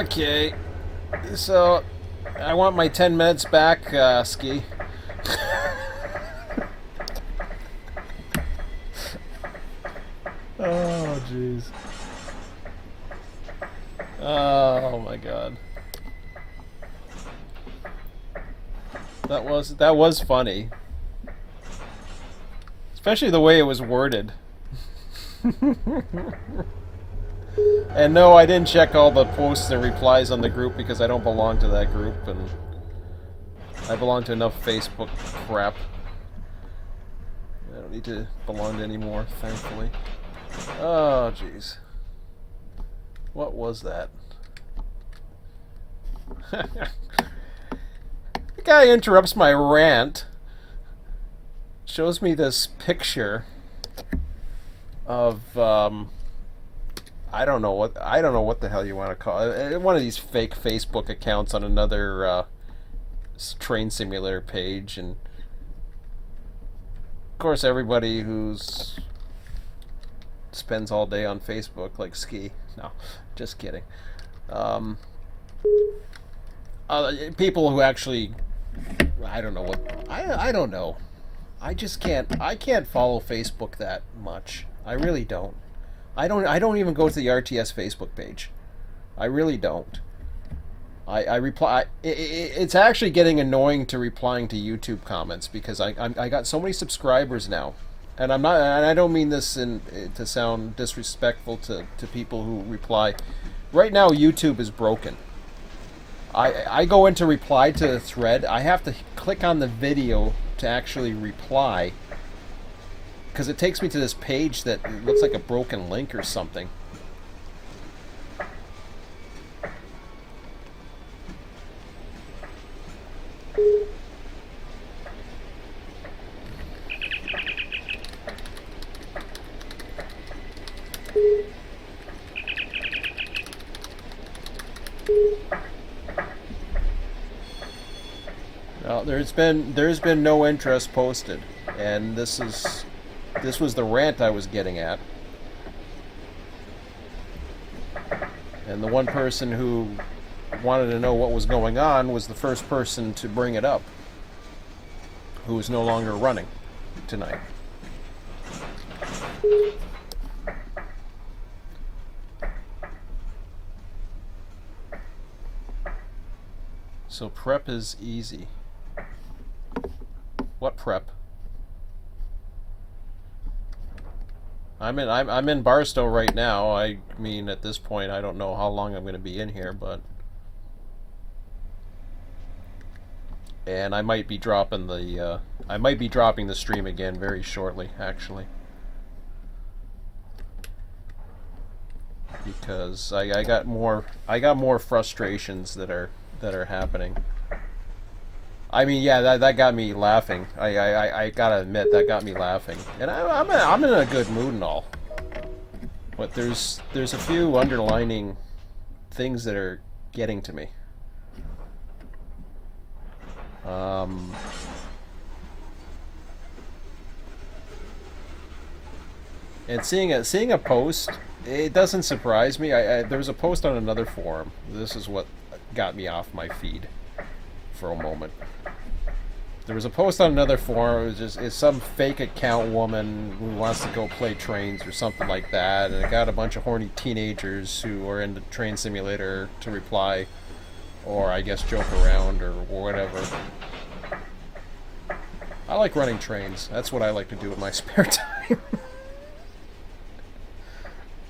Okay, so I want my 10 minutes back, Ski. Oh, jeez. Oh my god. That was funny. Especially the way it was worded. And no, I didn't check all the posts and replies on the group because I don't belong to that group, and I belong to enough Facebook crap. I don't need to belong to any more, thankfully. Oh, jeez. What was that? The guy interrupts my rant. Shows me this picture of I don't know what the hell you want to call it. One of these fake Facebook accounts on another train simulator page, and of course everybody who's spends all day on Facebook, like Ski. No, just kidding. People who actually, I don't know what I don't know. I just can't follow Facebook that much. I really don't. I don't even go to the RTS Facebook page. I really don't. I reply. It's actually getting annoying to replying to YouTube comments because I got so many subscribers now, and I'm not. And I don't mean this to sound disrespectful to people who reply. Right now, YouTube is broken. I go in to reply to a thread. I have to click on the video to actually reply, because it takes me to this page that looks like a broken link or something. Well, there's been no interest posted, and this was the rant I was getting at. And the one person who wanted to know what was going on was the first person to bring it up, who is no longer running tonight. So prep is easy. What prep? I'm in Barstow right now. I mean, at this point, I don't know how long I'm going to be in here, and I might be dropping the stream again very shortly, actually, because I got more frustrations that are happening. I mean, yeah, that got me laughing. I gotta admit, that got me laughing. And I'm in a good mood and all. But there's a few underlining things that are getting to me. And seeing a post, it doesn't surprise me. There was a post on another forum. This is what got me off my feed for a moment. There was a post on another forum. It's some fake account woman who wants to go play trains or something like that, and it got a bunch of horny teenagers who are into Train Simulator to reply, or I guess joke around or whatever. I like running trains. That's what I like to do with my spare time.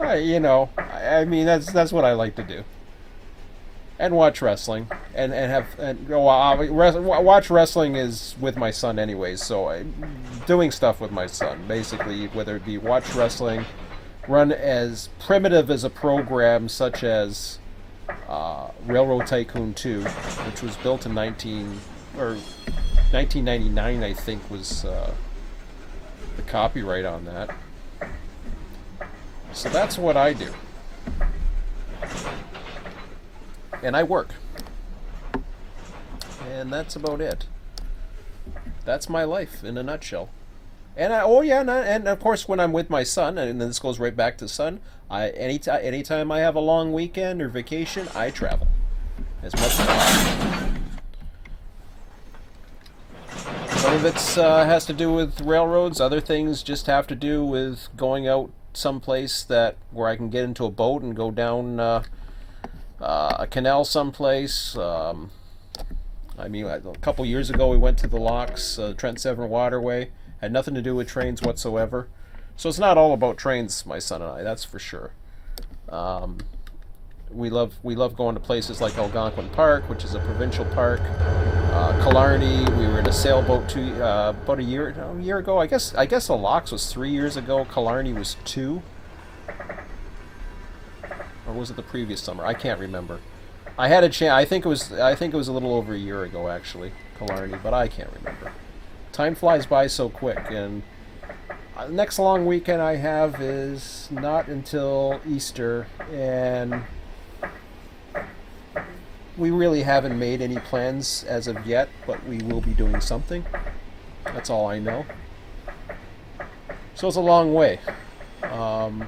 I mean that's what I like to do. And watch wrestling, watch wrestling is with my son anyways, so doing stuff with my son, basically, whether it be watch wrestling, run as primitive as a program such as Railroad Tycoon 2, which was built in 1999, I think, was the copyright on that. So that's what I do. And I work. And that's about it. That's my life in a nutshell. Oh yeah, and of course when I'm with my son, and then this goes right back to son. Anytime I have a long weekend or vacation, I travel as much as possible. Some of it has to do with railroads. Other things just have to do with going out someplace that where I can get into a boat and go down a canal someplace. I mean, a couple years ago we went to the locks, Trent Severn Waterway. Had nothing to do with trains whatsoever. So it's not all about trains, my son and I. That's for sure. Um, we love going to places like Algonquin Park, which is a provincial park. Killarney. We were in a sailboat about a year ago. I guess the locks was 3 years ago. Killarney was 2, or was it the previous summer? I can't remember. I had a chance. I think it was a little over a year ago actually, Killarney, but I can't remember. Time flies by so quick, and next long weekend I have is not until Easter, and we really haven't made any plans as of yet, but we will be doing something. That's all I know. So it's a long way. Um,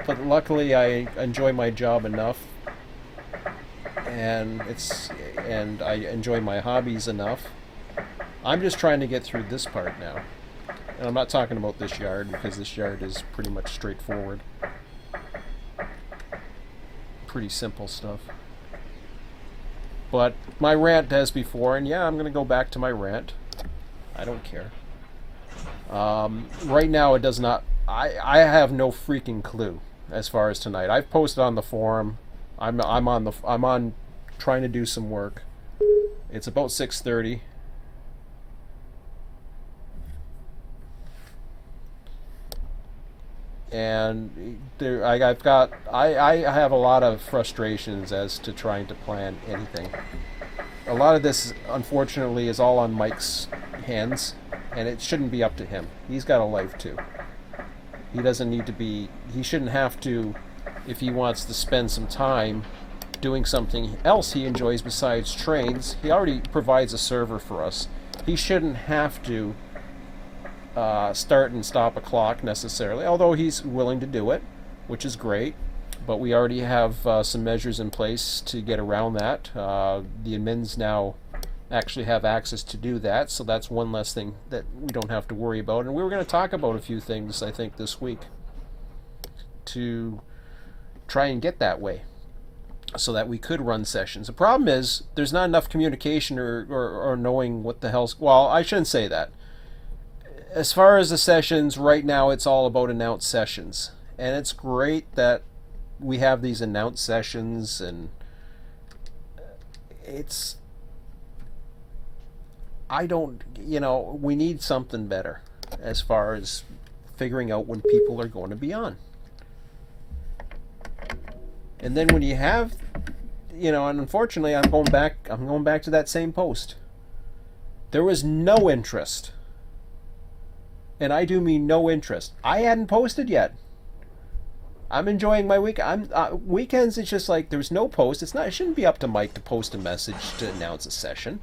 but luckily I enjoy my job enough, and I enjoy my hobbies enough. I'm just trying to get through this part now. And I'm not talking about this yard, because this yard is pretty much straightforward. Pretty simple stuff. But my rant as before, and yeah, I'm going to go back to my rant. I don't care. Right now it does not... I have no freaking clue as far as tonight. I've posted on the forum. I'm on trying to do some work. It's about 6:30. And I have a lot of frustrations as to trying to plan anything. A lot of this, unfortunately, is all on Mike's hands, and it shouldn't be up to him. He's got a life too. He doesn't need to be. He shouldn't have to, if he wants to spend some time doing something else he enjoys besides trains. He already provides a server for us. He shouldn't have to start and stop a clock necessarily, although he's willing to do it, which is great. But we already have some measures in place to get around that. The admins now actually have access to do that, so that's one less thing that we don't have to worry about. And we were going to talk about a few things, I think, this week to try and get that way so that we could run sessions. The problem is there's not enough communication or knowing what the hell's... Well, I shouldn't say that. As far as the sessions, right now it's all about announced sessions. And it's great that we have these announced sessions, and it's... I don't... we need something better as far as figuring out when people are going to be on. And then when you have... and unfortunately I'm going back to that same post. There was no interest. And I do mean no interest. I hadn't posted yet. I'm enjoying my week. Weekends. It's just like there's no post. It shouldn't be up to Mike to post a message to announce a session.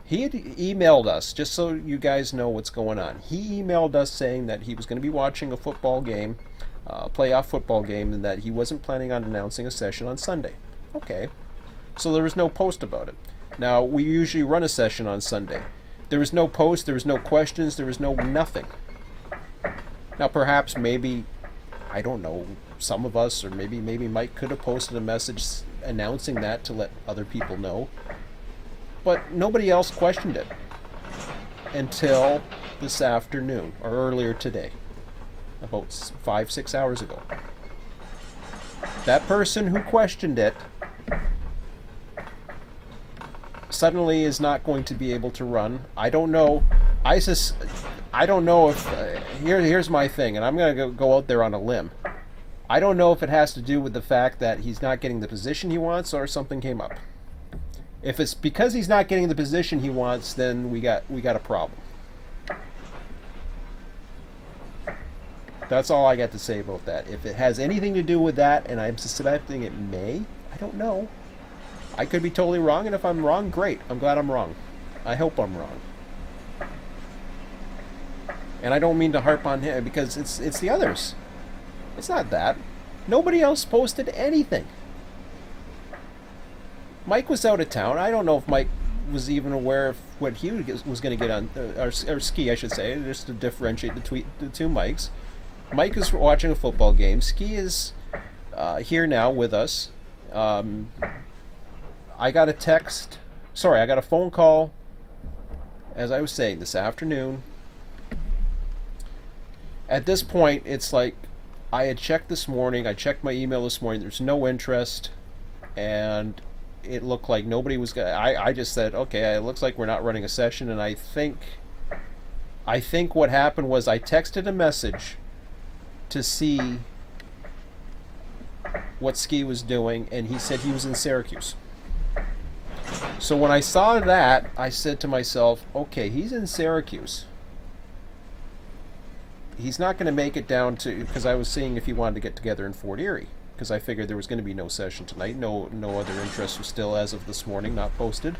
He had emailed us, just so you guys know what's going on. He emailed us saying that he was going to be watching a football game, playoff football game, and that he wasn't planning on announcing a session on Sunday. Okay, so there was no post about it. Now we usually run a session on Sunday. There was no post, there was no questions, there was no nothing. Now perhaps, maybe, I don't know, some of us, or maybe Mike could have posted a message announcing that to let other people know. But nobody else questioned it until this afternoon, or earlier today, about 5-6 hours ago. That person who questioned it suddenly is not going to be able to run. I don't know. I don't know if... here's my thing, and I'm going to go out there on a limb. I don't know if it has to do with the fact that he's not getting the position he wants, or something came up. If it's because he's not getting the position he wants, then we got a problem. That's all I got to say about that. If it has anything to do with that, and I'm suspecting it may, I don't know. I could be totally wrong, and if I'm wrong, great. I'm glad I'm wrong. I hope I'm wrong. And I don't mean to harp on him because it's the others. It's not that. Nobody else posted anything. Mike was out of town. I don't know if Mike was even aware of what he was going to get on, or Ski, I should say, just to differentiate the two Mikes. Mike is watching a football game. Ski is here now with us. I got I got a phone call, as I was saying, this afternoon. At this point, it's like I had checked this morning. I checked my email this morning. There's no interest, and it looked like nobody was going to... I just said, okay, it looks like we're not running a session, and I think what happened was I texted a message to see what Ski was doing, and he said he was in Syracuse. So when I saw that, I said to myself, okay, he's in Syracuse. He's not going to make it down to... Because I was seeing if he wanted to get together in Fort Erie. Because I figured there was going to be no session tonight. No other interest was still, as of this morning, not posted.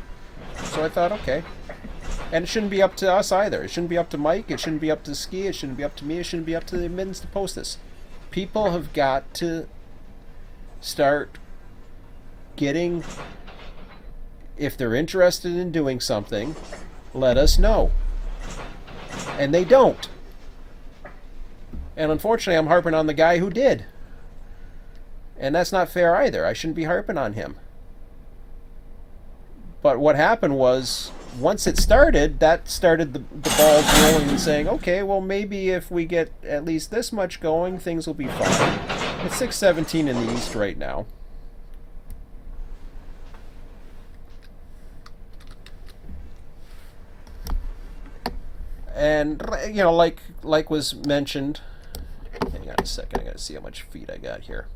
So I thought, okay. And it shouldn't be up to us either. It shouldn't be up to Mike. It shouldn't be up to Ski. It shouldn't be up to me. It shouldn't be up to the admins to post this. People have got to start getting... If they're interested in doing something, let us know. And they don't. And unfortunately, I'm harping on the guy who did. And that's not fair either. I shouldn't be harping on him. But what happened was, once it started, that started the balls rolling and saying, okay, well, maybe if we get at least this much going, things will be fine. It's 6:17 in the East right now. And, you know, like was mentioned... Hang on a second, I gotta see how much feet I got here.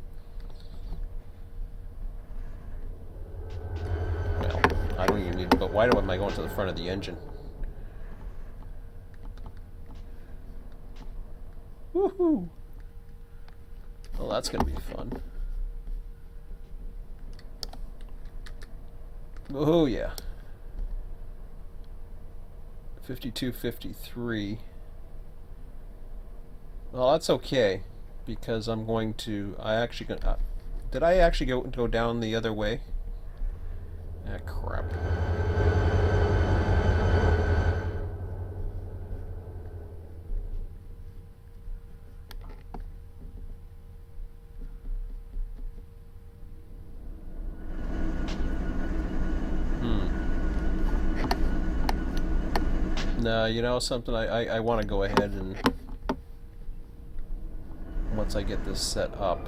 Well, I don't even need to go... Why am I going to the front of the engine? Woohoo! Well, that's gonna be fun. Oh yeah. 52-53. Well, that's okay, because I'm going to... did I actually go down the other way? Ah, crap. No, you know something? I want to go ahead and... Once I get this set up...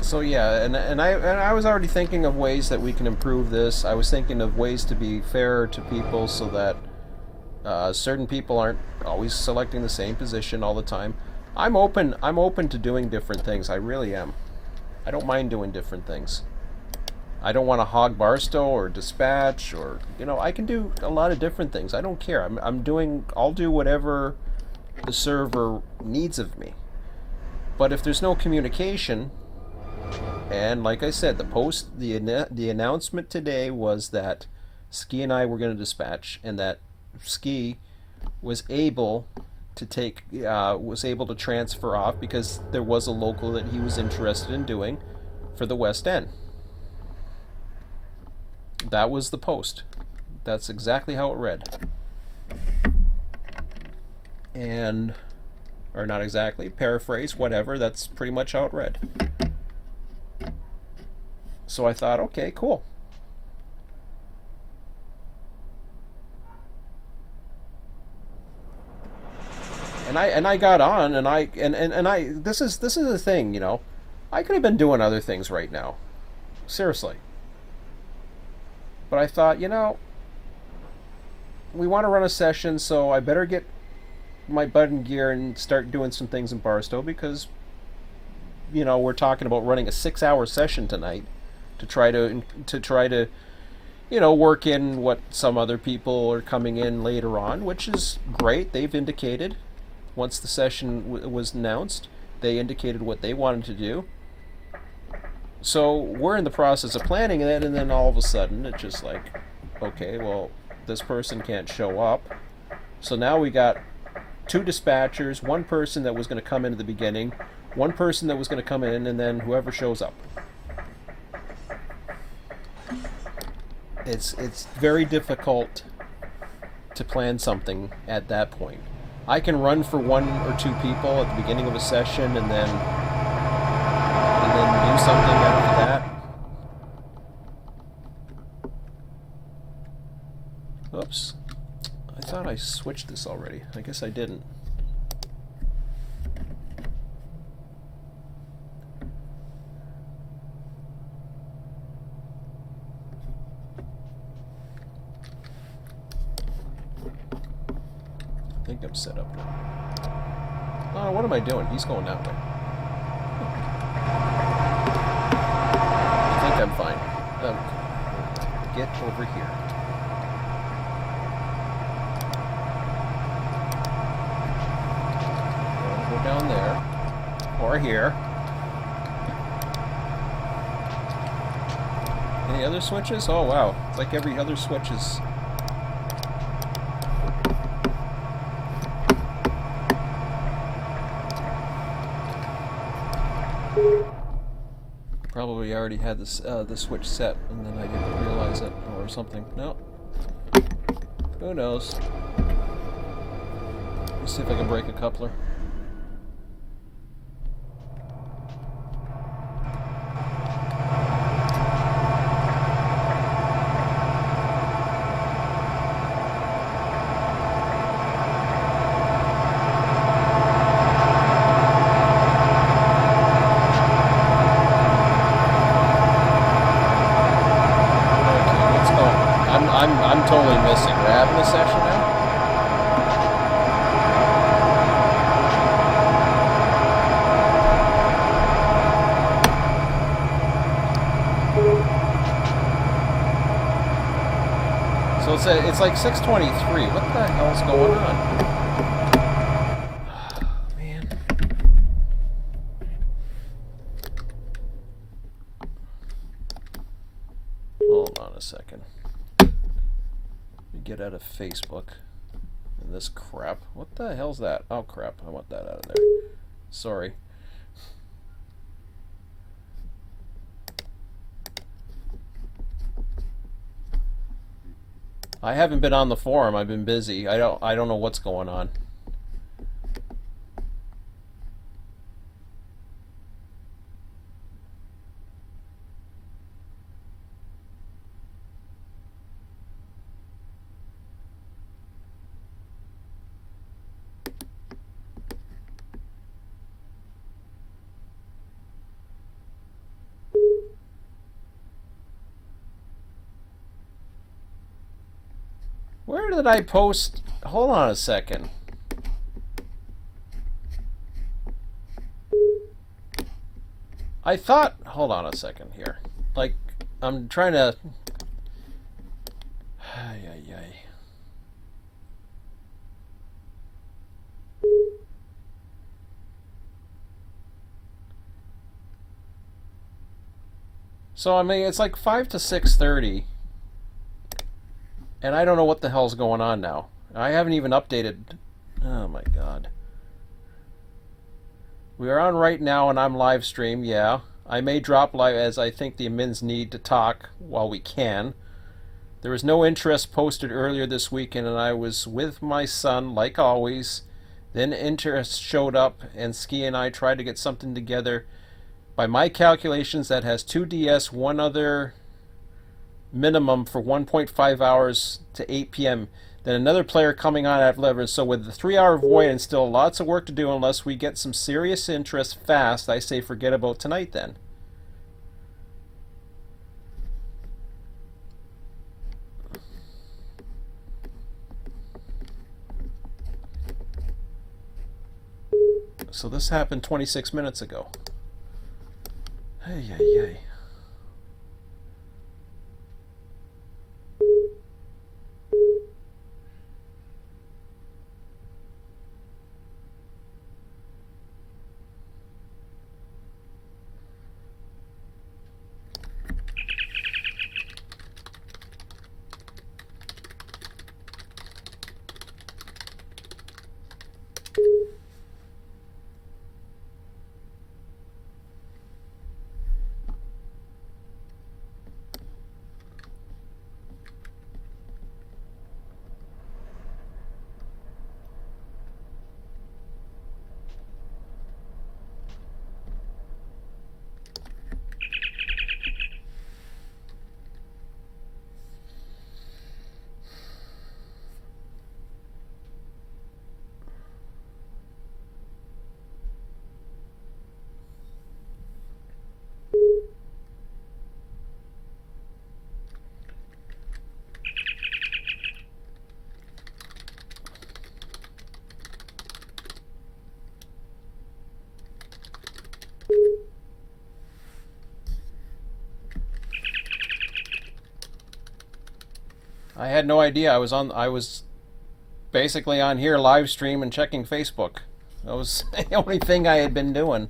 So yeah, and I was already thinking of ways that we can improve this. I was thinking of ways to be fairer to people so that certain people aren't always selecting the same position all the time. I'm open to doing different things. I really am. I don't mind doing different things. I don't want to hog Barstow or dispatch, or, you know, I can do a lot of different things. I don't care. I'll do whatever the server needs of me. But if there's no communication... And like I said, the announcement today was that Ski and I were going to dispatch, and that Ski was able to transfer off because there was a local that he was interested in doing for the West End. That was the post. That's exactly how it read. And, or not exactly, paraphrase, whatever, that's pretty much how it read. So I thought, okay, cool. And I got on, and I this is the thing, you know. I could have been doing other things right now. Seriously. But I thought, you know, we want to run a session, so I better get my butt in gear and start doing some things in Barstow, because, you know, we're talking about running a 6-hour session tonight. to try to work in what some other people are coming in later on, which is great. They've indicated once the session was announced, they indicated what they wanted to do. So we're in the process of planning it, and then all of a sudden it's just like, okay, well, this person can't show up. So now we got 2 dispatchers, 1 person that was going to come in at the beginning, 1 person that was going to come in, and then whoever shows up. It's very difficult to plan something at that point. I can run for 1 or 2 people at the beginning of a session, and then do something after that. Oops. I thought I switched this already. I guess I didn't. I think I'm set up now. Oh, what am I doing? He's going that way. I think I'm fine. Get over here. Go down there. Or here. Any other switches? Oh, wow. It's like every other switch is... Probably already had this the switch set, and then I didn't realize it, or something. No. Who knows? Let's see if I can break a coupler. I'm totally missing. We're having a session now? So it's like 6:23. What the hell's going on? Man. Hold on a second. Get out of Facebook and this crap. What the hell's that? Oh crap, I want that out of there. Sorry. I haven't been on the forum. I've been busy. I don't know what's going on. Where did I post? Hold on a second. I thought... Hold on a second here. Like, I'm trying to... Ay, ay, ay. So, I mean, it's like 5 to 6:30. And I don't know what the hell's going on now. I haven't even updated. Oh my god. We are on right now and I'm live stream, yeah. I may drop live as I think the admins need to talk while we can. There was no interest posted earlier this weekend and I was with my son like always. Then interest showed up and Ski and I tried to get something together. By my calculations that has 2 DS, one other minimum for 1.5 hours to 8 p.m. Then another player coming on at 11. So with the 3-hour void and still lots of work to do unless we get some serious interest fast, I say forget about tonight then. So this happened 26 minutes ago. Hey, hey, hey. I had no idea. I was basically on here live stream and checking Facebook. That was the only thing I had been doing.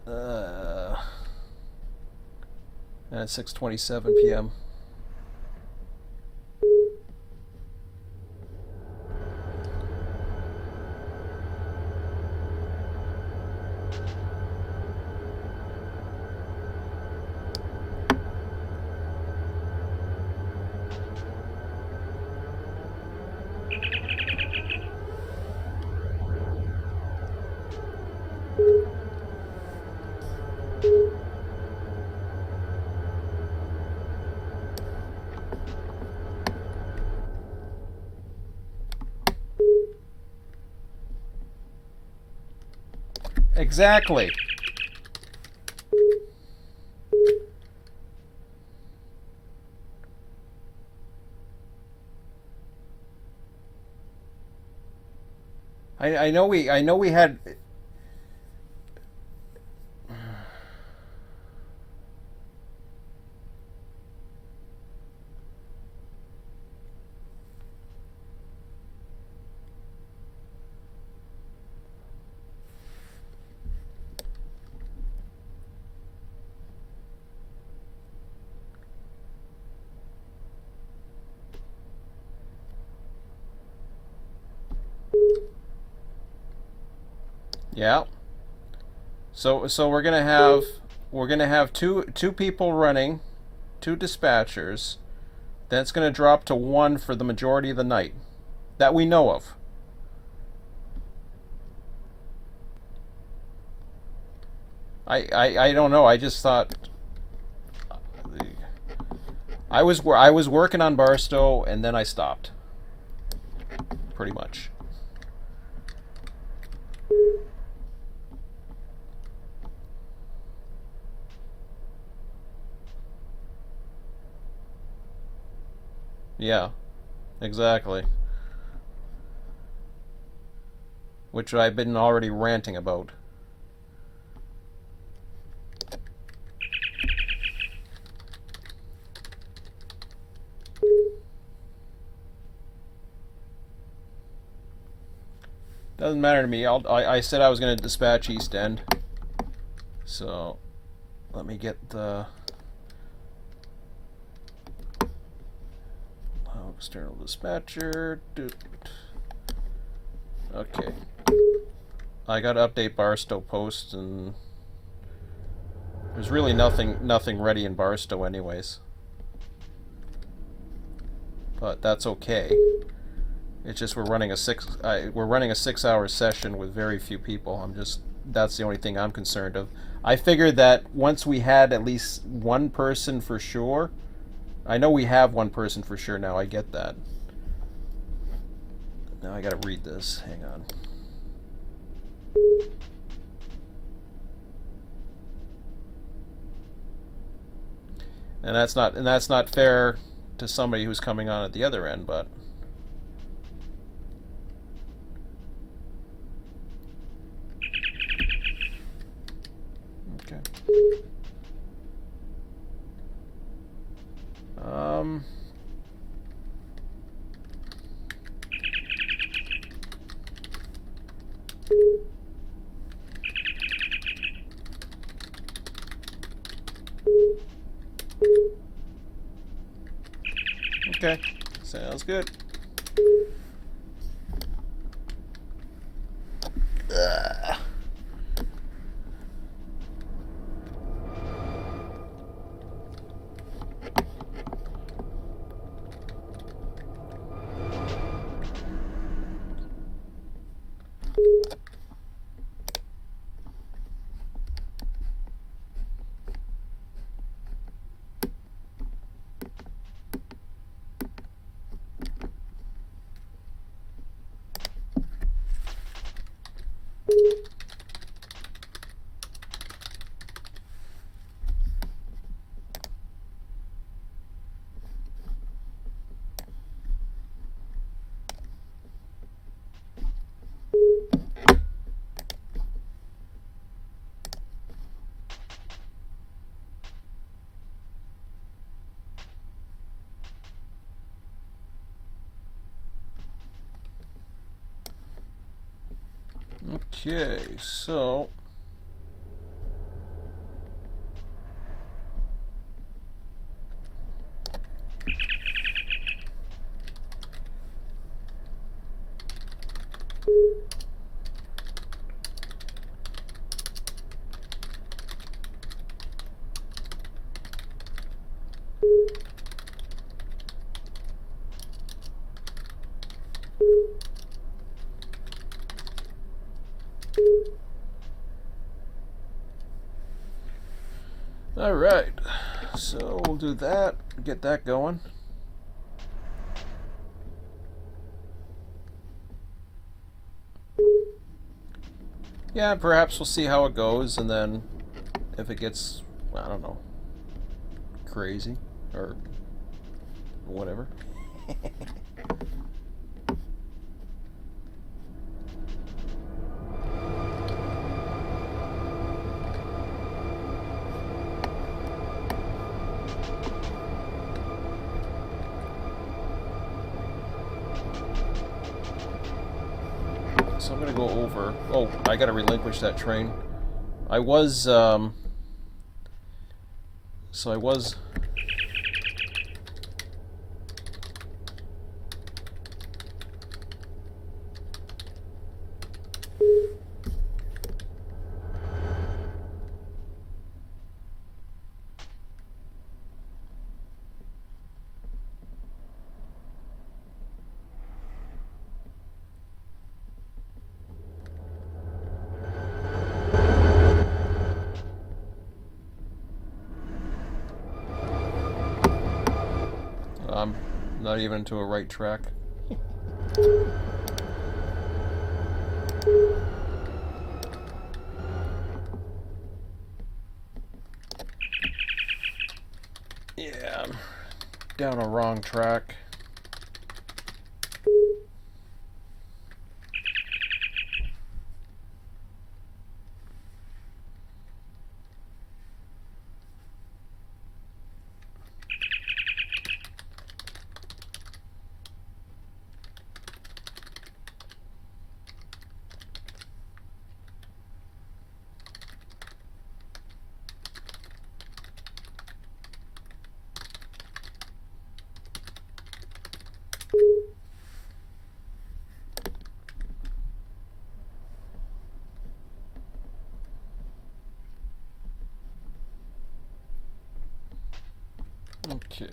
At 6:27 p.m. Exactly. I know we had. Yeah. So we're gonna have two people running, two dispatchers. Then it's gonna drop to one for the majority of the night, that we know of. I don't know. I just thought I was working on Barstow and then I stopped. Pretty much. Yeah, exactly. Which I've been already ranting about. Doesn't matter to me. I said I was going to dispatch East End. So let me get the external dispatcher. Okay. I got to update Barstow post, and there's really nothing ready in Barstow anyways. But that's okay. It's just we're running a 6-hour session with very few people. That's the only thing I'm concerned of. I figured that once we had at least one person for sure. I know we have one person for sure now. I get that. Now I gotta read this. Hang on. And that's not fair to somebody who's coming on at the other end, but. Okay. Okay. Sounds good. Ugh. Okay, so all right, so we'll do that, get that going. Yeah, perhaps we'll see how it goes, and then if it gets, I don't know, crazy or whatever. So I'm gonna go over. Oh, I gotta relinquish that train. I was, so I was. I'm not even into a right track. Yeah, I'm down a wrong track. Okay.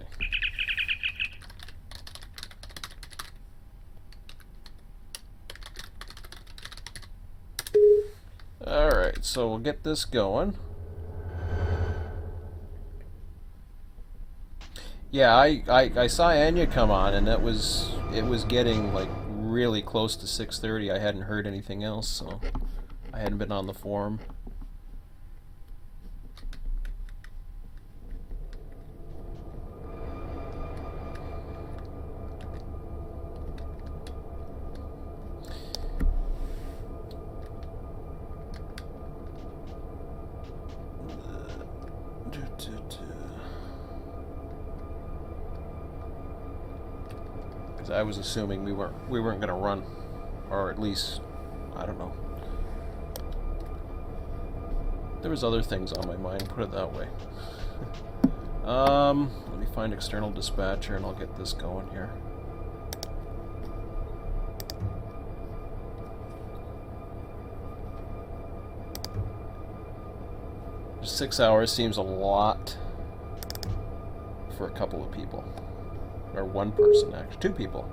Alright, so we'll get this going. Yeah, I saw Anya come on, and it was getting like really close to 6:30. I hadn't heard anything else, so I hadn't been on the forum. Because I was assuming we weren't gonna run, or at least I don't know. There was other things on my mind. Put it that way. Let me find external dispatcher, and I'll get this going here. Just 6 hours seems a lot for a couple of people. Or one person, actually. 2 people.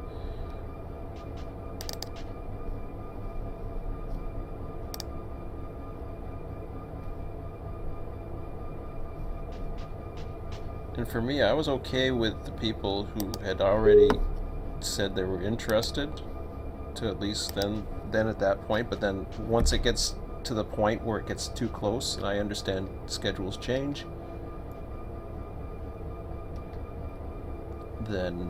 And for me, I was okay with the people who had already said they were interested to at least then at that point. But then once it gets to the point where it gets too close, and I understand schedules change, then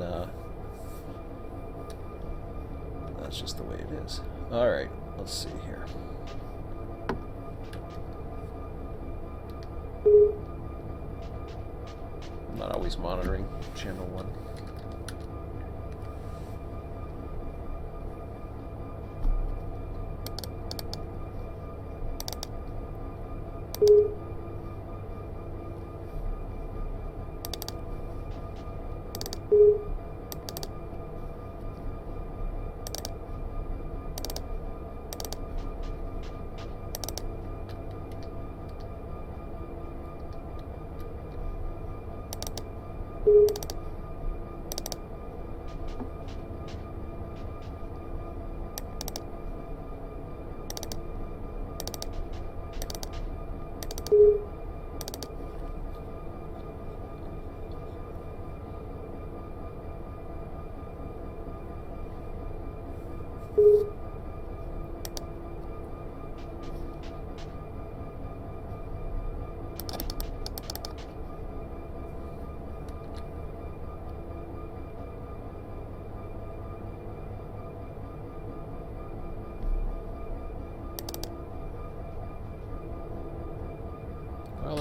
that's just the way it is. Alright, let's see here. I'm not always monitoring channel 1.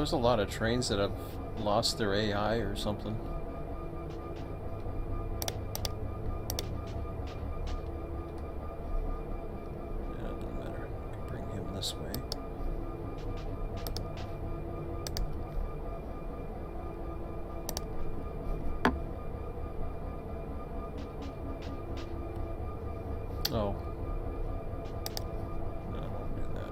there's a lot of trains that have lost their AI or something. Yeah, it doesn't matter. I can bring him this way. Oh. No, I won't do that.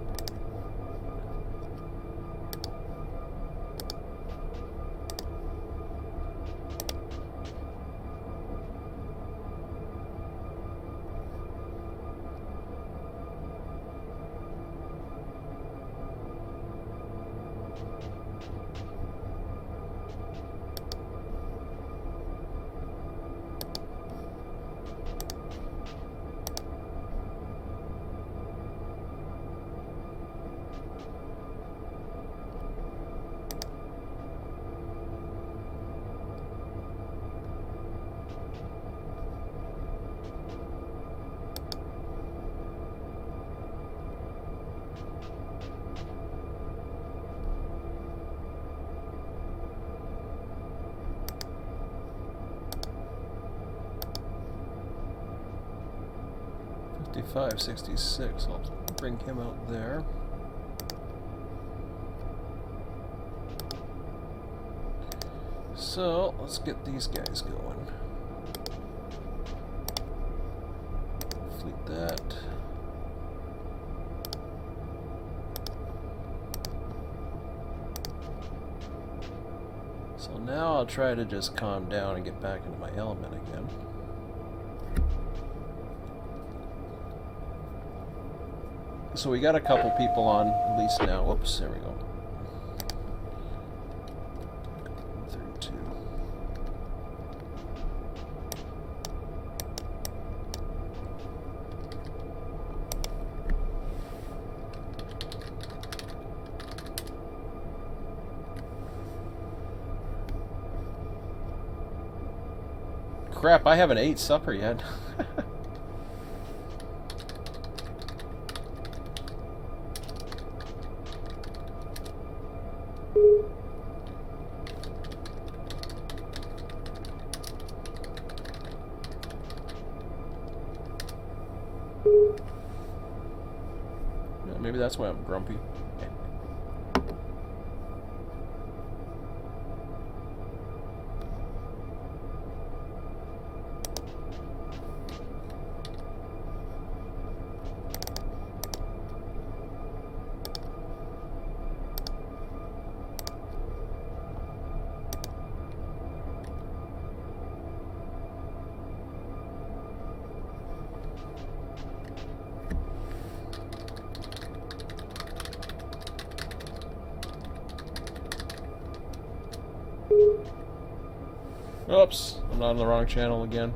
$55.66. I'll bring him out there. So let's get these guys going. Fleet that. So now I'll try to just calm down and get back into my element again. So we got a couple people on at least now. Whoops, there we go. 32. Crap, I haven't ate supper yet. Maybe that's why I'm grumpy. Oops, I'm not on the wrong channel again.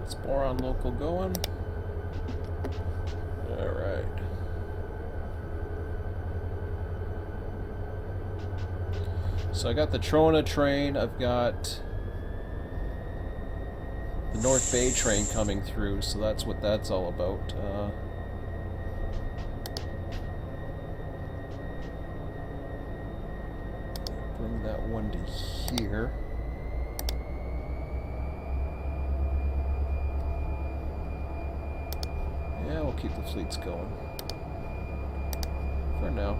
Let's boron local going. All right. So I got the Trona train. I've got the North Bay train coming through, so that's what that's all about. Bring that one to here. Yeah, we'll keep the fleets going for now.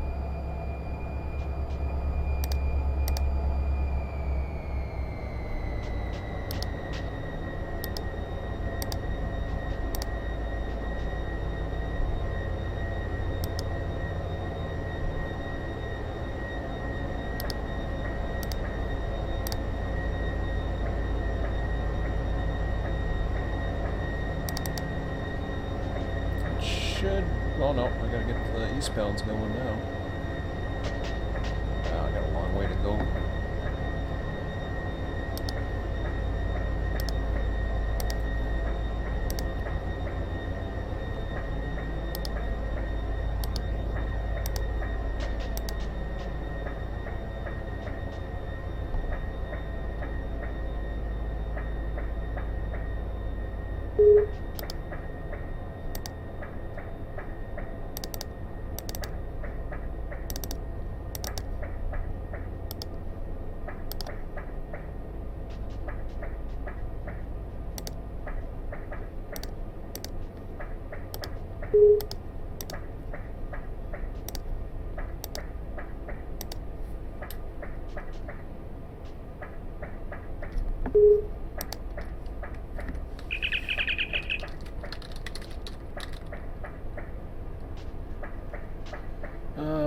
Oh no, I gotta get the eastbounds going now. I got a long way to go.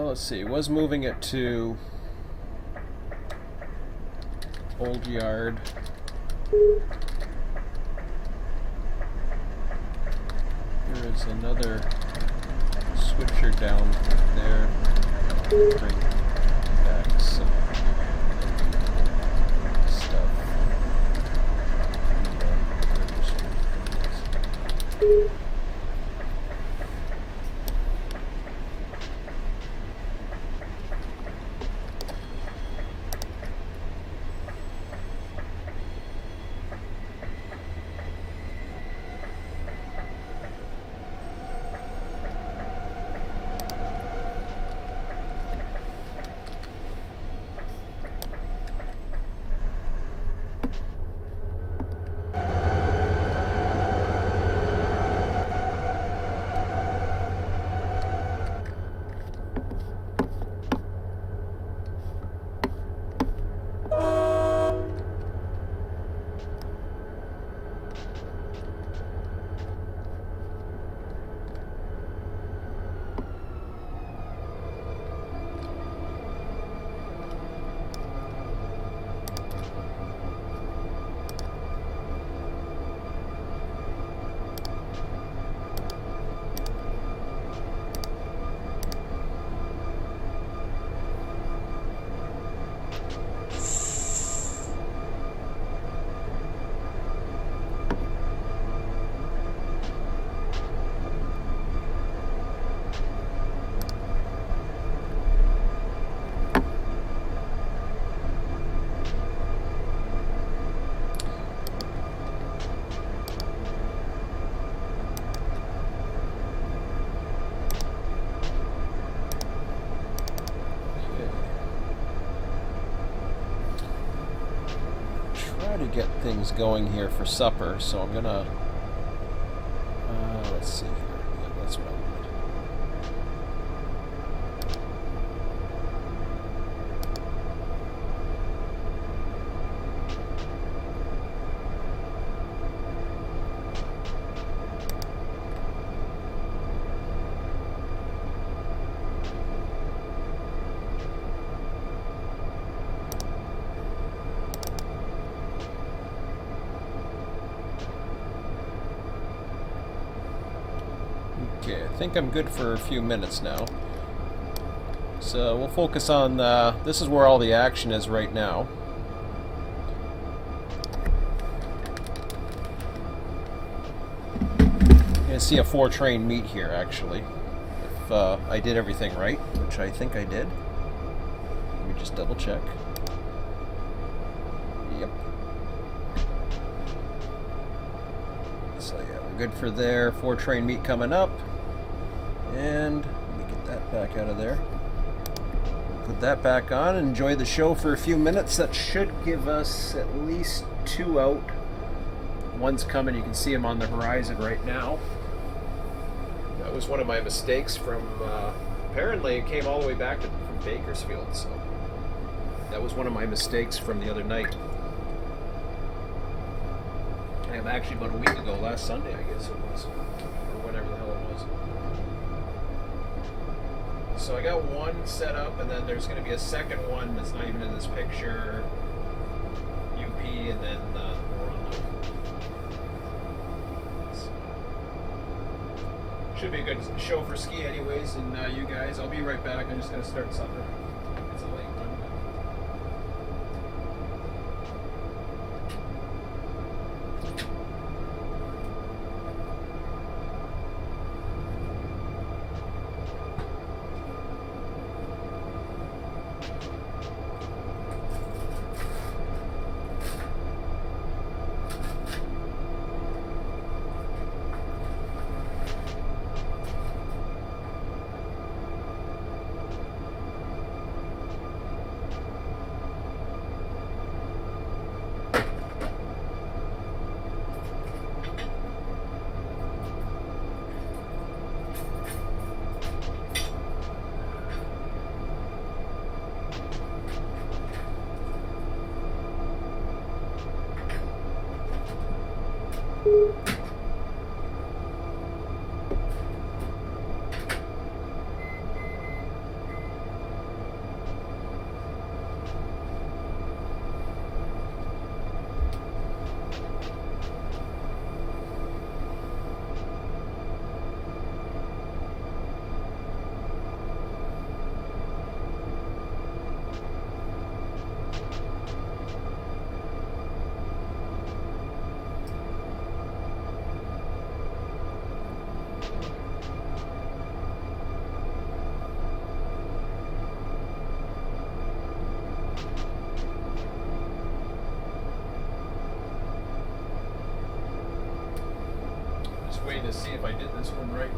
Let's see, was moving it to Old Yard. There is another switcher down there. Bring back some stuff. To get things going here for supper, so I'm gonna let's see here. Yeah, that's what I wanted. Okay, I think I'm good for a few minutes now. So we'll focus on, this is where all the action is right now. You're going to see a 4-train meet here, actually. If I did everything right, which I think I did. Let me just double check. Yep. good for their 4-train meet coming up. And let me get that back out of there. Put that back on and enjoy the show for a few minutes. That should give us at least 2 out. One's coming. You can see him on the horizon right now. That was one of my mistakes from, apparently it came all the way back from Bakersfield, so that was one of my mistakes from the other night. Actually about a week ago, last Sunday I guess it was, or whenever the hell it was. So I got one set up, and then there's going to be a second one that's not even in this picture, UP, and then Run8. Should be a good show for ski anyways, and you guys, I'll be right back. I'm just going to start supper. It's a late one. Waiting to see if I did this one right.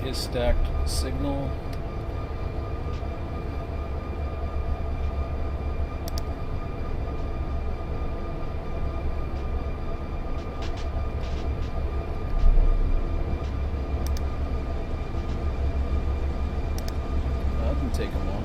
is stacked signal. That didn't take him long.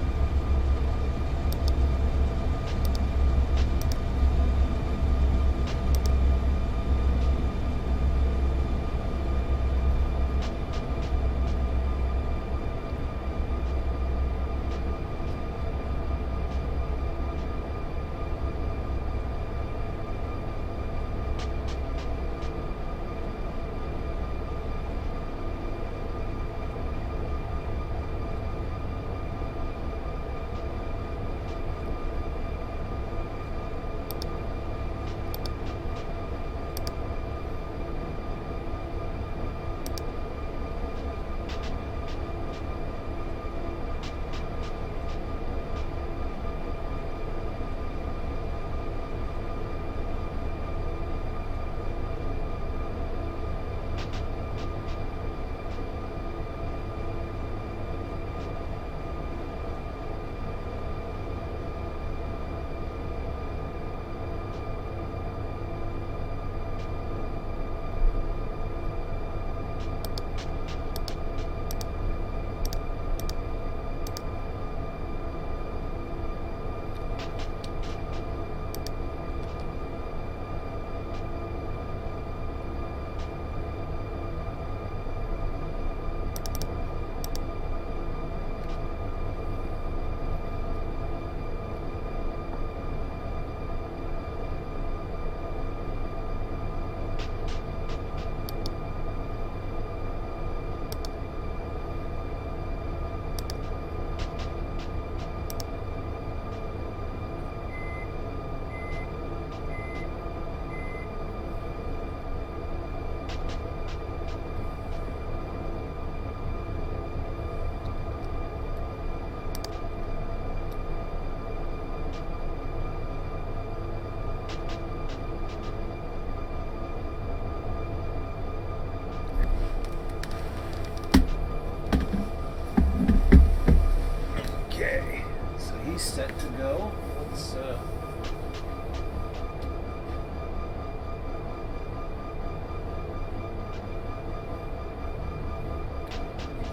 Set to go. Let's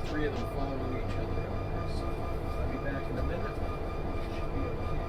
three of them following each other. So I'll be back in a minute. Should be okay.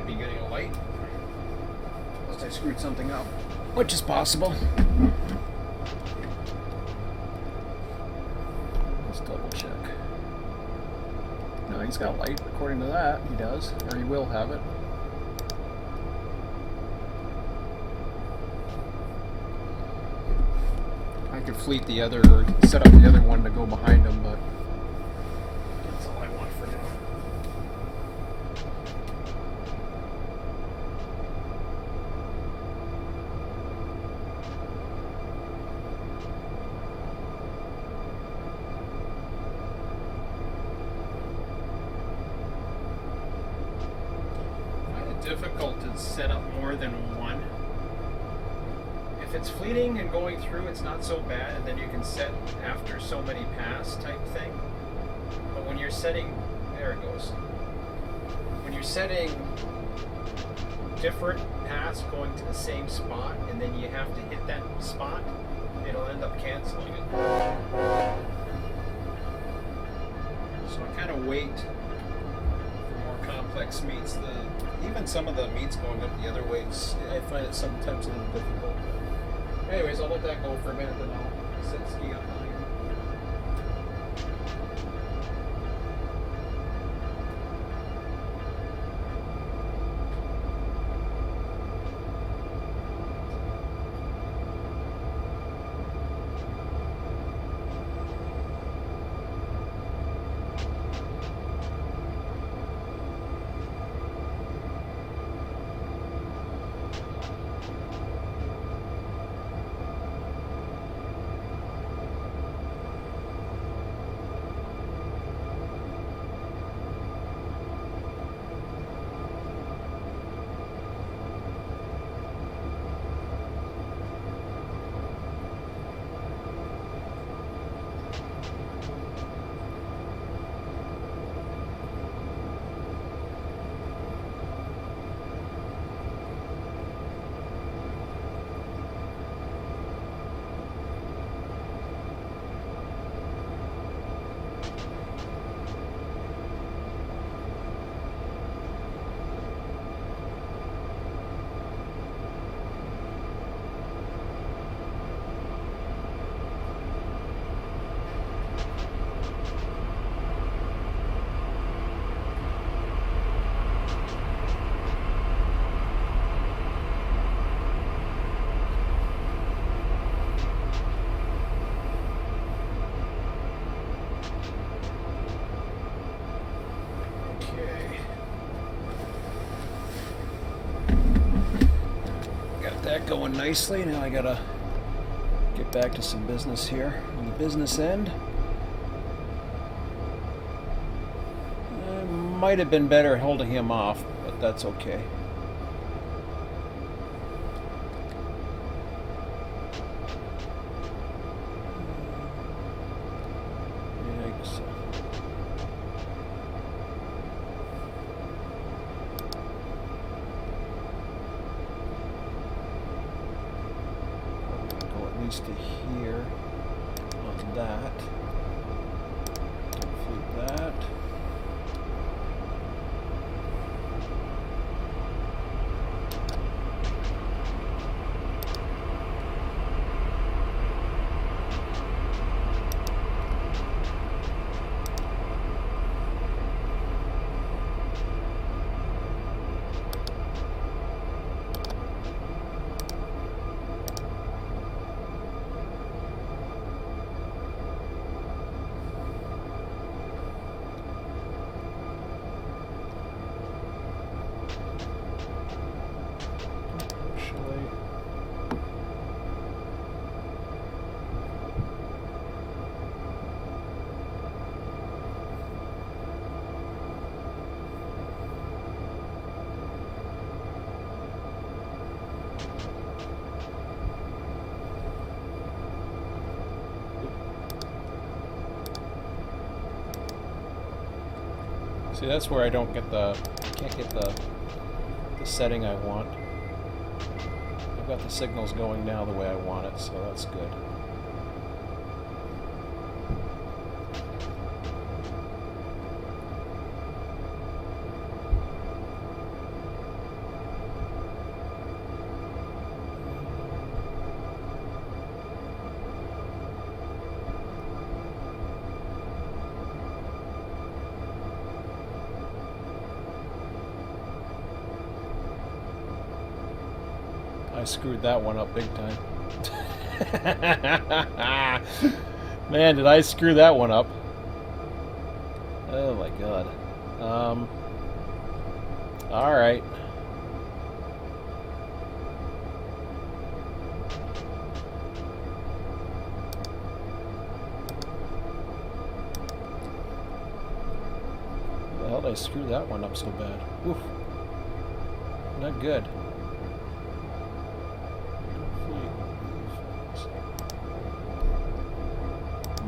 Be getting a light. Unless I screwed something up, which is possible. Let's double check. No, he's got light. According to that, he does, or he will have it. I could fleet the other, or set up the other one to go behind them, but that's all I want for now. I find it difficult to set up more than one. If it's fleeting and going through, it's not so bad, and then you can set after so many pass type thing. But when you're setting, there it goes. When you're setting different paths going to the same spot, and then you have to hit that spot, it'll end up canceling it. So I kind of wait for more complex meets. Even some of the meets going up the other ways, I find it sometimes a little difficult. Anyways, I'll let that go for a minute, then I'll set ski up on here. That going nicely. Now I gotta get back to some business here on the business end. I might have been better at holding him off, but that's okay. To here on that. Flip that. See, that's where I don't get can't get the setting I want. I've got the signals going now the way I want it, so that's good. I screwed that one up big time. Man, did I screw that one up. Oh my god. Alright. How did I screw that one up so bad? Oof. Not good.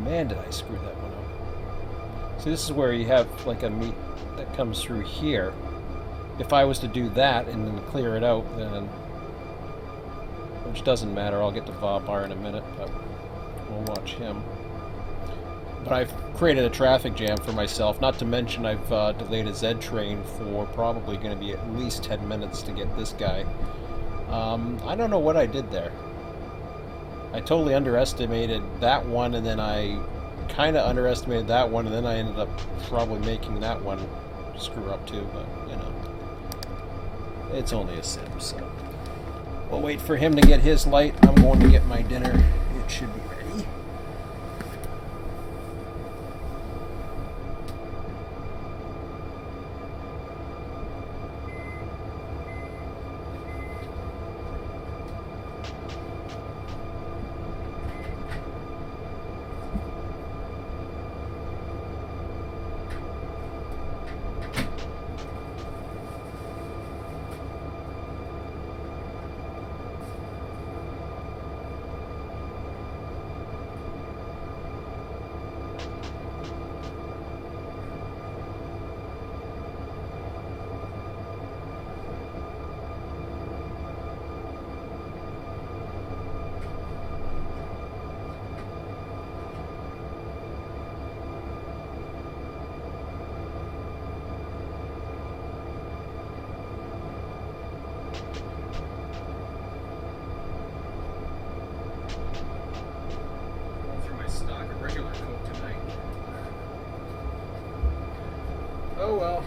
Man, did I screw that one up. See, this is where you have like a meat that comes through here. If I was to do that and then clear it out, then... Which doesn't matter, I'll get to Vabar in a minute, but we'll watch him. But I've created a traffic jam for myself, not to mention I've delayed a Z train for probably going to be at least 10 minutes to get this guy. I don't know what I did there. I totally underestimated that one, and then I kind of underestimated that one, and then I ended up probably making that one screw up too, but, you know. It's only a sim, so... We'll wait for him to get his light. I'm going to get my dinner. It should be ready. Oh well.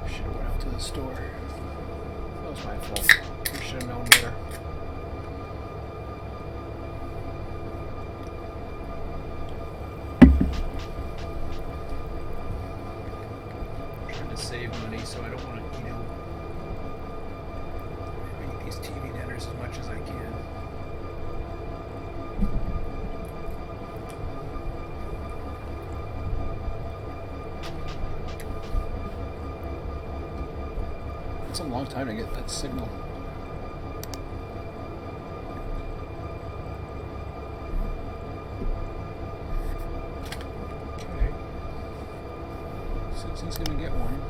Should have went out to the store. That was my fault. We should have known better. I'm trying to save money, so I don't want to, eat these TV dinners as much as I can. It's a long time to get that signal. Okay. Since he's gonna get one.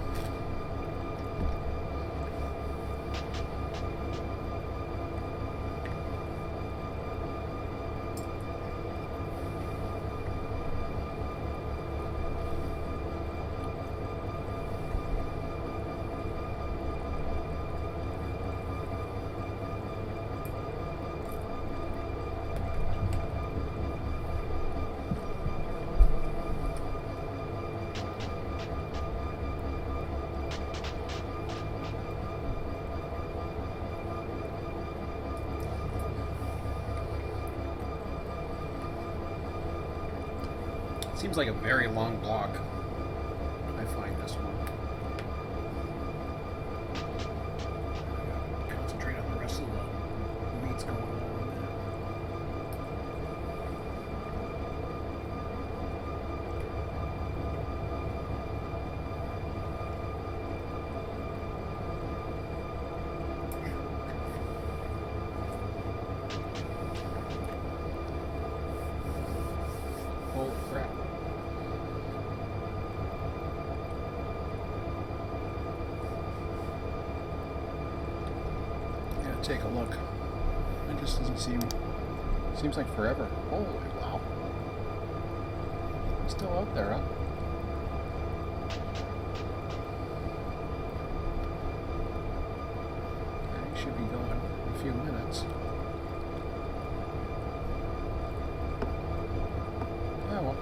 Seems like a very long block. I find this one. Concentrate on the rest of the weeds going on there. Holy crap. Take a look. It just doesn't seems like forever. Holy wow. It's still out there, huh? It should be going in a few minutes. Oh well.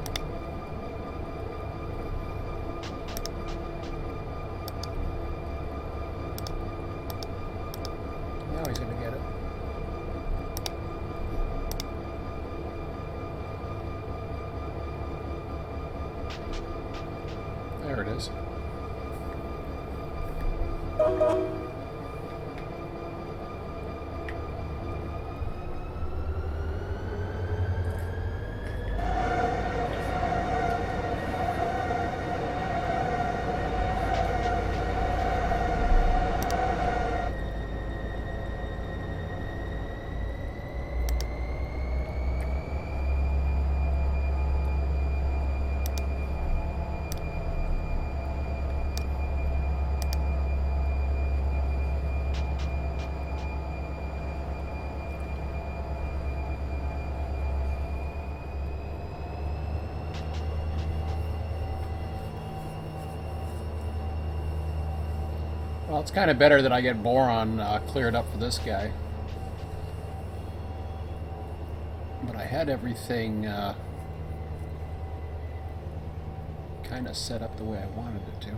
Well, it's kind of better that I get boron cleared up for this guy. But I had everything kind of set up the way I wanted it to.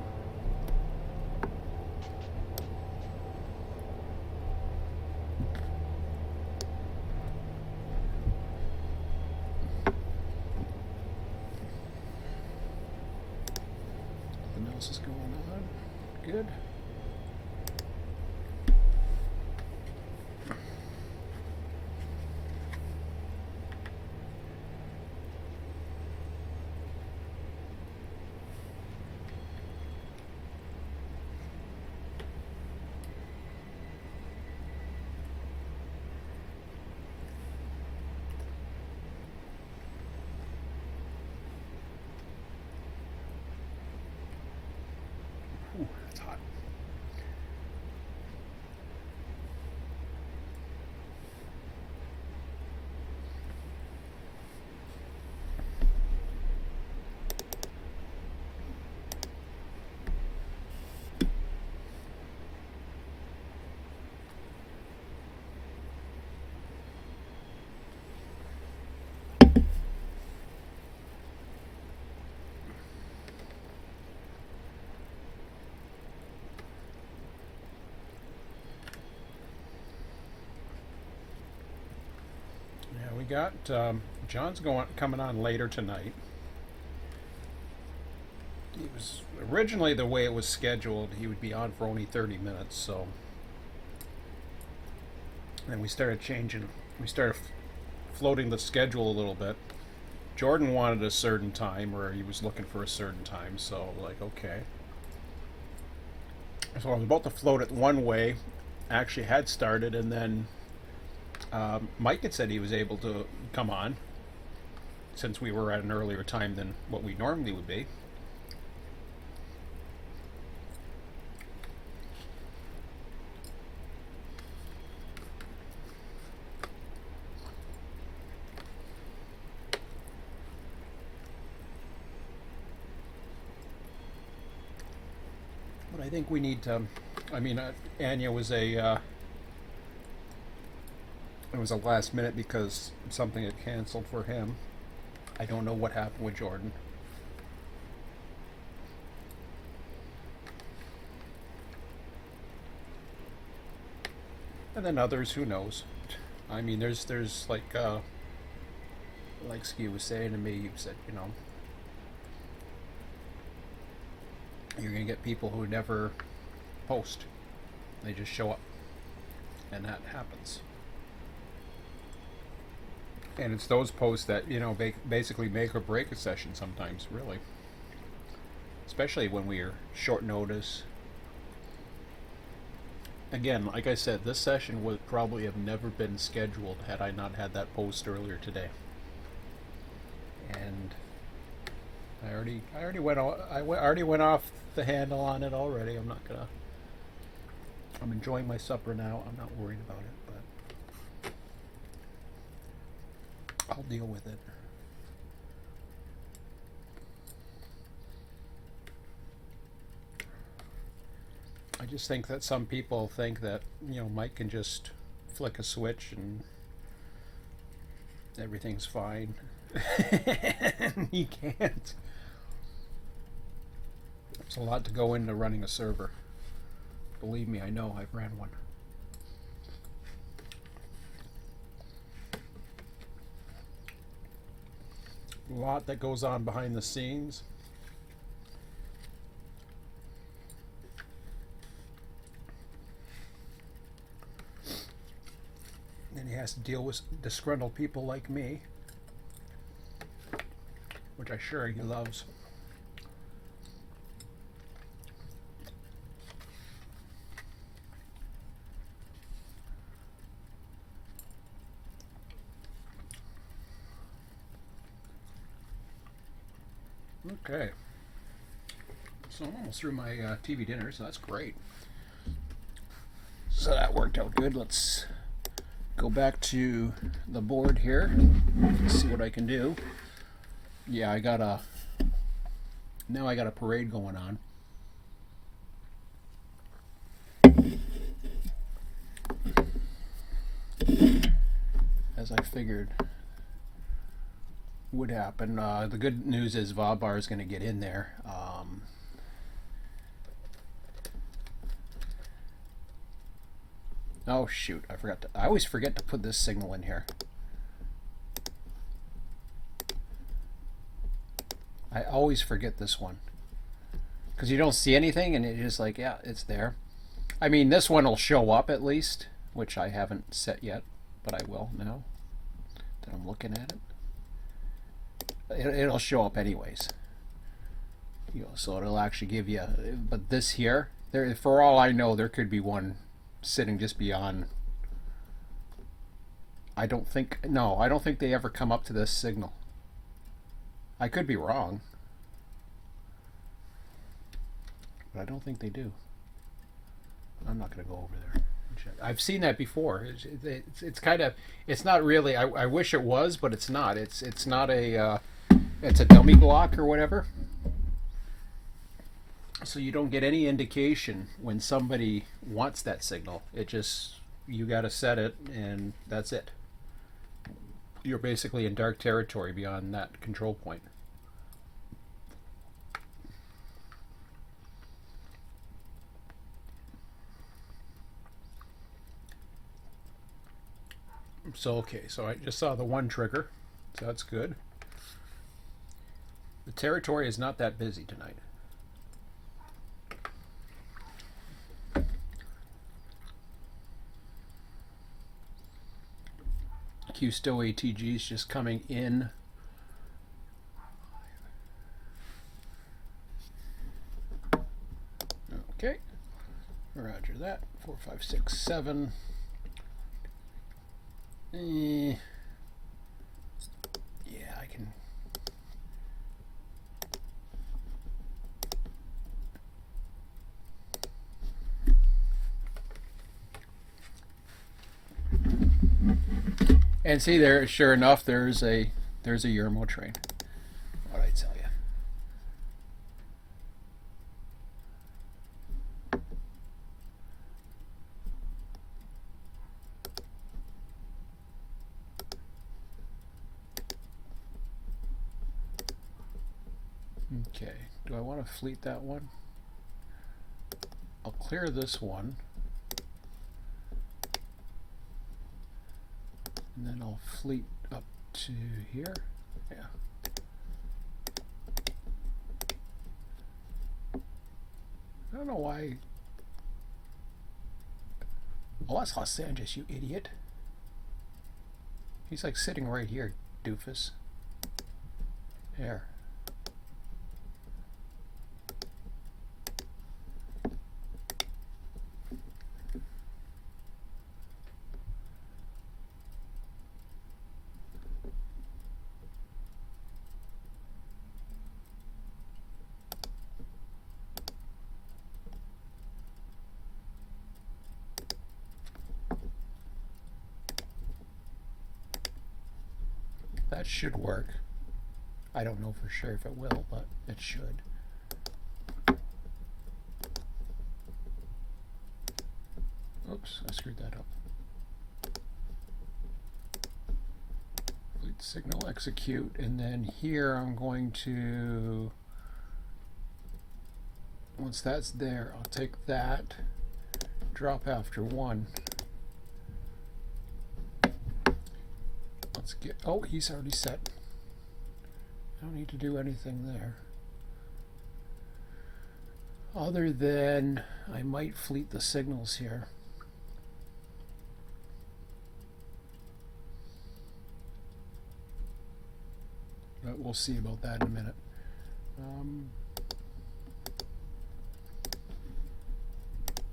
Nothing else is going on. Good. Ooh, it's hot. Yeah, we got John's coming on later tonight. He was originally, the way it was scheduled, he would be on for only 30 minutes. So then we started changing. We started floating the schedule a little bit. Jordan wanted a certain time, or he was looking for a certain time. So like, okay. So I was about to float it one way. Actually had started, and then Mike had said he was able to come on since we were at an earlier time than what we normally would be. But I think we need to. I mean, Anya was it was a last minute because something had canceled for him. I don't know what happened with Jordan. And then others, who knows? I mean, there's like Ski was saying to me, you said, you're gonna get people who never post. They just show up, and that happens. And it's those posts that basically make or break a session sometimes, really. Especially when we're short notice. Again, like I said, this session would probably have never been scheduled had I not had that post earlier today. And I already went off the handle on it already. I'm enjoying my supper now. I'm not worried about it, but I'll deal with it. I just think that some people think that, Mike can just flick a switch and everything's fine. He can't. There's a lot to go into running a server. Believe me, I know. I've ran one. A lot that goes on behind the scenes. And he has to deal with disgruntled people like me, which I'm sure he loves. Okay, so I'm almost through my TV dinner, so that's great. So that worked out good. Let's go back to the board here, see what I can do. Yeah, now I got a parade going on. as I figured would happen. The good news is Vabar is going to get in there. Oh shoot, I forgot to. I always forget to put this signal in here. I always forget this one. Because you don't see anything and it's just like, yeah, it's there. I mean, this one will show up at least, which I haven't set yet, but I will now that I'm looking at it. It'll show up anyways. You know, so it'll actually give you, but this here, there, for all I know, there could be one sitting just beyond. I don't think they ever come up to this signal. I could be wrong, but I don't think they do. I'm not going to go over there and check. I've seen that before. It's kind of, it's not really, I wish it was, but it's not. It's not a, it's a dummy block or whatever. So you don't get any indication when somebody wants that signal. It just, you got to set it and that's it. You're basically in dark territory beyond that control point. So okay, so I just saw the one trigger, so that's good. The territory is not that busy tonight. Q still ATG is just coming in. Okay, roger that. 4, 5, 6, 7. Yeah, I can. And see there, sure enough, there's a Yermo train. What I tell you. Okay, do I want to fleet that one? I'll clear this one. And then I'll fleet up to here. Yeah. I don't know why. Oh, that's Los Angeles, you idiot. He's like sitting right here, doofus. There. That should work. I don't know for sure if it will, but it should. Oops, I screwed that up. Fleet signal execute, and then here I'm going to, once that's there, I'll take that, drop after 1. Let's get, oh, he's already set. I don't need to do anything there. Other than I might fleet the signals here. But we'll see about that in a minute. I'm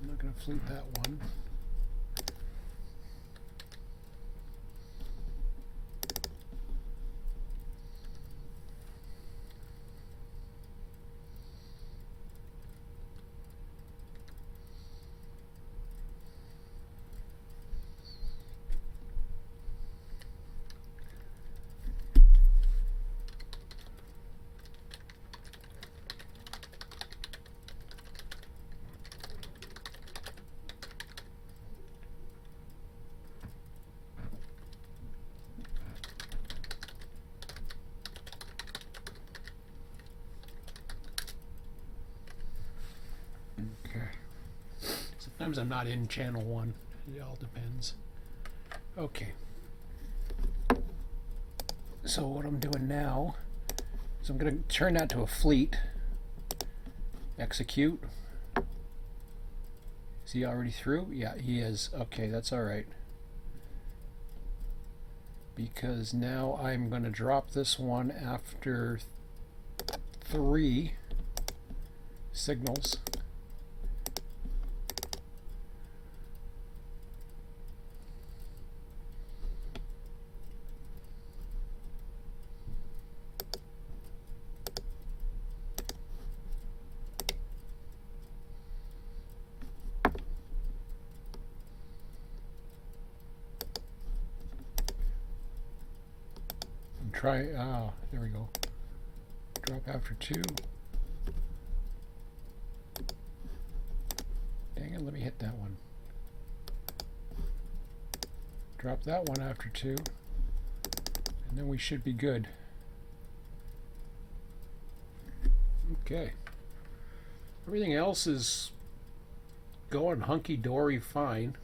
not going to fleet that one. Sometimes I'm not in channel 1. It all depends. Okay. So what I'm doing now is I'm going to turn that to a fleet. Execute. Is he already through? Yeah, he is. Okay, that's all right. Because now I'm going to drop this one after 3 signals. Try, there we go. Drop after 2. Dang it, let me hit that one. Drop that one after 2. And then we should be good. Okay. Everything else is going hunky-dory fine.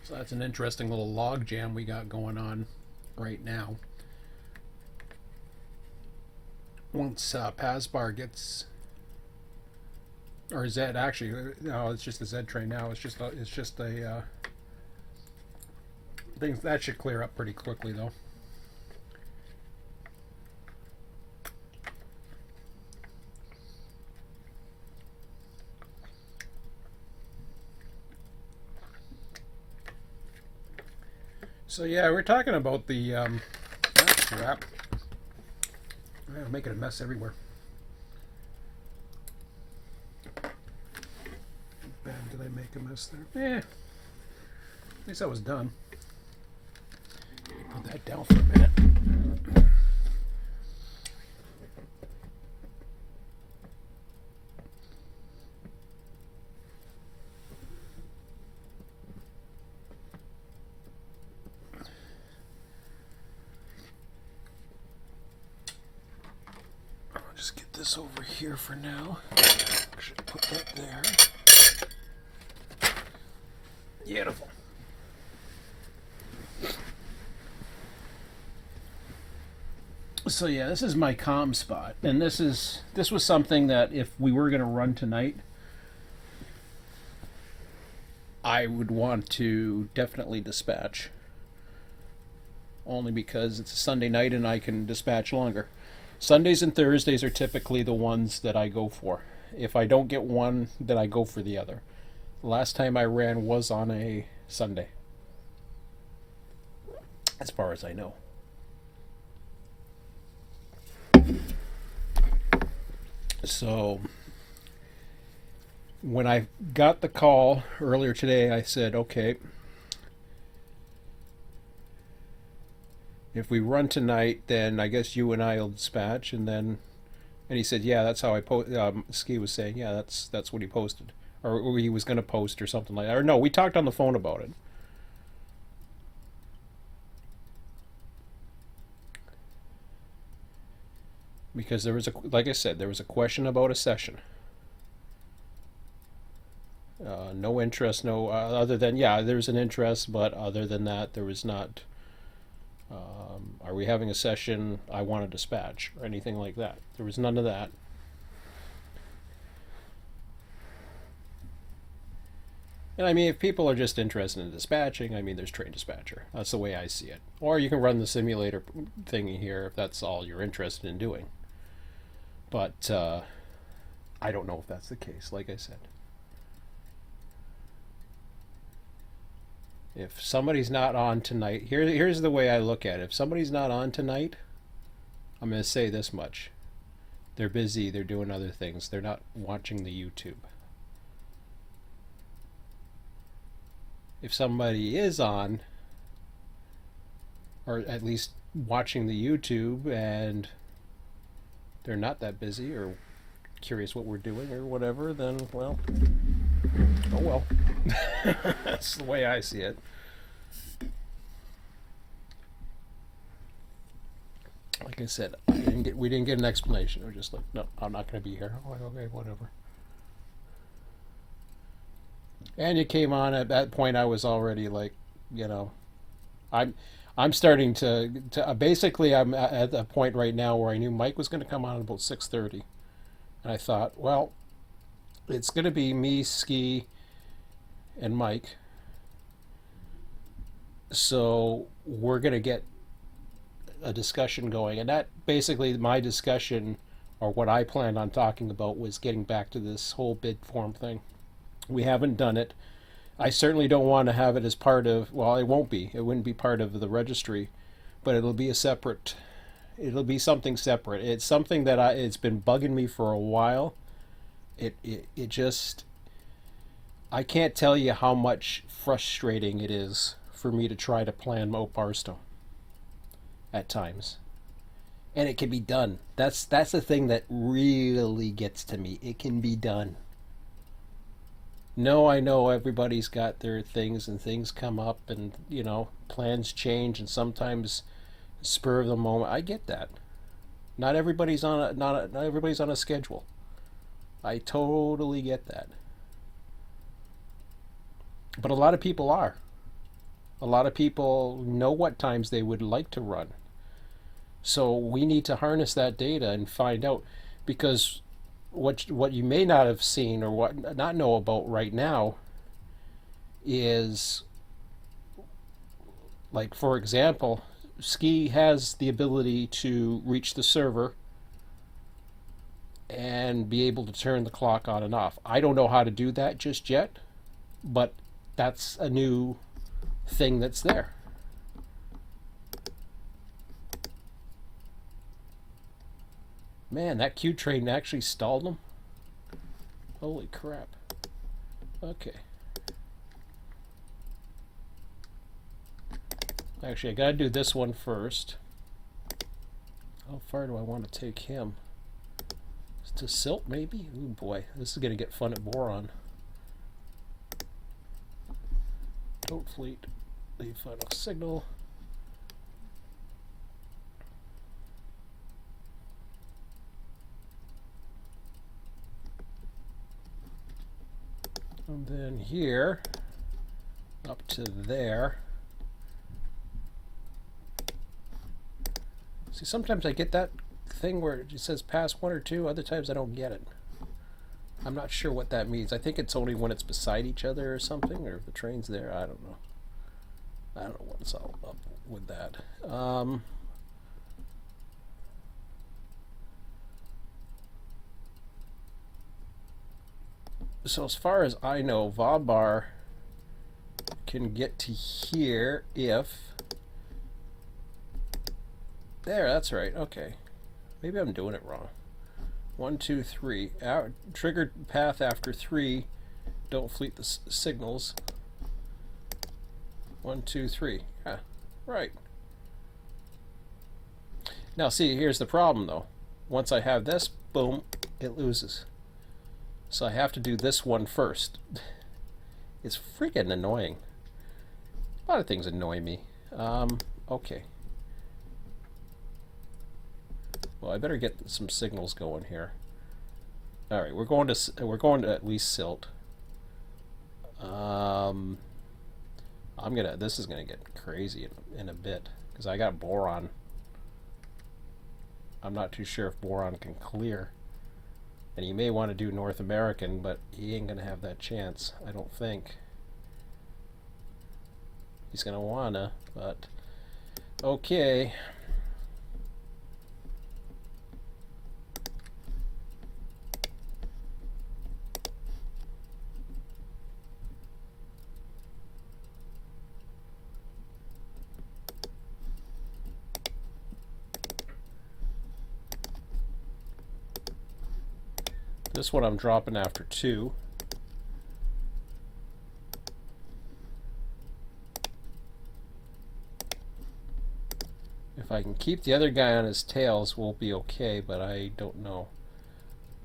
So that's an interesting little log jam we got going on right now. Once Pasbar gets, or Zed actually, no, it's just the Zed train now. It's just a things that should clear up pretty quickly though. So yeah, we're talking about the crap. I'm making a mess everywhere. Bad, did I make a mess there? At least I was done. Put that down for a minute. Just get this over here for now. Should put that there. Beautiful. So yeah, this is my comm spot, and this was something that if we were going to run tonight, I would want to definitely dispatch. Only because it's a Sunday night and I can dispatch longer. Sundays and Thursdays are typically the ones that I go for. If I don't get one, then I go for the other. The last time I ran was on a Sunday, as far as I know. So when I got the call earlier today, I said, okay, if we run tonight, then I guess you and I will dispatch. And he said, yeah, that's how I Ski was saying, yeah, that's what he posted, or he was going to post or something like that. Or no, we talked on the phone about it. Because there was like I said, there was a question about a session. No interest, no other than, yeah, there's an interest, but other than that, there was not. Are we having a session? I want to dispatch or anything like that. There was none of that. And I mean, if people are just interested in dispatching, I mean, there's train dispatcher. That's the way I see it. Or you can run the simulator thingy here if that's all you're interested in doing. But I don't know if that's the case, like I said. If somebody's not on tonight, here's the way I look at it. If somebody's not on tonight, I'm going to say this much. They're busy, they're doing other things, they're not watching the YouTube. If somebody is on, or at least watching the YouTube, and they're not that busy or curious what we're doing or whatever, then, well, oh well. That's the way I see it. Like I said, we didn't get an explanation. We're just like, no, I'm not going to be here. I'm like, okay, whatever. And you came on at that point. I was already like, you know, I'm starting to basically I'm at a point right now where I knew Mike was going to come on at about 6:30, and I thought, well, it's going to be me, Ski, and Mike. So we're going to get a discussion going, and that basically my discussion, or what I planned on talking about, was getting back to this whole bid form thing. We haven't done it. I certainly don't want to have it as part of, well, it won't be. It wouldn't be part of the registry, but it'll be a separate, it'll be something separate. It's something that it's been bugging me for a while. It just, I can't tell you how much frustrating it is for me to try to plan Mo Barstow at times. And it can be done. That's the thing that really gets to me. It can be done. No, I know everybody's got their things, and things come up, and you know, plans change, and sometimes spur of the moment. I get that. Not everybody's on a not everybody's on a schedule. I totally get that. But a lot of people are. A lot of people know what times they would like to run. So we need to harness that data and find out, because what you may not have seen or what not know about right now is, like, for example, Ski has the ability to reach the server and be able to turn the clock on and off. I don't know how to do that just yet, but that's a new thing that's there. Man, that Q train actually stalled them. Holy crap. Okay. Actually, I gotta do this one first. How far do I want to take him? To Silt, maybe? Oh boy, this is gonna get fun at Boron. Goat Fleet. Leave final signal. And then here, up to there. See, sometimes I get that thing where it says pass 1 or 2, other times I don't get it. I'm not sure what that means. I think it's only when it's beside each other or something, or if the train's there, I don't know. I don't know what's all up with that. So as far as I know, Vabar can get to here if... There, that's right, okay. Maybe I'm doing it wrong. 1, 2, 3. Triggered path after 3. Don't fleet the signals. 1, 2, 3. Yeah, right. Now see, here's the problem though. Once I have this, boom, it loses. So I have to do this one first. It's freaking annoying. A lot of things annoy me. Okay. Well, I better get some signals going here. All right, we're going to at least Silt. I'm gonna. This is gonna get crazy in a bit because I got boron. I'm not too sure if boron can clear, and he may want to do North American, but he ain't gonna have that chance. I don't think. He's gonna wanna, but okay. This one I'm dropping after 2. If I can keep the other guy on his tails, we'll be okay, but I don't know.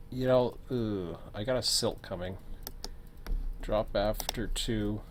You know, I got a silt coming. Drop after 2.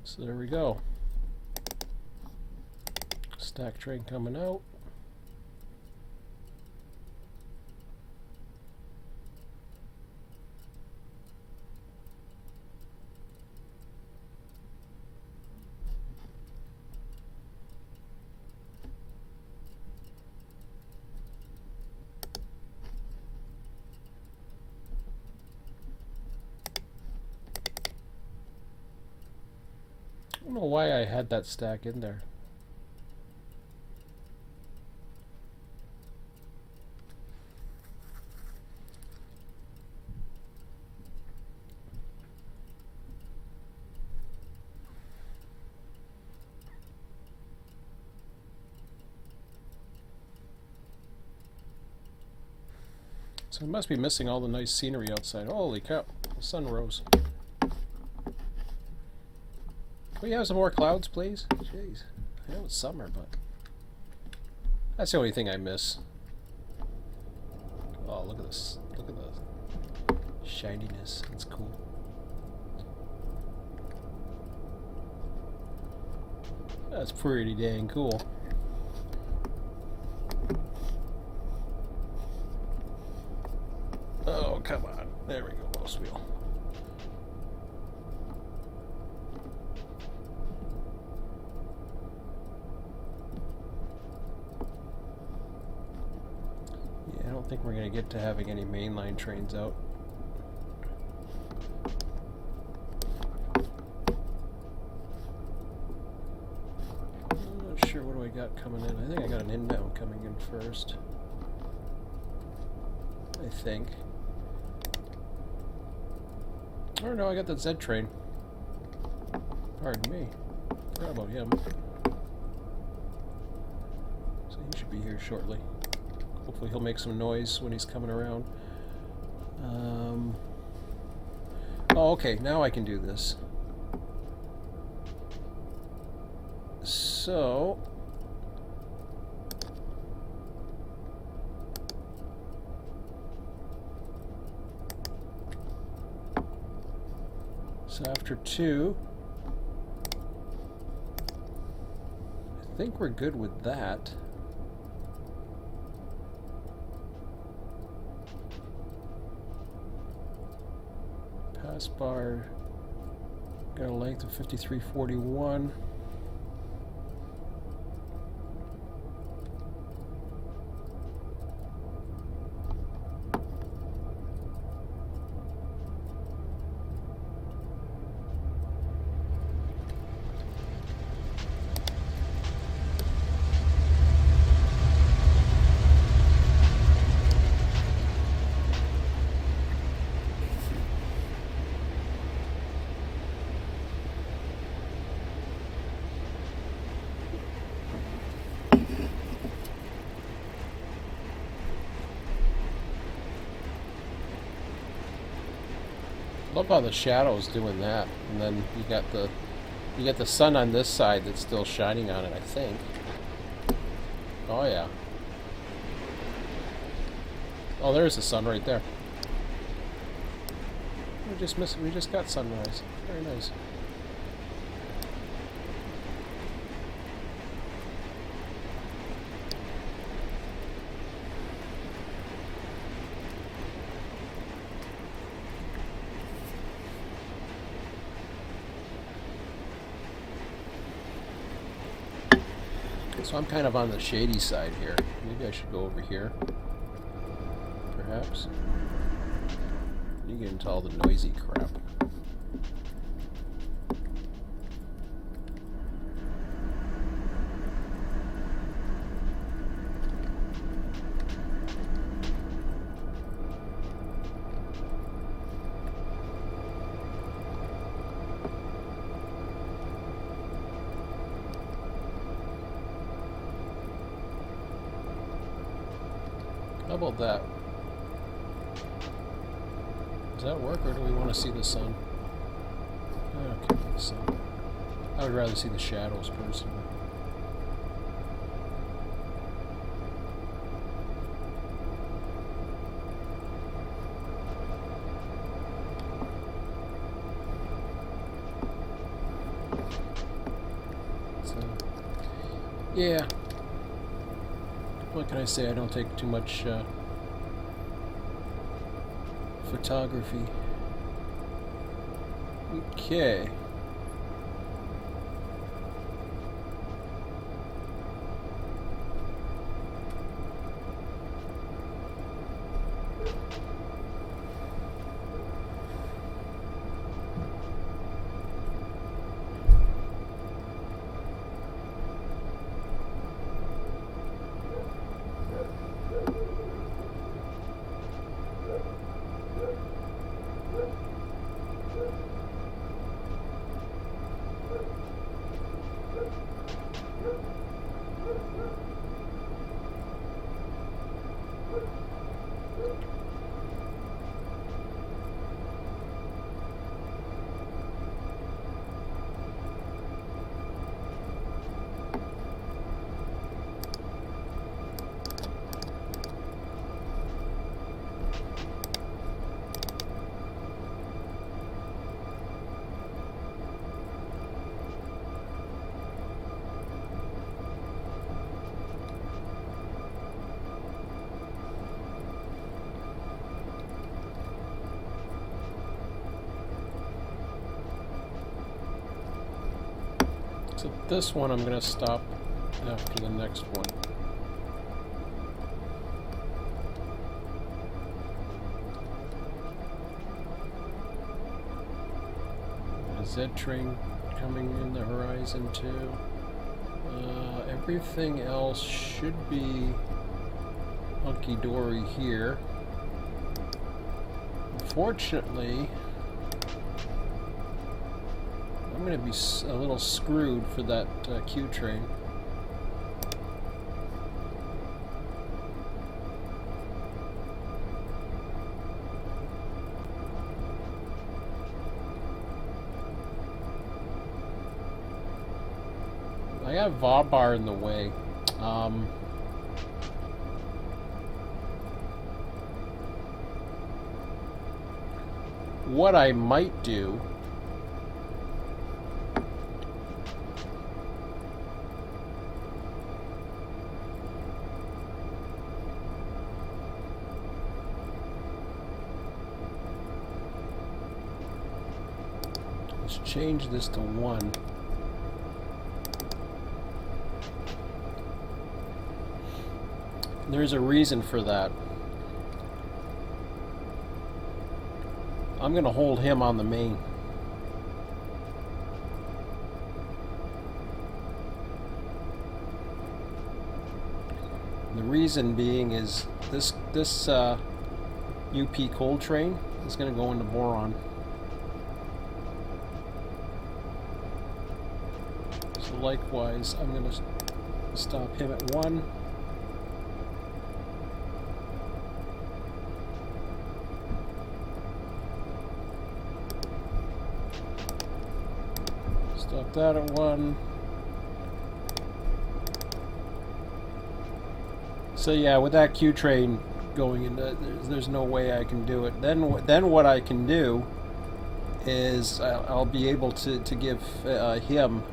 So there we go. Stack train coming out. I don't know why I had that stack in there. So I must be missing all the nice scenery outside. Holy cow, the sun rose. Can we have some more clouds, please? Jeez. I know it's summer, but that's the only thing I miss. Oh, look at this. Look at the shininess. It's cool. That's pretty dang cool. Oh, come on. There we go, most wheel. I don't think we're going to get to having any mainline trains out. I'm not sure what do I got coming in. I think I got an inbound coming in first. I think. Oh no, I got that Z train. Pardon me. Forgot about him. So he should be here shortly. Hopefully he'll make some noise when he's coming around. Oh, okay, now I can do this. So... after 2, I think we're good with that. Pass bar got a length of 5341. Love how the shadow's doing that, and then you got the You get the sun on this side that's still shining on it, I think. Oh yeah. Oh, there's the sun right there. We just got sunrise. Very nice. So I'm kind of on the shady side here. Maybe I should go over here. Perhaps. You get into all the noisy crap. How about that? Does that work, or do we want to see the sun? Okay, the sun. I would rather see the shadows, personally. So, yeah. What can I say? I don't take too much photography. Okay. So this one I'm going to stop after the next one. A Z train coming in the horizon too. Everything else should be hunky-dory here. Unfortunately, I'm going to be a little screwed for that Q train. I got Vabar in the way. What I might do is change this to 1. There's a reason for that. I'm going to hold him on the main. The reason being is this UP coal train is going to go into Boron. So likewise, I'm going to stop him at 1. Stop that at 1. So yeah, with that Q train going in, there's no way I can do it. Then what I can do is I'll be able to give him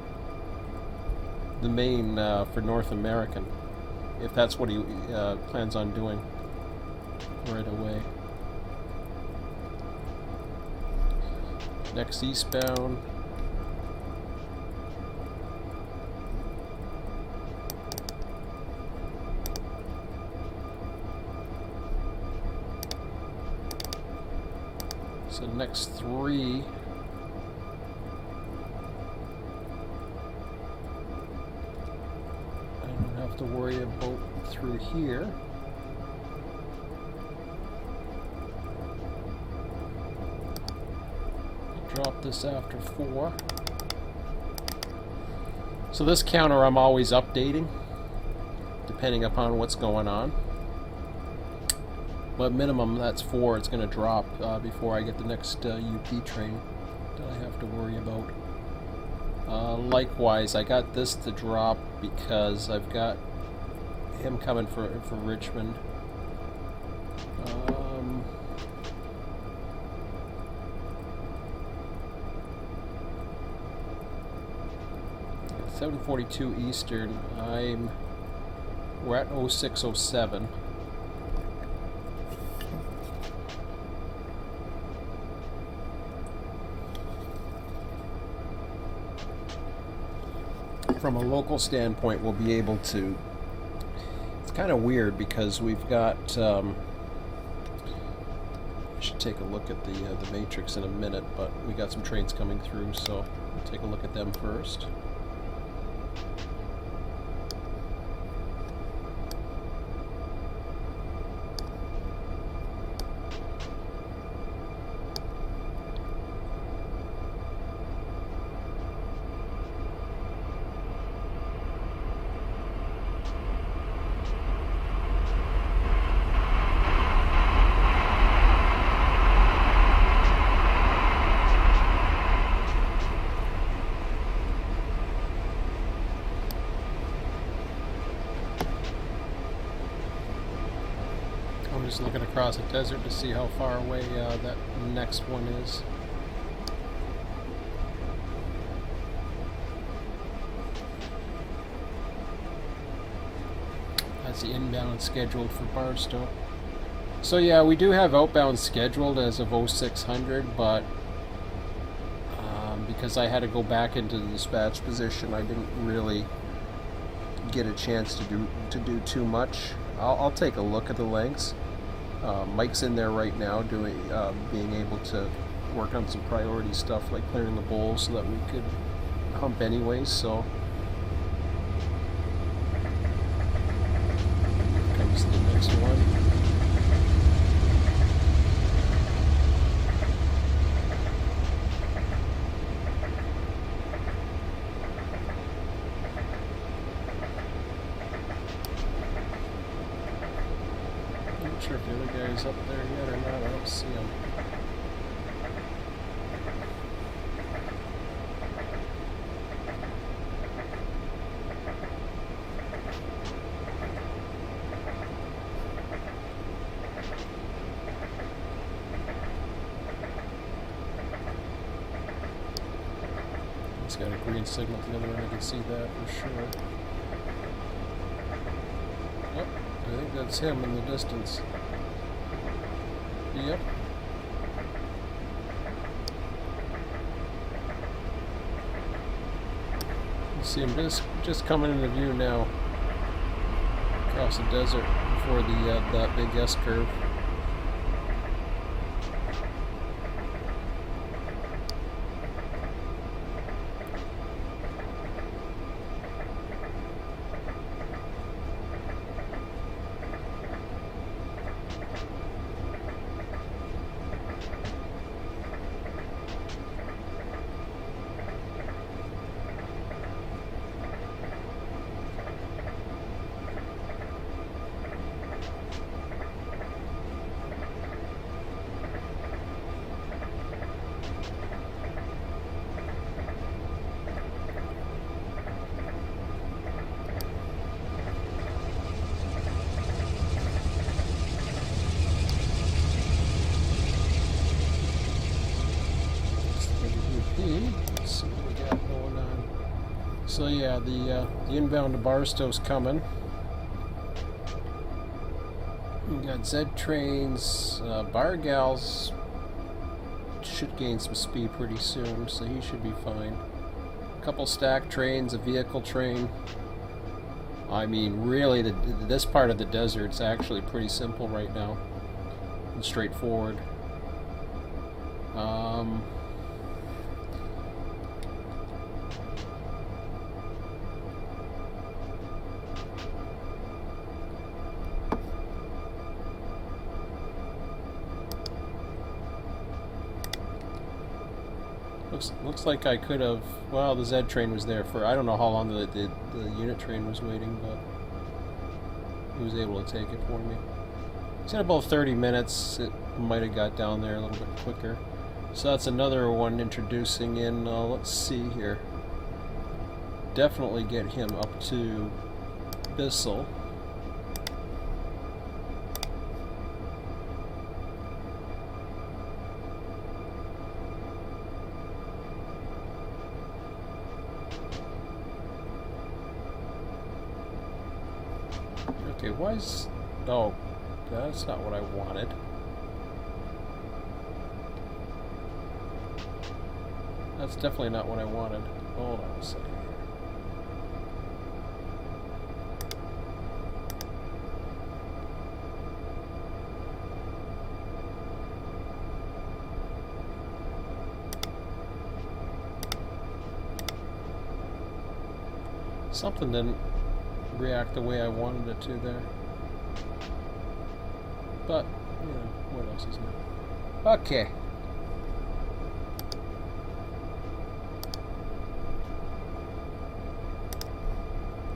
the main for North American, if that's what he plans on doing right away. Next eastbound. So next 3. I don't have to worry about through here. Drop this after 4. So this counter I'm always updating, depending upon what's going on. But minimum, that's 4. It's going to drop before I get the next UP train that I have to worry about. Likewise, I got this to drop because I've got him coming for Richmond. 7:42 Eastern. We're at 0607. From a local standpoint, we'll be able to. It's kind of weird because we've got. I should take a look at the matrix in a minute, but we got some trains coming through, so we'll take a look at them first. Just looking across the desert to see how far away that next one is. That's the inbound scheduled for Barstow. So yeah, we do have outbound scheduled as of 0600, but because I had to go back into the dispatch position, I didn't really get a chance to do too much. I'll take a look at the lengths. Mike's in there right now doing, being able to work on some priority stuff like clearing the bowls so that we could hump anyways. So here comes the next one. Not sure if the other guy's up there yet or not. I don't see him. He's got a green signal to the other end. I can see that for sure. Yep, I think that's him in the distance. Yep. You see him just coming into view now across the desert before the that big S curve. So yeah, the inbound to Barstow's coming. We got Z trains, Bargal's should gain some speed pretty soon, so he should be fine. A couple stack trains, a vehicle train. I mean, really, this part of the desert's actually pretty simple right now and straightforward. Looks like I could have. Well, the Z train was there for. I don't know how long the unit train was waiting, but he was able to take it for me. It's at about 30 minutes. It might have got down there a little bit quicker. So that's another one introducing in. Let's see here. Definitely get him up to Bissell. Okay, why is... Oh, that's not what I wanted. That's definitely not what I wanted. Hold on a second here. Something didn't react the way I wanted it to there. But, you know, what else is new? Okay.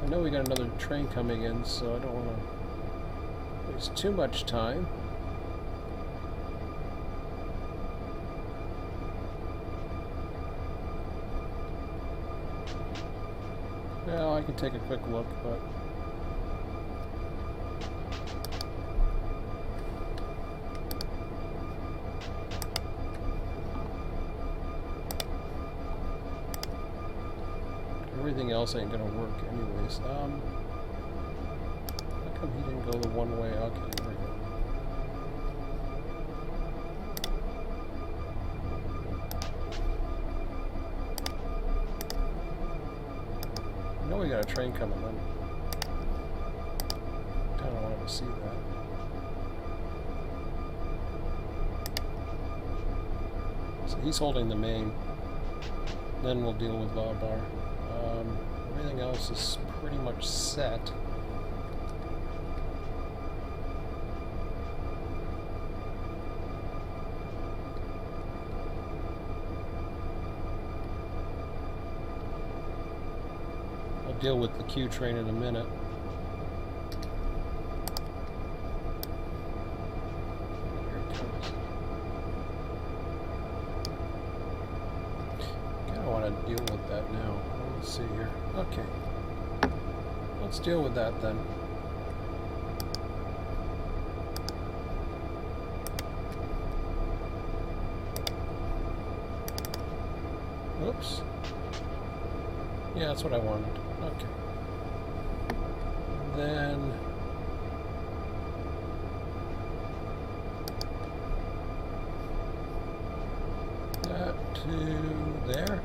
I know we got another train coming in, so I don't want to waste too much time. Well, I can take a quick look, but... everything else ain't gonna work anyways. How come he didn't go the one way? Okay, there we go. I know we got a train coming in. Kinda wanted to see that. So he's holding the main. Then we'll deal with Vabar. Everything else is pretty much set. I'll deal with the Q train in a minute. Here it comes. I kind of want to deal with that now. Let's see here. Okay. Let's deal with that then. Oops. Yeah, that's what I wanted. Okay. Then... that to there.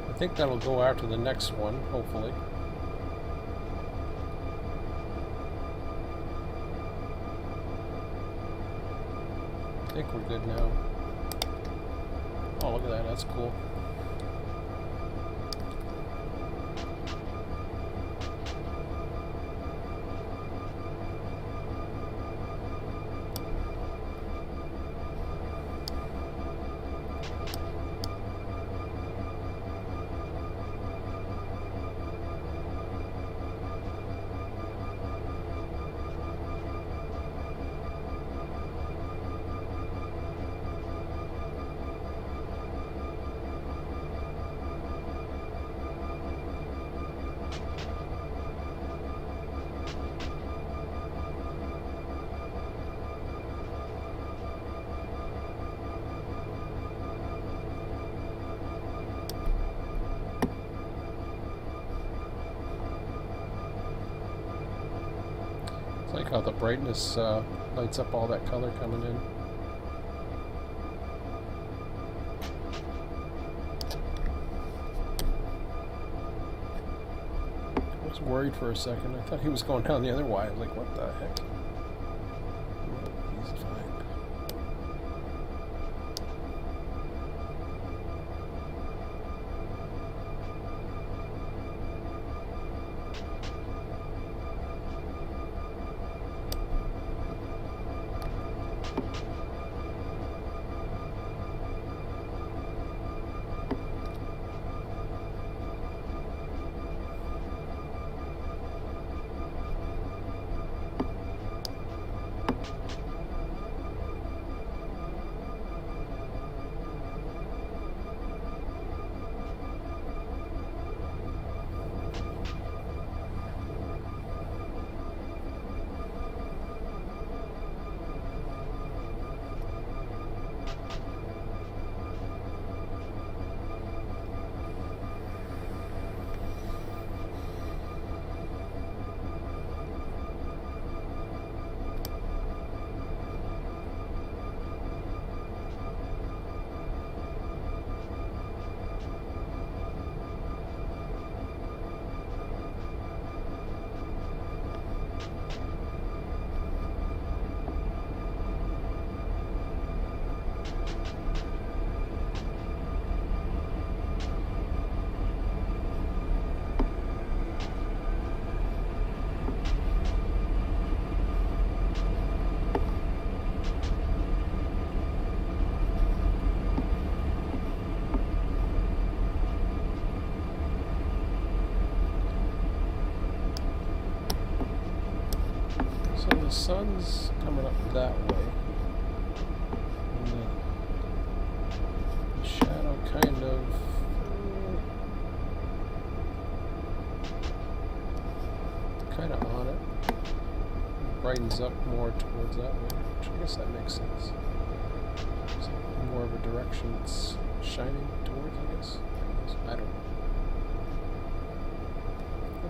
I think that'll go after the next one, hopefully. I think we're good now. Oh, look at that, that's cool. like how the brightness lights up all that color coming in. I was worried for a second. I thought he was going down the other way. I was like, what the heck? He's fine. The sun's coming up that way, and the shadow kind of on it. Brightens up more towards that way, which I guess that makes sense. So more of a direction it's shining towards, I guess. I don't know.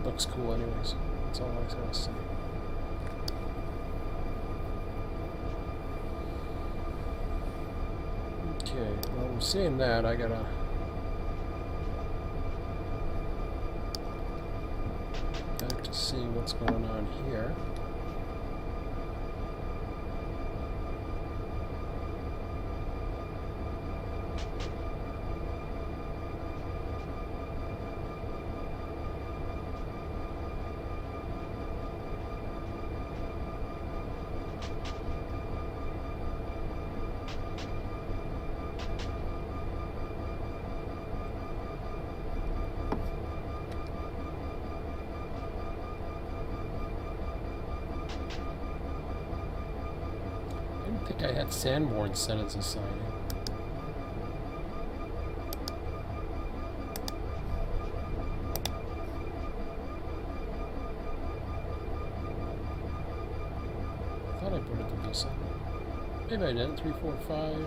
It looks cool anyways. That's all I was going to say. Okay, well, I'm seeing that. I gotta back to see what's going on here. I think I had Sanborn set as a signing. I thought I put it to Bissell. Maybe I didn't. 3, 4, 5. Yeah,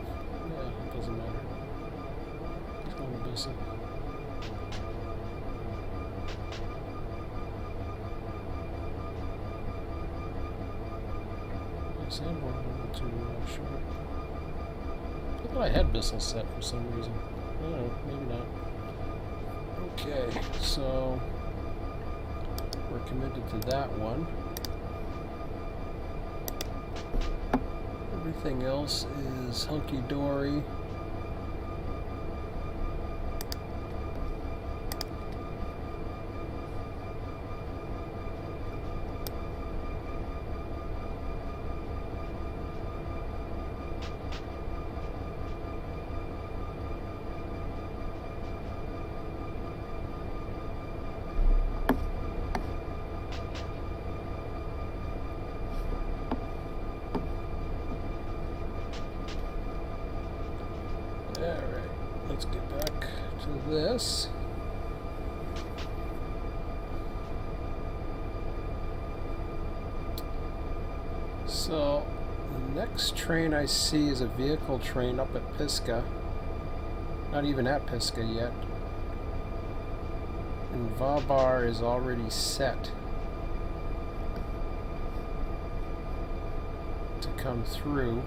it doesn't matter. It's going to Bissell. Sanborn a little too short. I thought I had Bissell set for some reason. I don't know, maybe not. Okay, so we're committed to that one. Everything else is hunky-dory. Alright, let's get back to this. So, the next train I see is a vehicle train up at Pisgah. Not even at Pisgah yet. And Vabar is already set. come through.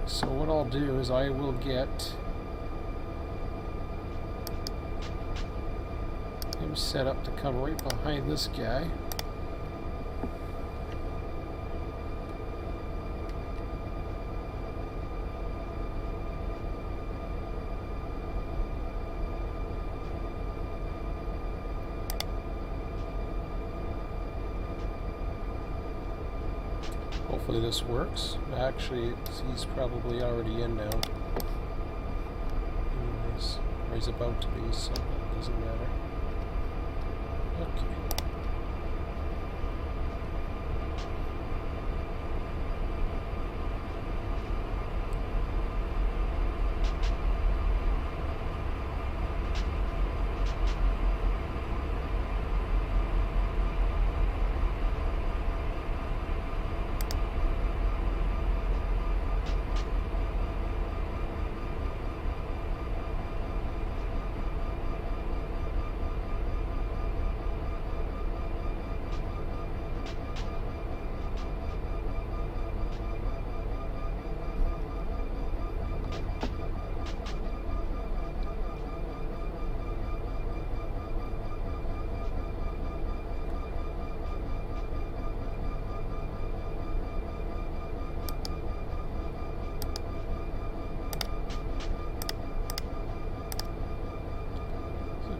So what I'll do is I will get him set up to come right behind this guy. Hopefully this works. Actually, he's probably already in now. Anyways, or he's about to be, so it doesn't matter. Okay.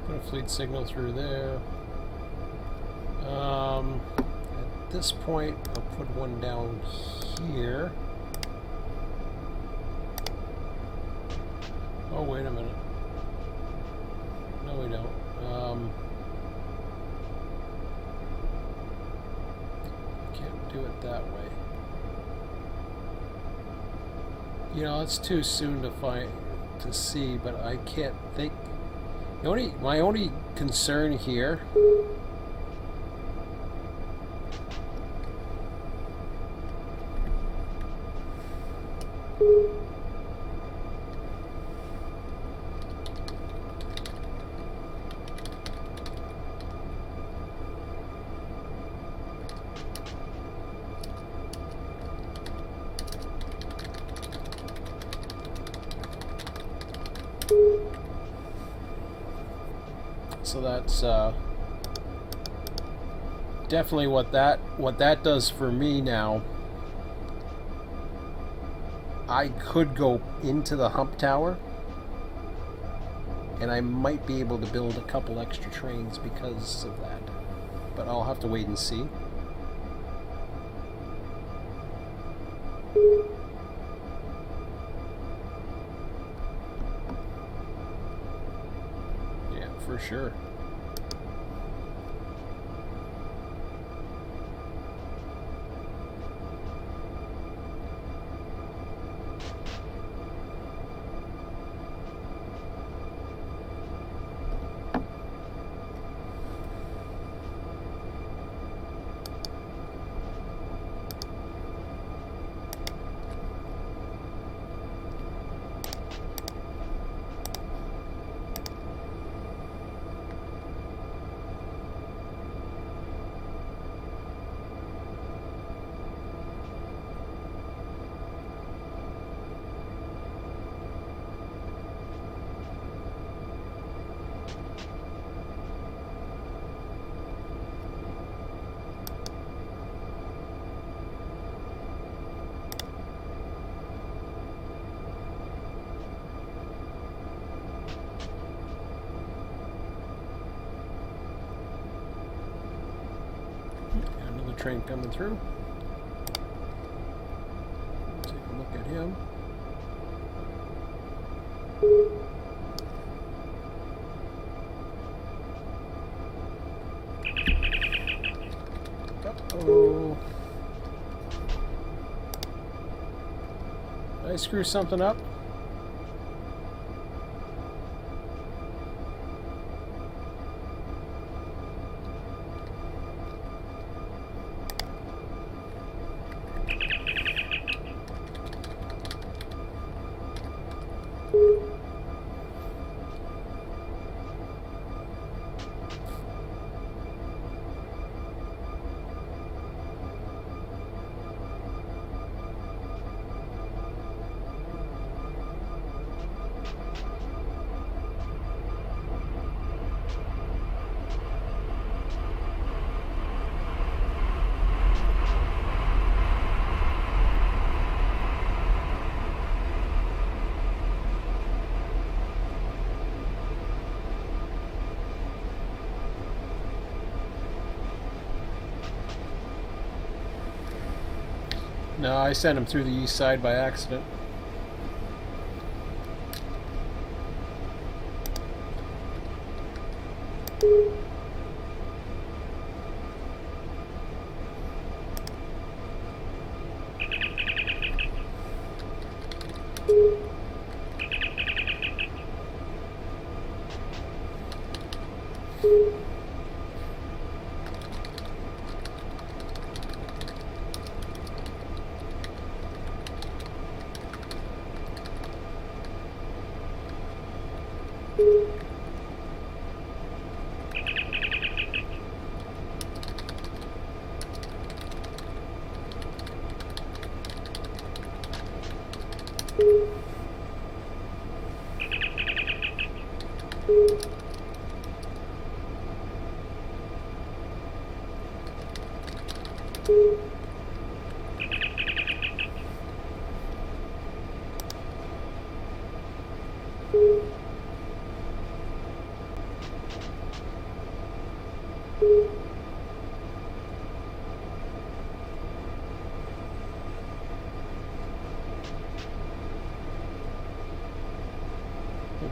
Put a fleet signal through there. At this point, I'll put one down here. Oh, wait a minute. No, we don't. Can't do it that way. You know, it's too soon to see, but I can't think. My only concern here so that's definitely what that does for me now. I could go into the hump tower and I might be able to build a couple extra trains because of that, but I'll have to wait and see. Yeah, for sure. Train coming through. Take a look at him. Uh-oh. Did I screw something up? No, I sent him through the east side by accident.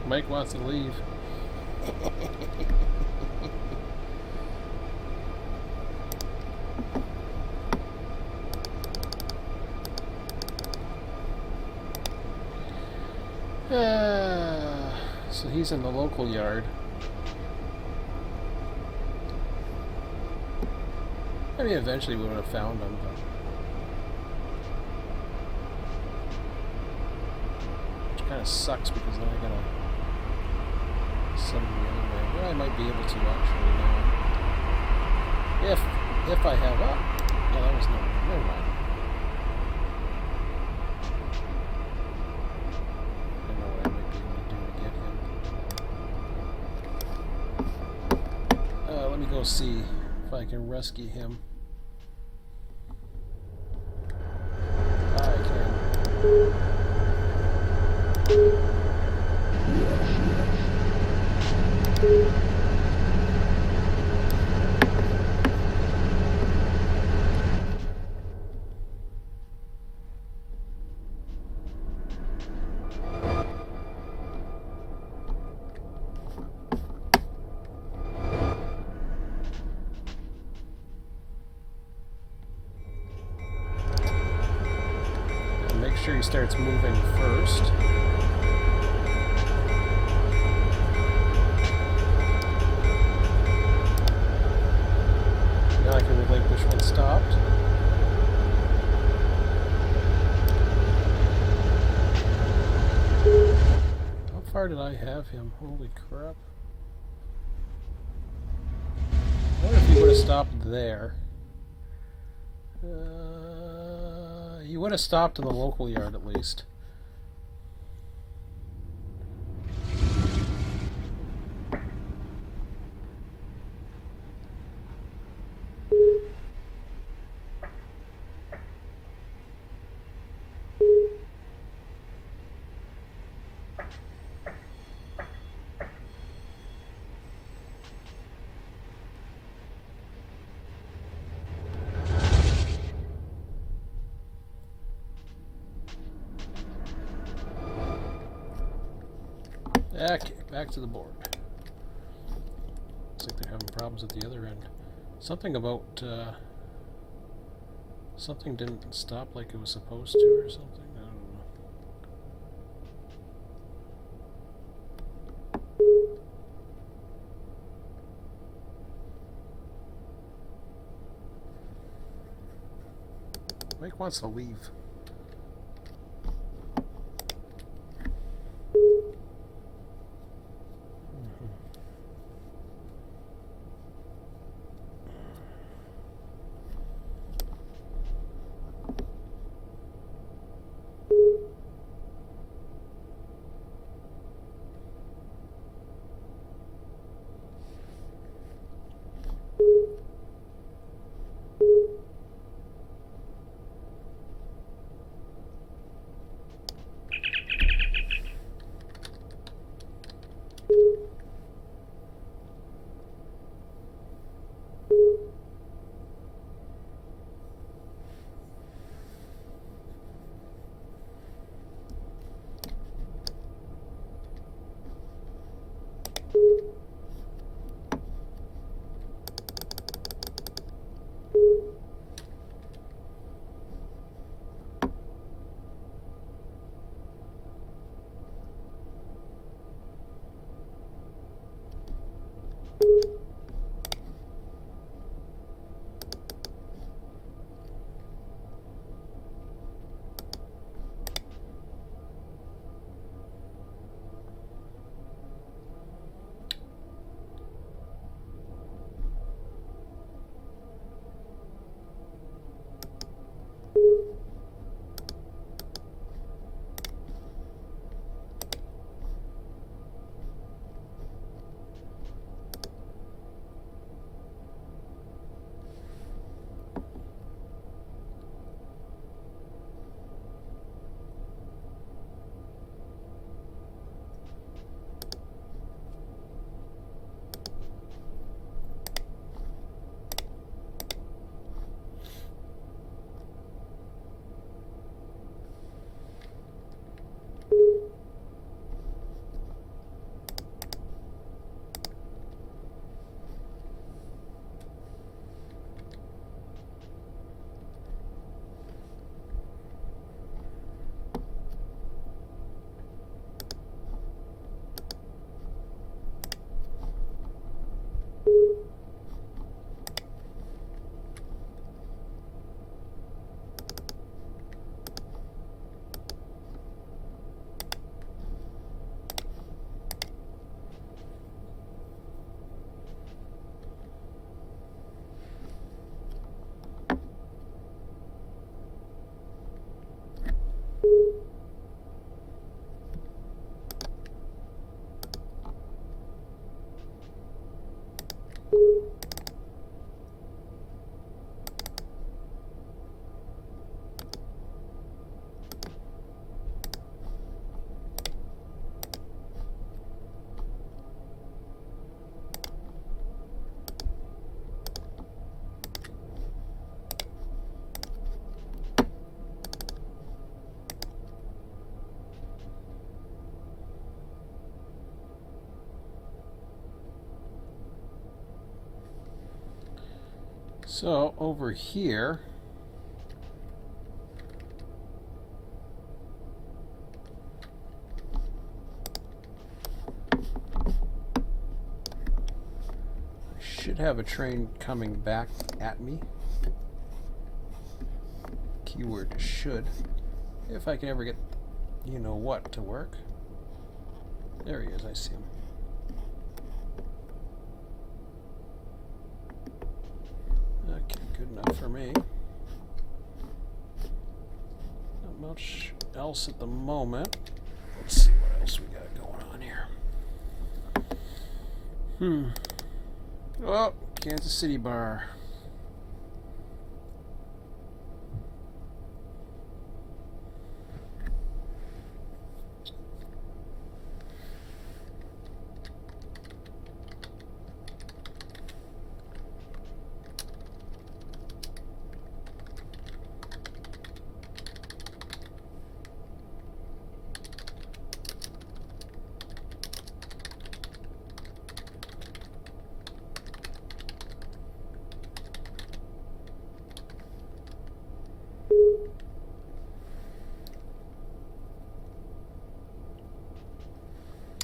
Mike wants to leave. So he's in the local yard. Maybe eventually we would have found him, but which kind of sucks because then I gotta send him the other way. Well, I might be able to actually now. If I have up. Oh, that was never mind. I know what I might be able to do to get him. Let me go see if I can rescue him. I can. Make sure he starts moving first. Now I can relinquish when stopped. How far did I have him? Holy crap. I wonder if he would have stopped there. He would have stopped in the local yard at least. Okay, back to the board. Looks like they're having problems at the other end. Something about, something didn't stop like it was supposed to or something. I don't know. Mike wants to leave. So over here, I should have a train coming back at me. Keyword should. If I can ever get, you know what, to work. There he is, I see him. Okay, good enough for me. Not much else at the moment. Let's see what else we got going on here. Oh, Kansas City bar.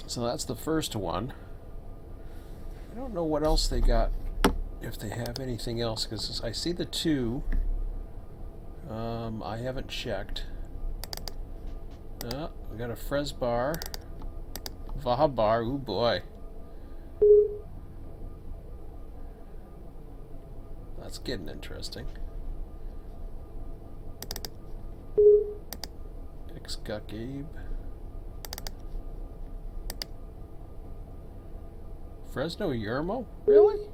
So that's the first one. I don't know what else they got, if they have anything else, because I see the two. I haven't checked. We got a Frez bar. Vaha bar, ooh boy. That's getting interesting. X-Guck Gabe. Fresno Yermo? Really?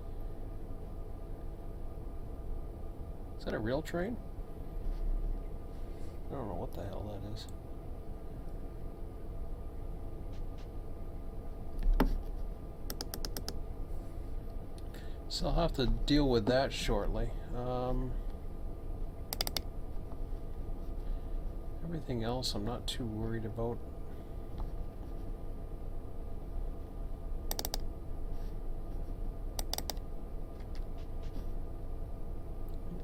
Is that a real train? I don't know what the hell that is. So I'll have to deal with that shortly. Everything else I'm not too worried about.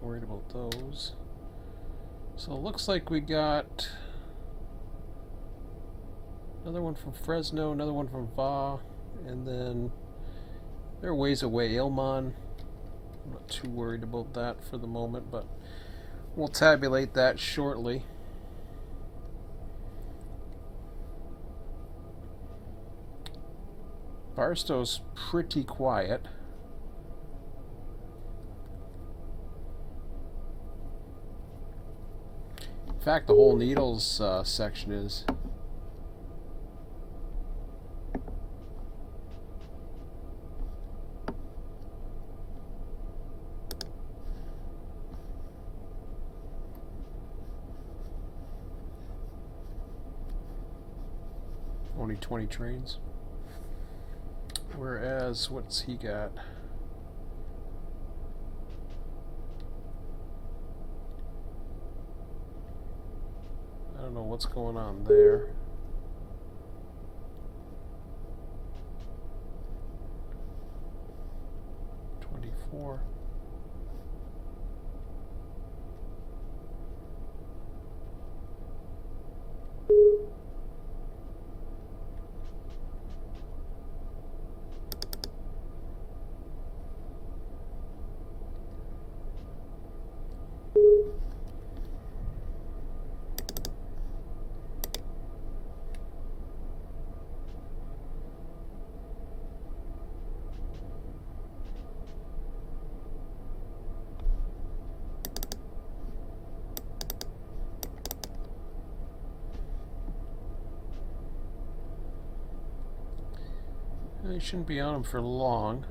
Worried about those. So it looks like we got another one from Fresno, another one from Va, and then they're ways away. Ilman. I'm not too worried about that for the moment, but we'll tabulate that shortly. Barstow's pretty quiet. In fact, the whole Needles section is. Only 20 trains. Whereas, what's he got? I don't know what's going on there. '24. You shouldn't be on them for long.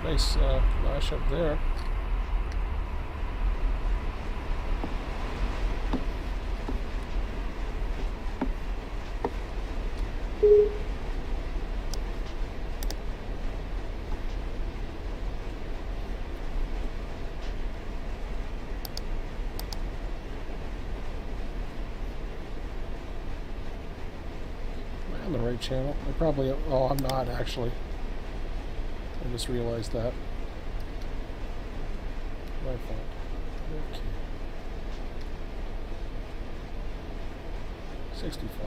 Nice lash up there. On the right channel. I probably, oh, I'm not actually. I just realized that. My fault. Okay. 65.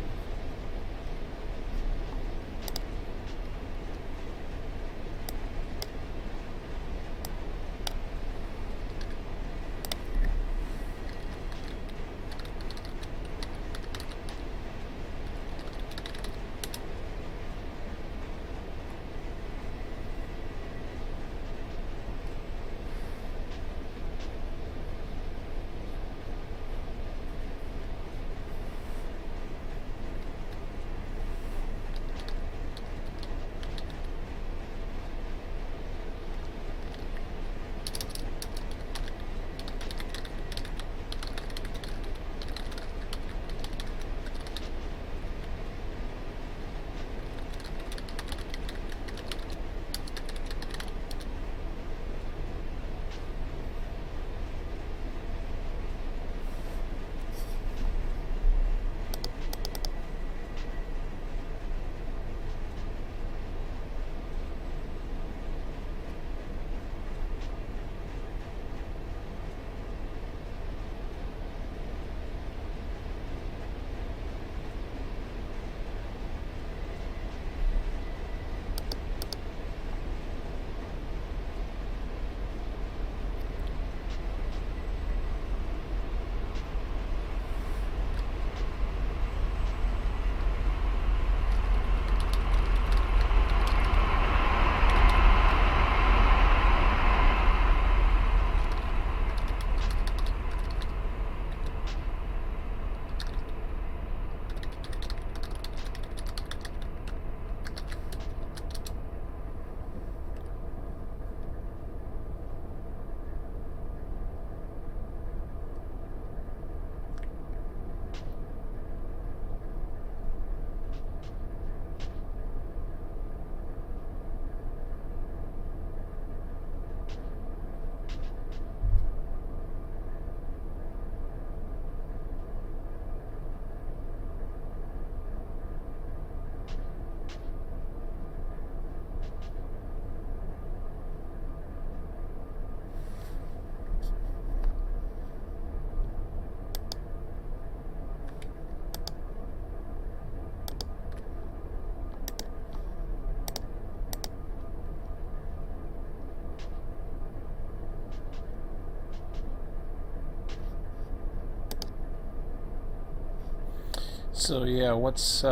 So yeah, what's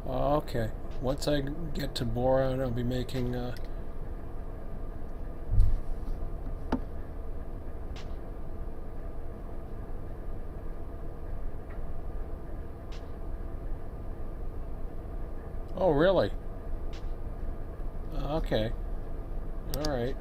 okay. Once I get to boron, I'll be making oh really? Okay. All right.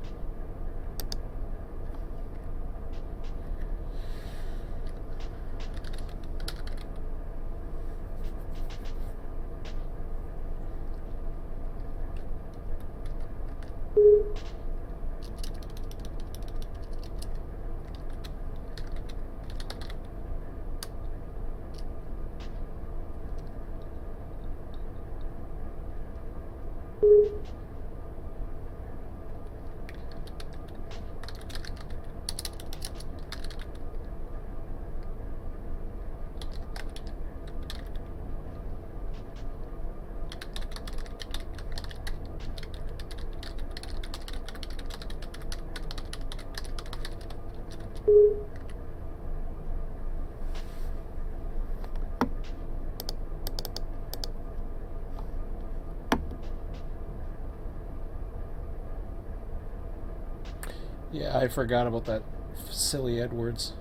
Yeah, I forgot about that silly Edwards.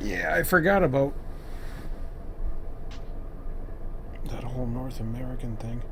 Yeah, I forgot about that whole North American thing.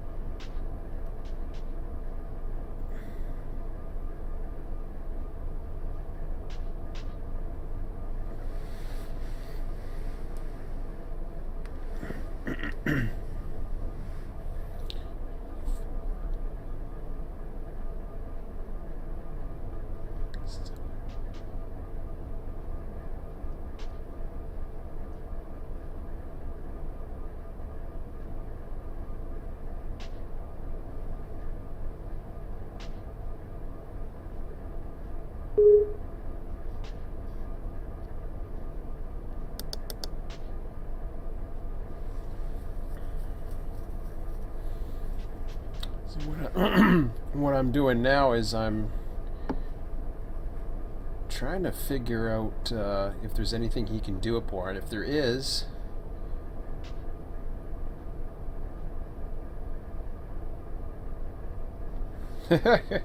What I'm doing now is I'm trying to figure out if there's anything he can do upon. If there is, okay,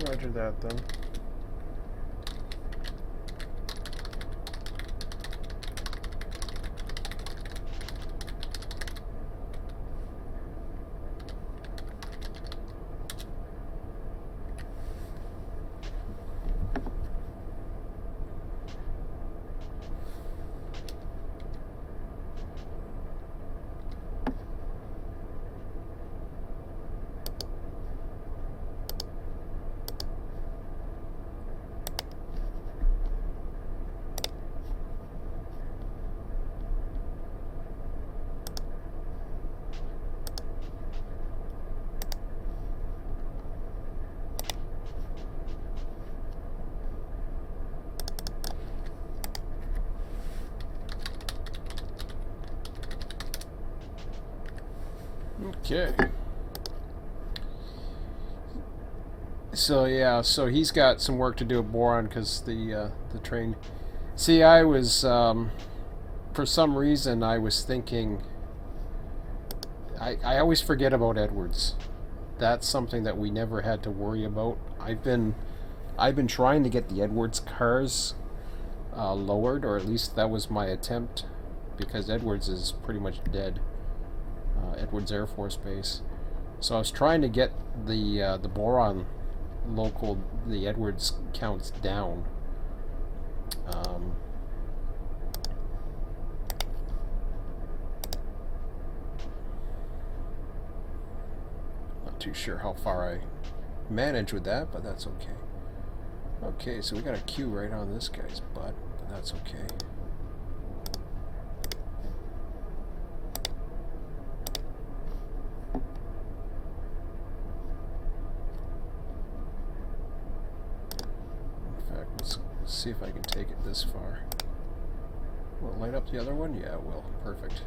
Roger that then. Okay. So yeah, so he's got some work to do at boron because the train. See, I was for some reason I was thinking. I always forget about Edwards. That's something that we never had to worry about. I've been trying to get the Edwards cars lowered, or at least that was my attempt, because Edwards is pretty much dead. Edwards Air Force Base. So I was trying to get the boron local, the Edwards counts down. Not too sure how far I manage with that, but that's okay. Okay, so we got a Q right on this guy's butt, but that's okay. See if I can take it this far. Will it light up the other one? Yeah, it will. Perfect.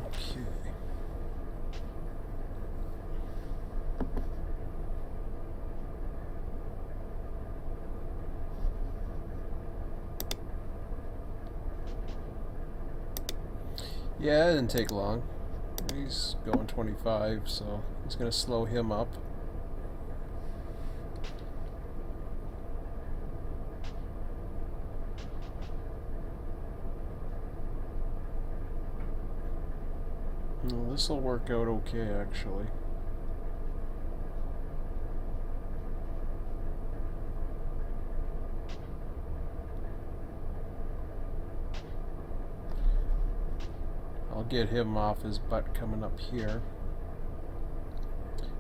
Okay. Yeah, it didn't take long. He's going 25, so he's going to slow him up. Well, this will work out okay, actually. I'll get him off his butt coming up here.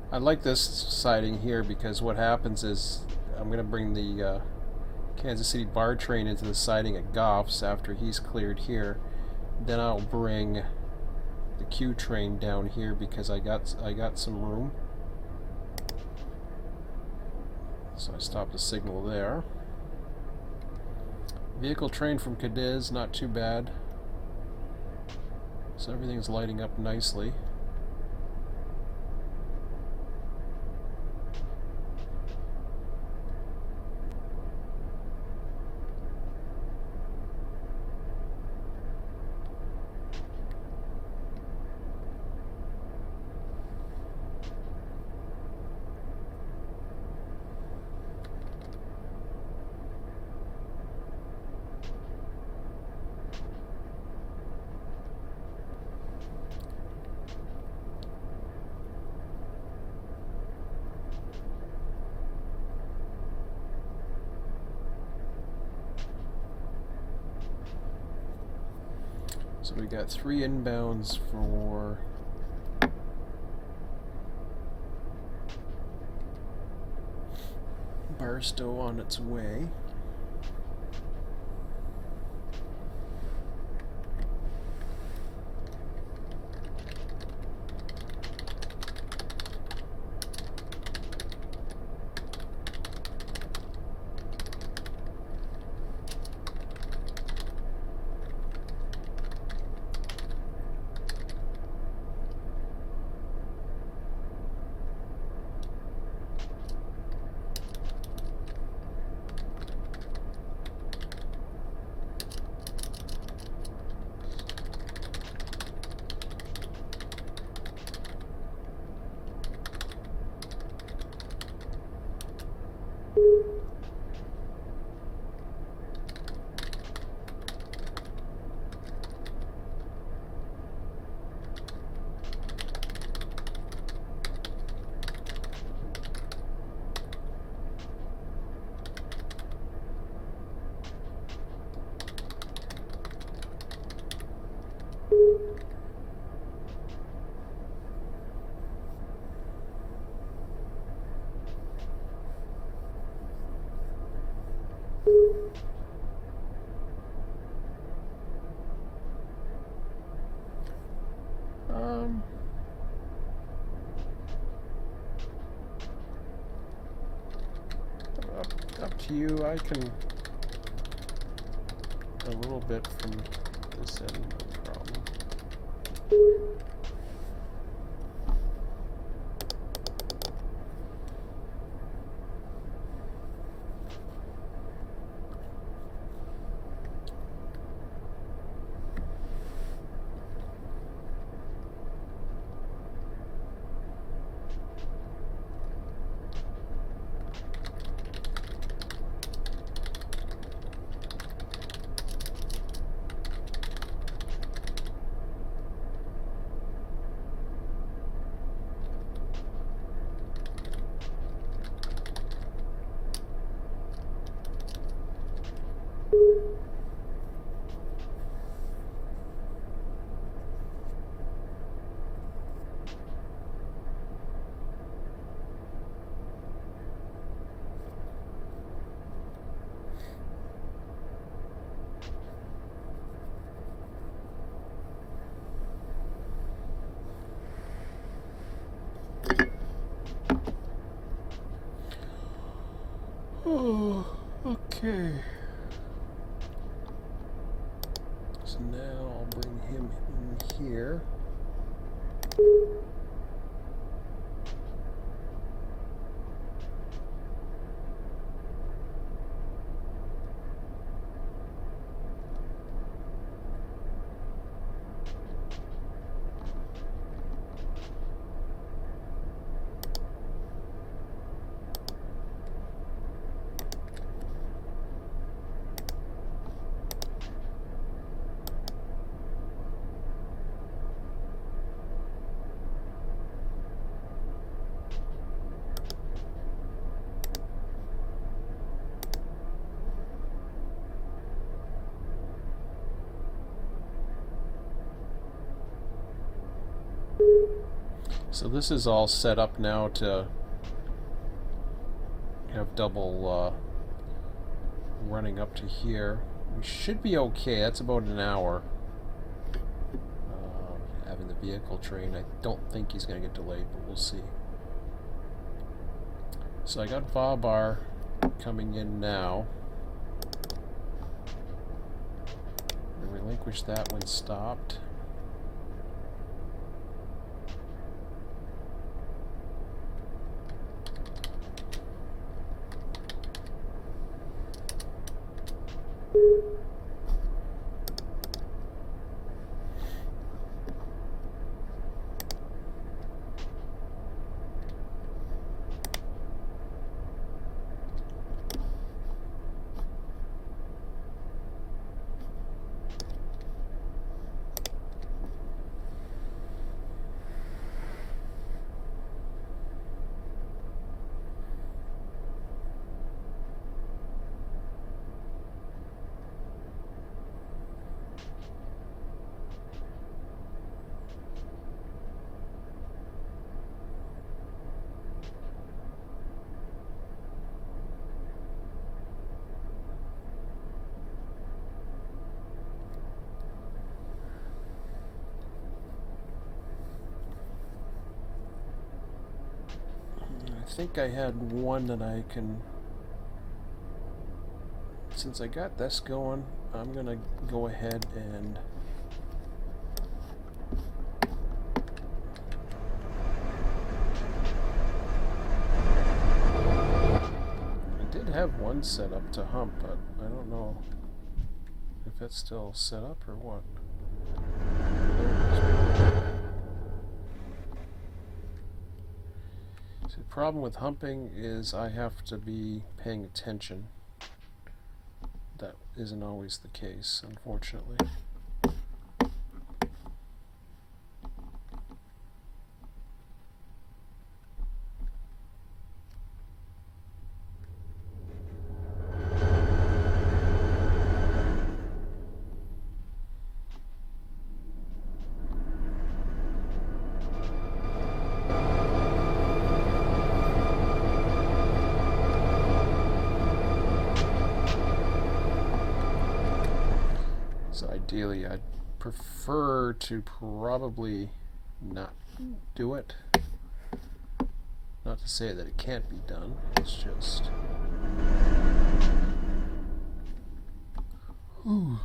I like this siding here because what happens is I'm going to bring the Kansas City bar train into the siding at Goff's after he's cleared here. Then I'll bring the Q train down here because I got some room. So I stopped the signal there. Vehicle train from Cadiz, not too bad. So everything's lighting up nicely. So we got 3 inbounds for Barstow on its way. Up to you. I can a little bit from this end, no problem. Oh, okay. So now I'll bring him in here. So this is all set up now to have double running up to here. We should be okay. That's about an hour. Having the vehicle train. I don't think he's going to get delayed, but we'll see. So I got Vabar coming in now. I relinquished that when stopped. think I had one that I can... Since I got this going, I'm gonna go ahead and... I did have one set up to hump, but I don't know if it's still set up or what. See, the problem with humping is I have to be paying attention. That isn't always the case, unfortunately. So ideally, I'd prefer to probably not do it. Not to say that it can't be done, it's just... Ooh.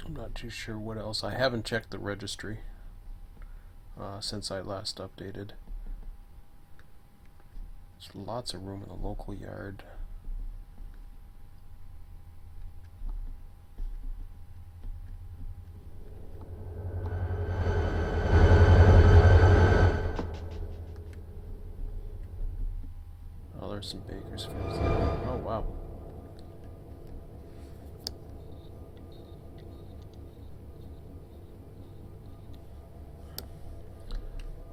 I'm not too sure what else. I haven't checked the registry since I last updated. There's lots of room in the local yard. Some Bakersfields there. Oh wow.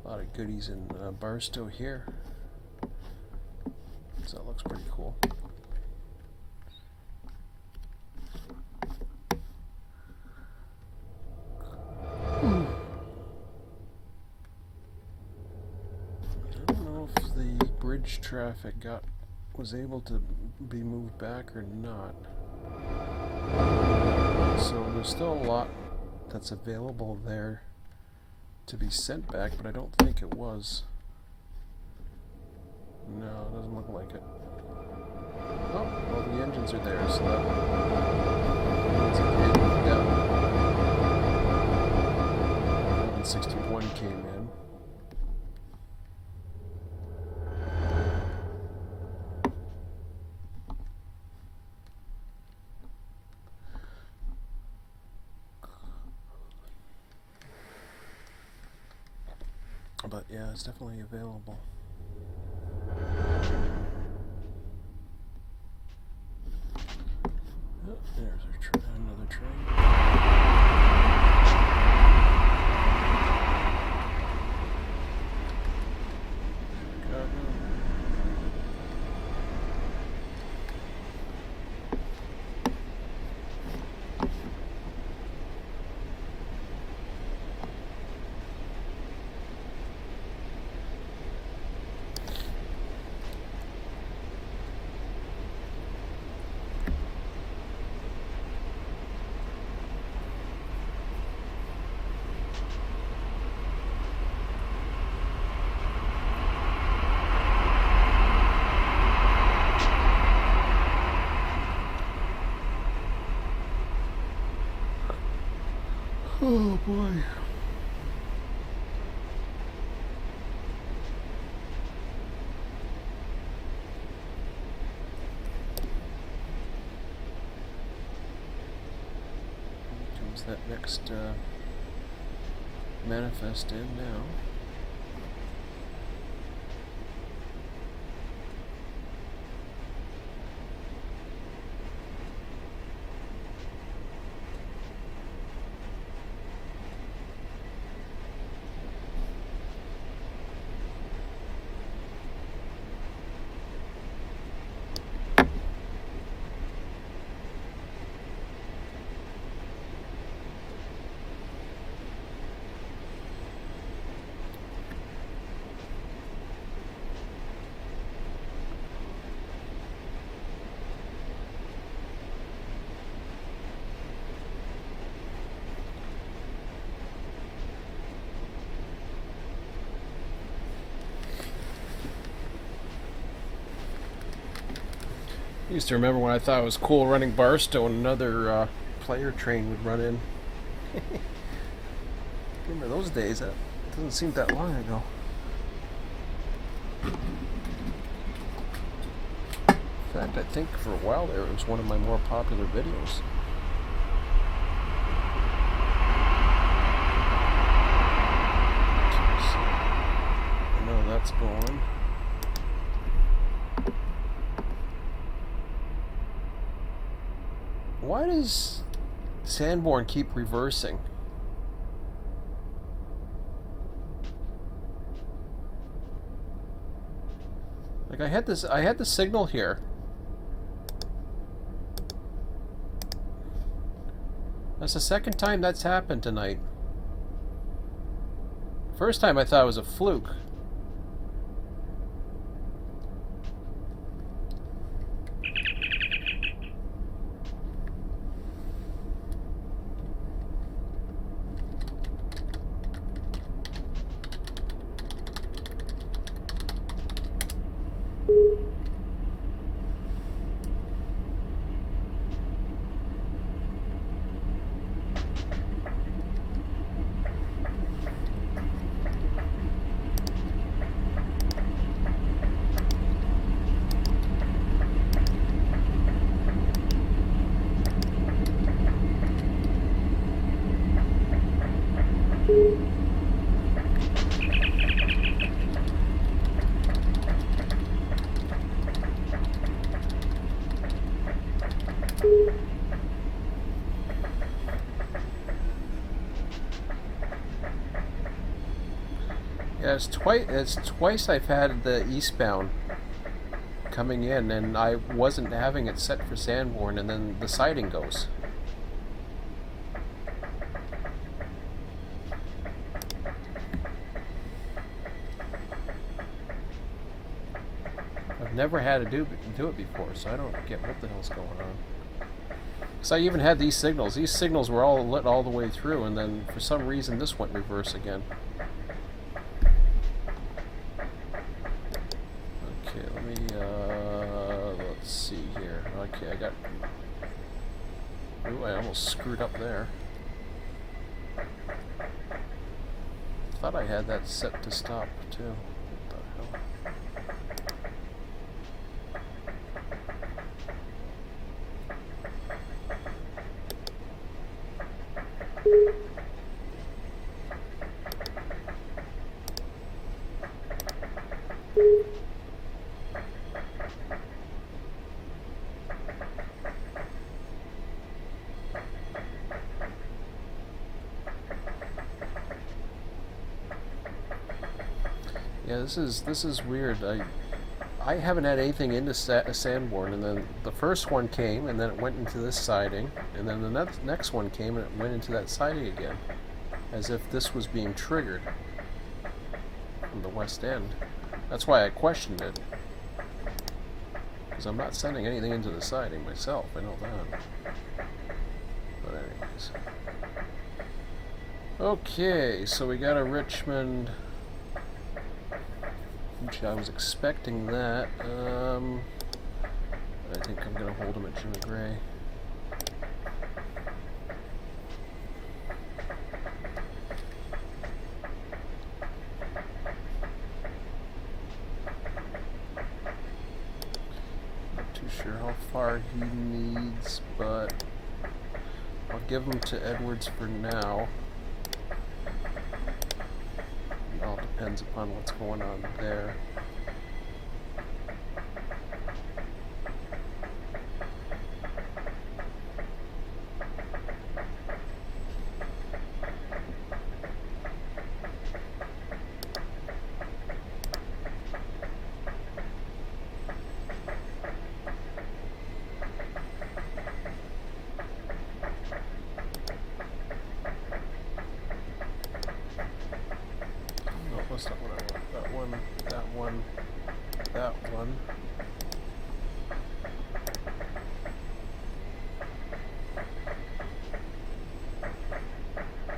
A lot of goodies in Barstow here. So that looks pretty cool. Traffic was able to be moved back or not. So there's still a lot that's available there to be sent back, but I don't think it was. No, it doesn't look like it. Oh, well, the engines are there, so that means it can move down. 1161 came in. But yeah, it's definitely available. Oh, there's another train. Oh boy. Comes that next manifest in now. Used to remember when I thought it was cool running Barstow and another player train would run in. Remember those days? That doesn't seem that long ago. In fact, I think for a while there it was one of my more popular videos. I know that's going. Why does Sanborn keep reversing? Like I had the signal here. That's the second time that's happened tonight. First time I thought it was a fluke. Yeah, it's twice I've had the eastbound coming in, and I wasn't having it set for Sanborn, and then the siding goes. I've never had to do it before, so I don't get what the hell's going on. Because I even had these signals. These signals were all lit all the way through, and then for some reason this went reverse again. Okay, let me, let's see here. Okay, I got... Ooh, I almost screwed up there. Thought I had that set to stop, too. What the hell? Yeah, this is weird. I haven't had anything into Sanborn, and then the first one came, and then it went into this siding, and then the next one came, and it went into that siding again, as if this was being triggered from the west end. That's why I questioned it, because I'm not sending anything into the siding myself. I know that. But anyways, okay, so we got a Richmond. I was expecting that. I think I'm going to hold him at Jimmy Gray. Not too sure how far he needs, but I'll give him to Edwards for now. It all depends upon what's going on there. That's not what I want. That one, that one, that one.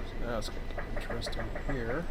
So now it's going to get interesting here.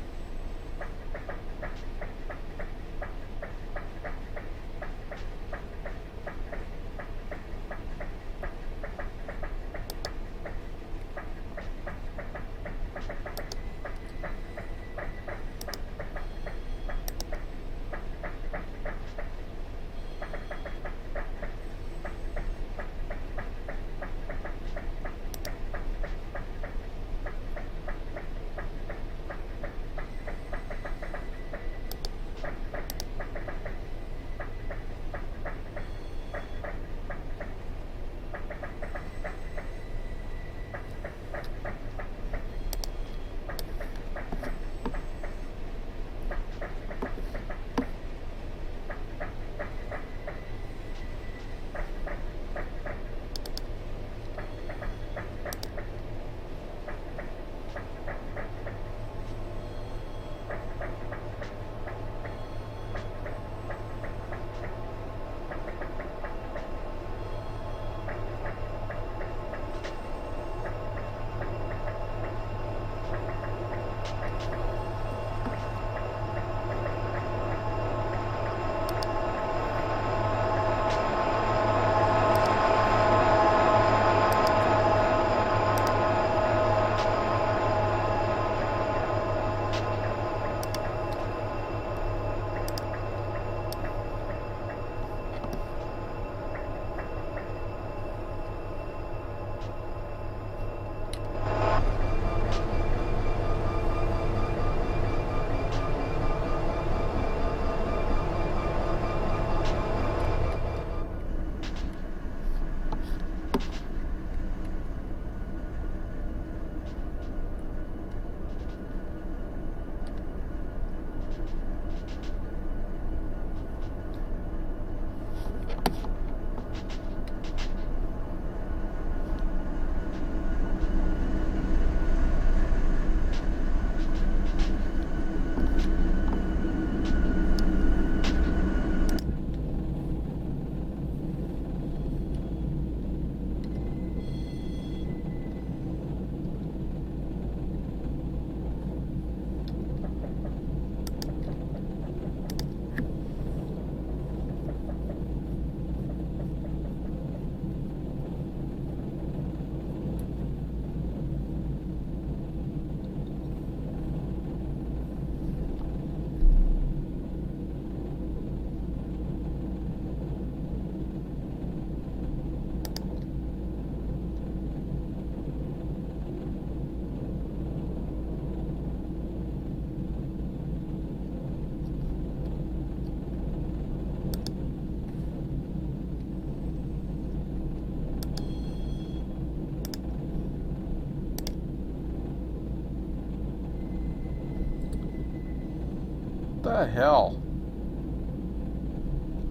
The hell?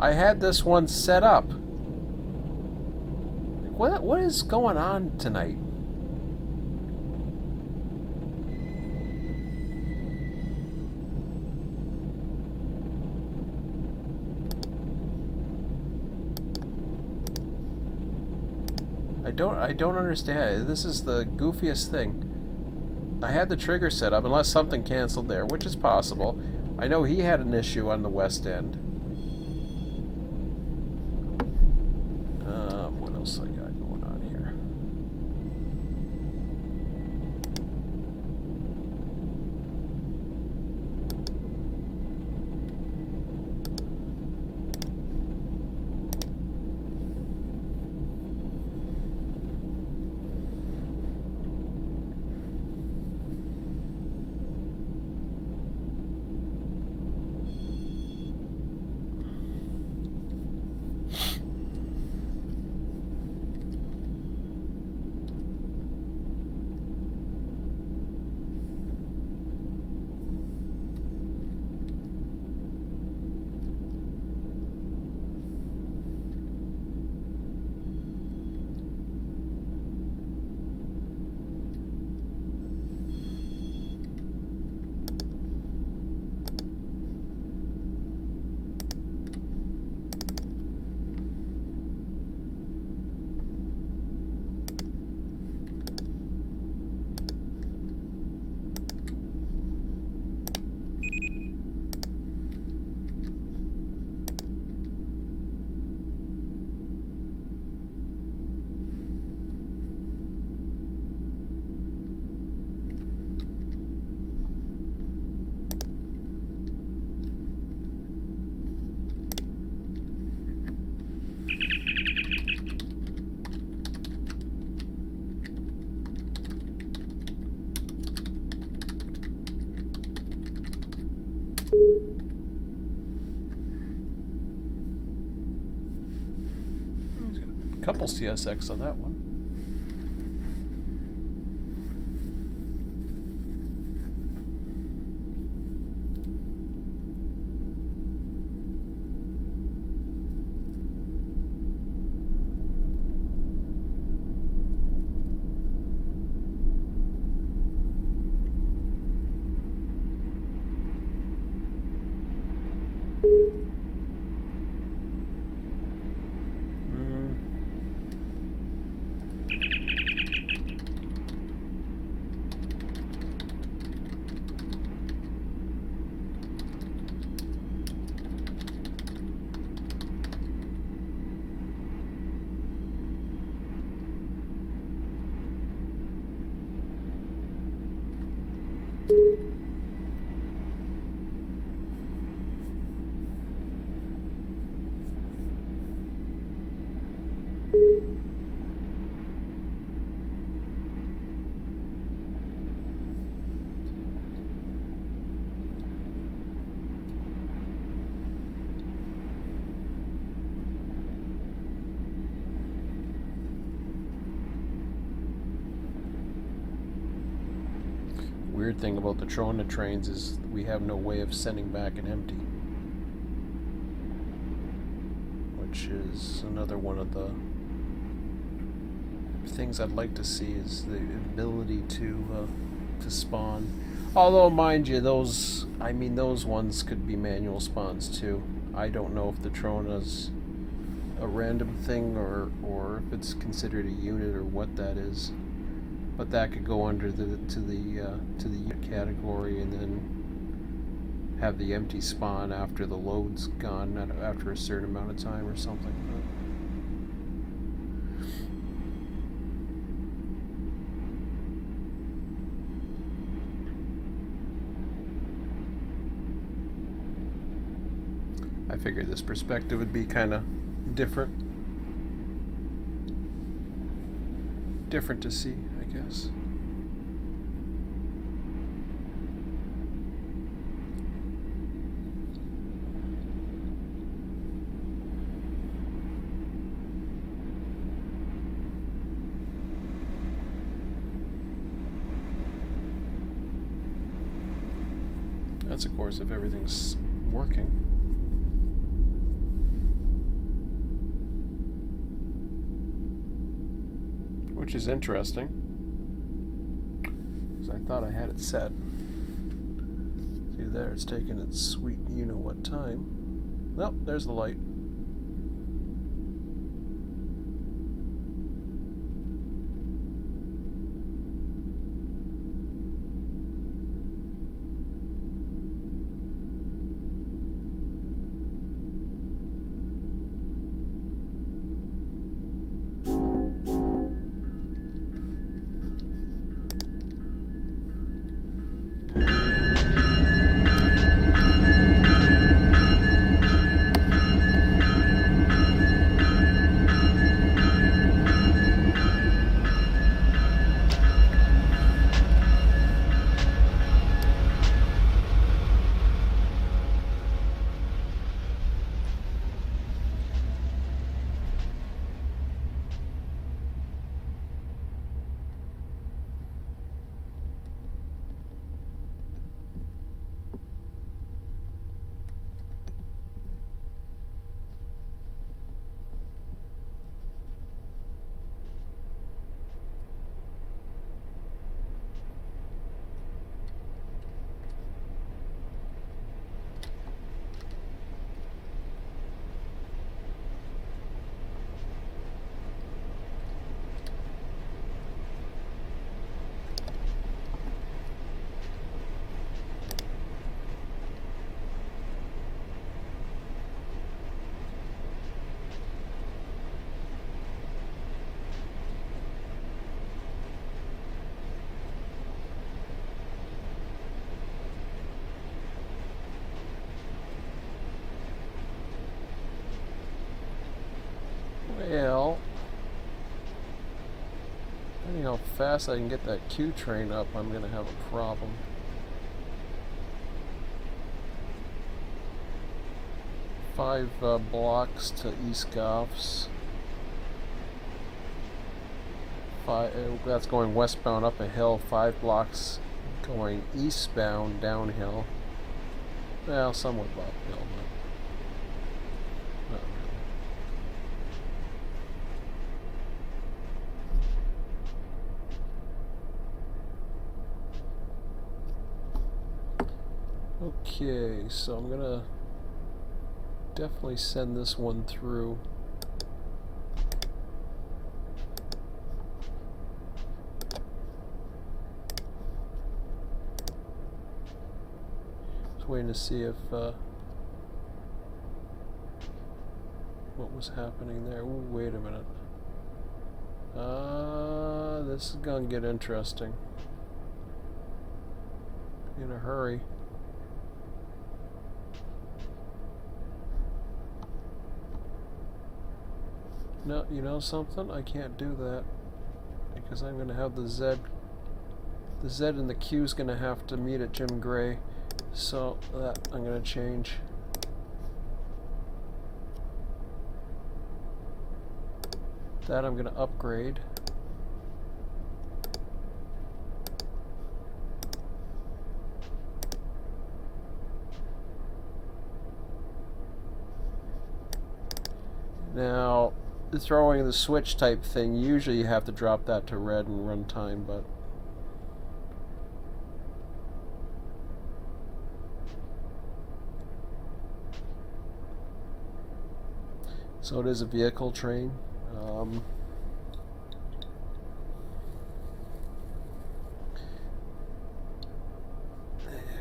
I had this one set up. What is going on tonight? I don't understand. This is the goofiest thing. I had the trigger set up, unless something canceled there, which is possible. I know he had an issue on the west end. What else I got going on here? Couple CSX on that one. Weird thing about the Trona trains is we have no way of sending back an empty, which is another one of the things I'd like to see, is the ability to spawn. Although, mind you, those ones could be manual spawns too. I don't know if the Trona's a random thing or if it's considered a unit or what that is. But that could go under to the unit category, and then have the empty spawn after the load's gone, after a certain amount of time or something. I figured this perspective would be kind of different to see, I guess. That's, of course, if everything's working. Which is interesting, because I thought I had it set. See there, it's taking its sweet you-know-what time. Nope, there's the light. Well, depending how fast I can get that Q train up, I'm going to have a problem. Five blocks to East Goffs. That's going westbound up a hill. 5 blocks going eastbound downhill. Well, somewhat uphill, but not really. Okay, so I'm gonna definitely send this one through. Just waiting to see if what was happening there. Ooh, wait a minute. This is gonna get interesting. In a hurry. No, you know something? I can't do that because I'm going to have the Z. The Z and the Q is going to have to meet at Jim Gray, so that I'm going to change. That I'm going to upgrade. Now, throwing the switch type thing, usually you have to drop that to red and run time, but so it is a vehicle train.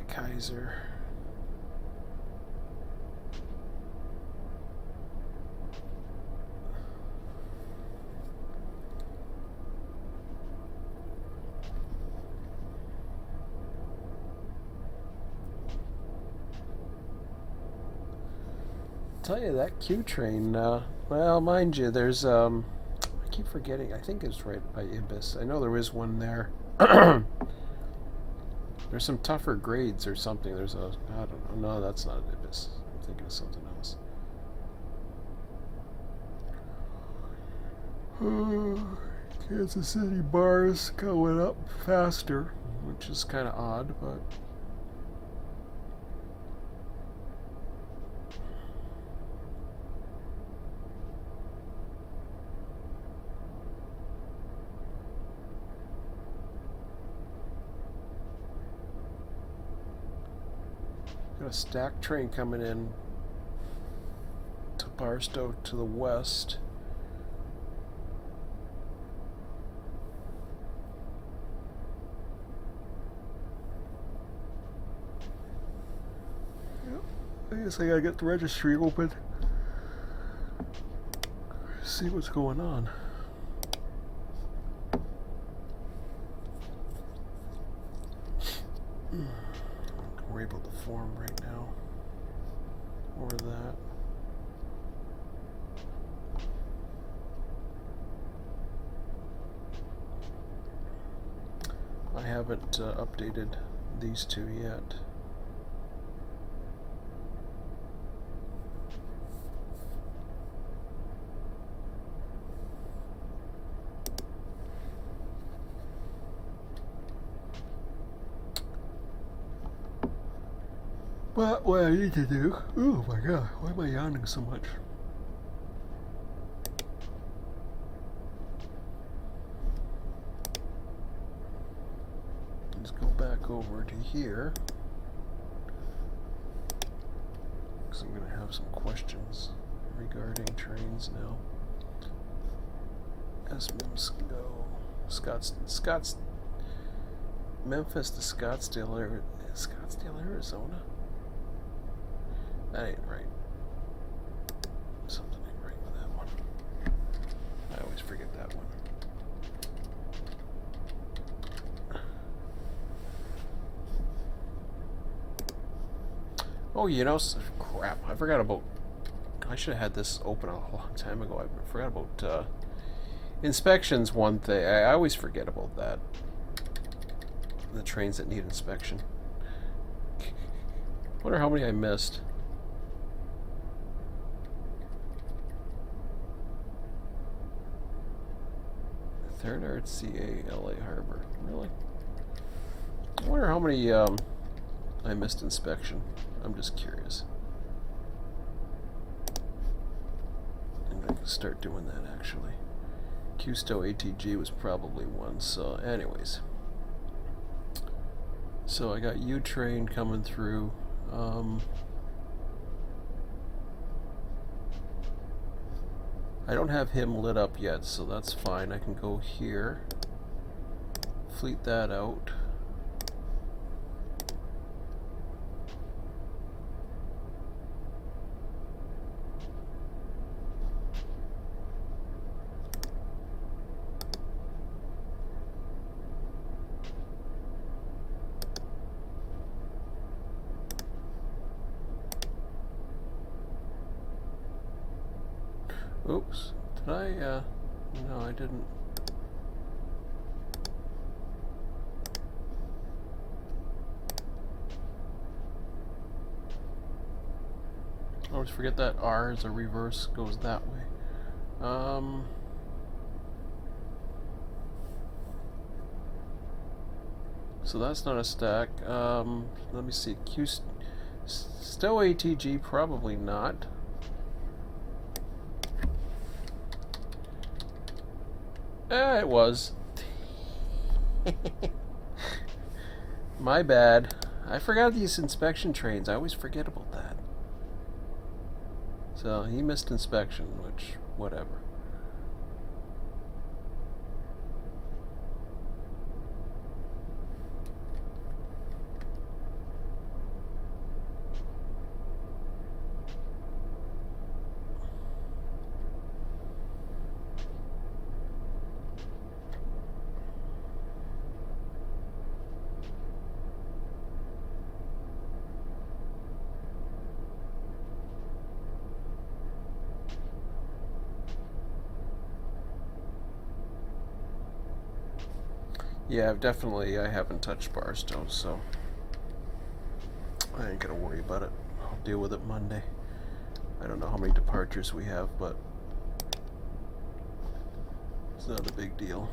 Kaiser. Tell you that Q train, well, mind you, there's I keep forgetting, I think it's right by Ibis. I know there is one there. There's some tougher grades or something. There's a, I don't know, no, that's not Ibis. I'm thinking of something else. Kansas City bars going up faster, which is kind of odd, but Got a stack train coming in to Barstow to the west. I guess I gotta get the registry open. See what's going on. Don't worry about the form right now. Or that. I haven't updated these two yet. But what I need to do, oh my god, why am I yawning so much? Let's go back over to here, because I'm going to have some questions regarding trains now. As Mims go, Memphis to Scottsdale, Arizona. That ain't right. Something ain't right with that one. I always forget that one. Oh, you know, crap. I forgot about... I should have had this open a long time ago. I forgot about... inspection's one thing. I always forget about that. The trains that need inspection. Wonder how many I missed. Third Art CA LA Harbor. Really? I wonder how many I missed inspection. I'm just curious. And I can start doing that actually. Custo ATG was probably one, so anyways. So I got U-Train coming through. I don't have him lit up yet, so that's fine. I can go here, fleet that out. Oops, did I, no I didn't. I always forget that R is a reverse, goes that way. So that's not a stack. Let me see, Stow ATG, probably not. It was. My bad. I forgot these inspection trains. I always forget about that. So he missed inspection, which, whatever. Yeah, I haven't touched Barstow, so I ain't gonna worry about it. I'll deal with it Monday. I don't know how many departures we have, but it's not a big deal.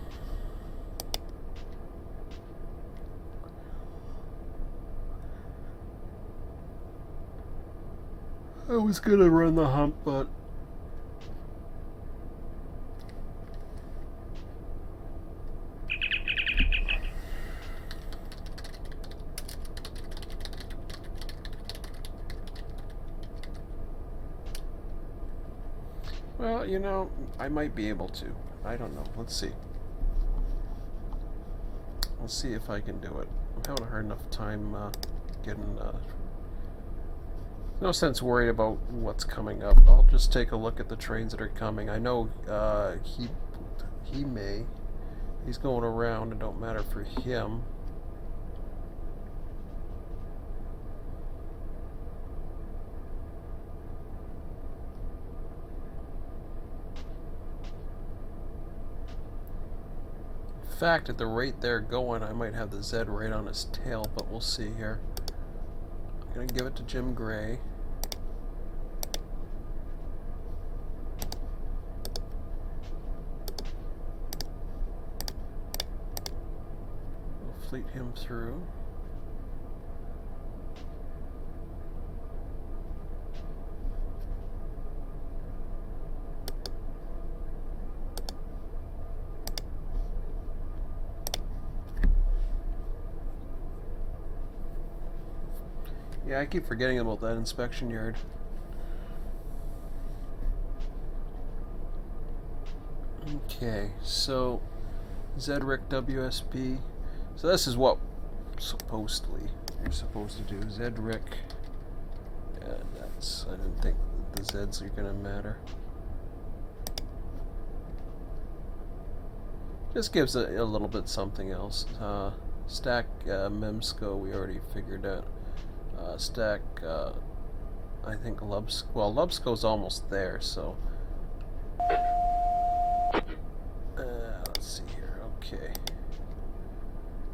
I was gonna run the hump, but Well, you know, I might be able to. I don't know. Let's see. Let's see if I can do it. I'm having a hard enough time getting... no sense worried about what's coming up. I'll just take a look at the trains that are coming. I know he may. He's going around. It don't matter for him. In fact, at the rate they're going, I might have the Z right on his tail, but we'll see here. I'm going to give it to Jim Gray. We'll fleet him through. Yeah, I keep forgetting about that inspection yard. Okay, so Zedric WSB. So this is what supposedly you're supposed to do. Zedric. Yeah, that's. I didn't think the Zeds are gonna matter. Just gives a little bit something else. Stack Memsco we already figured out. Stack, I think Lubsco. Well, Lubsco's almost there, so. Let's see here. Okay.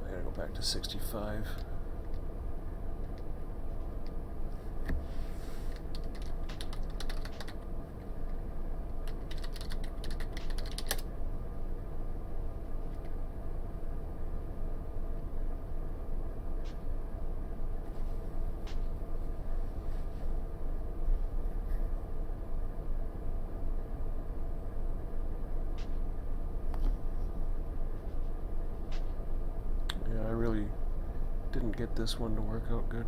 I gotta go back to 65. I really didn't get this one to work out good.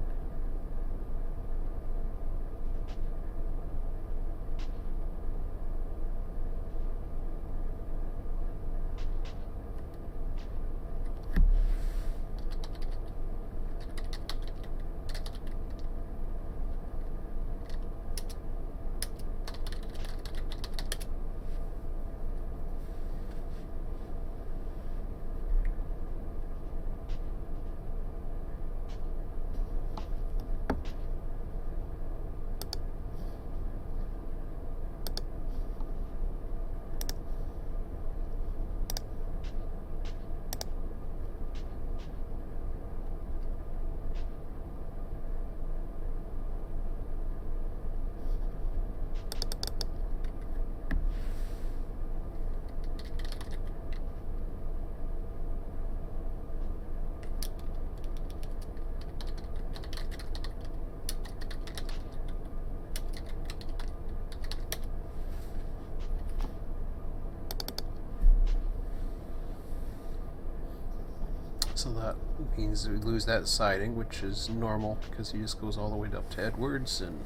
So that means we lose that siding, which is normal because he just goes all the way up to Edwards and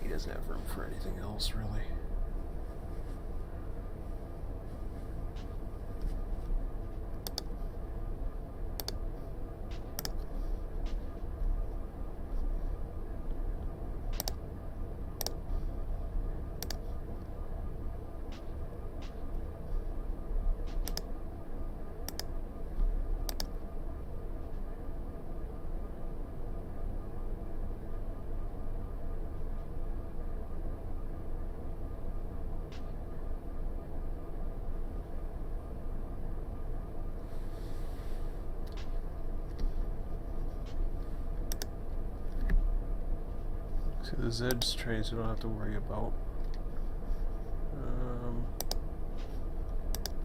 he doesn't have room for anything else really. See the Zeds trains we don't have to worry about.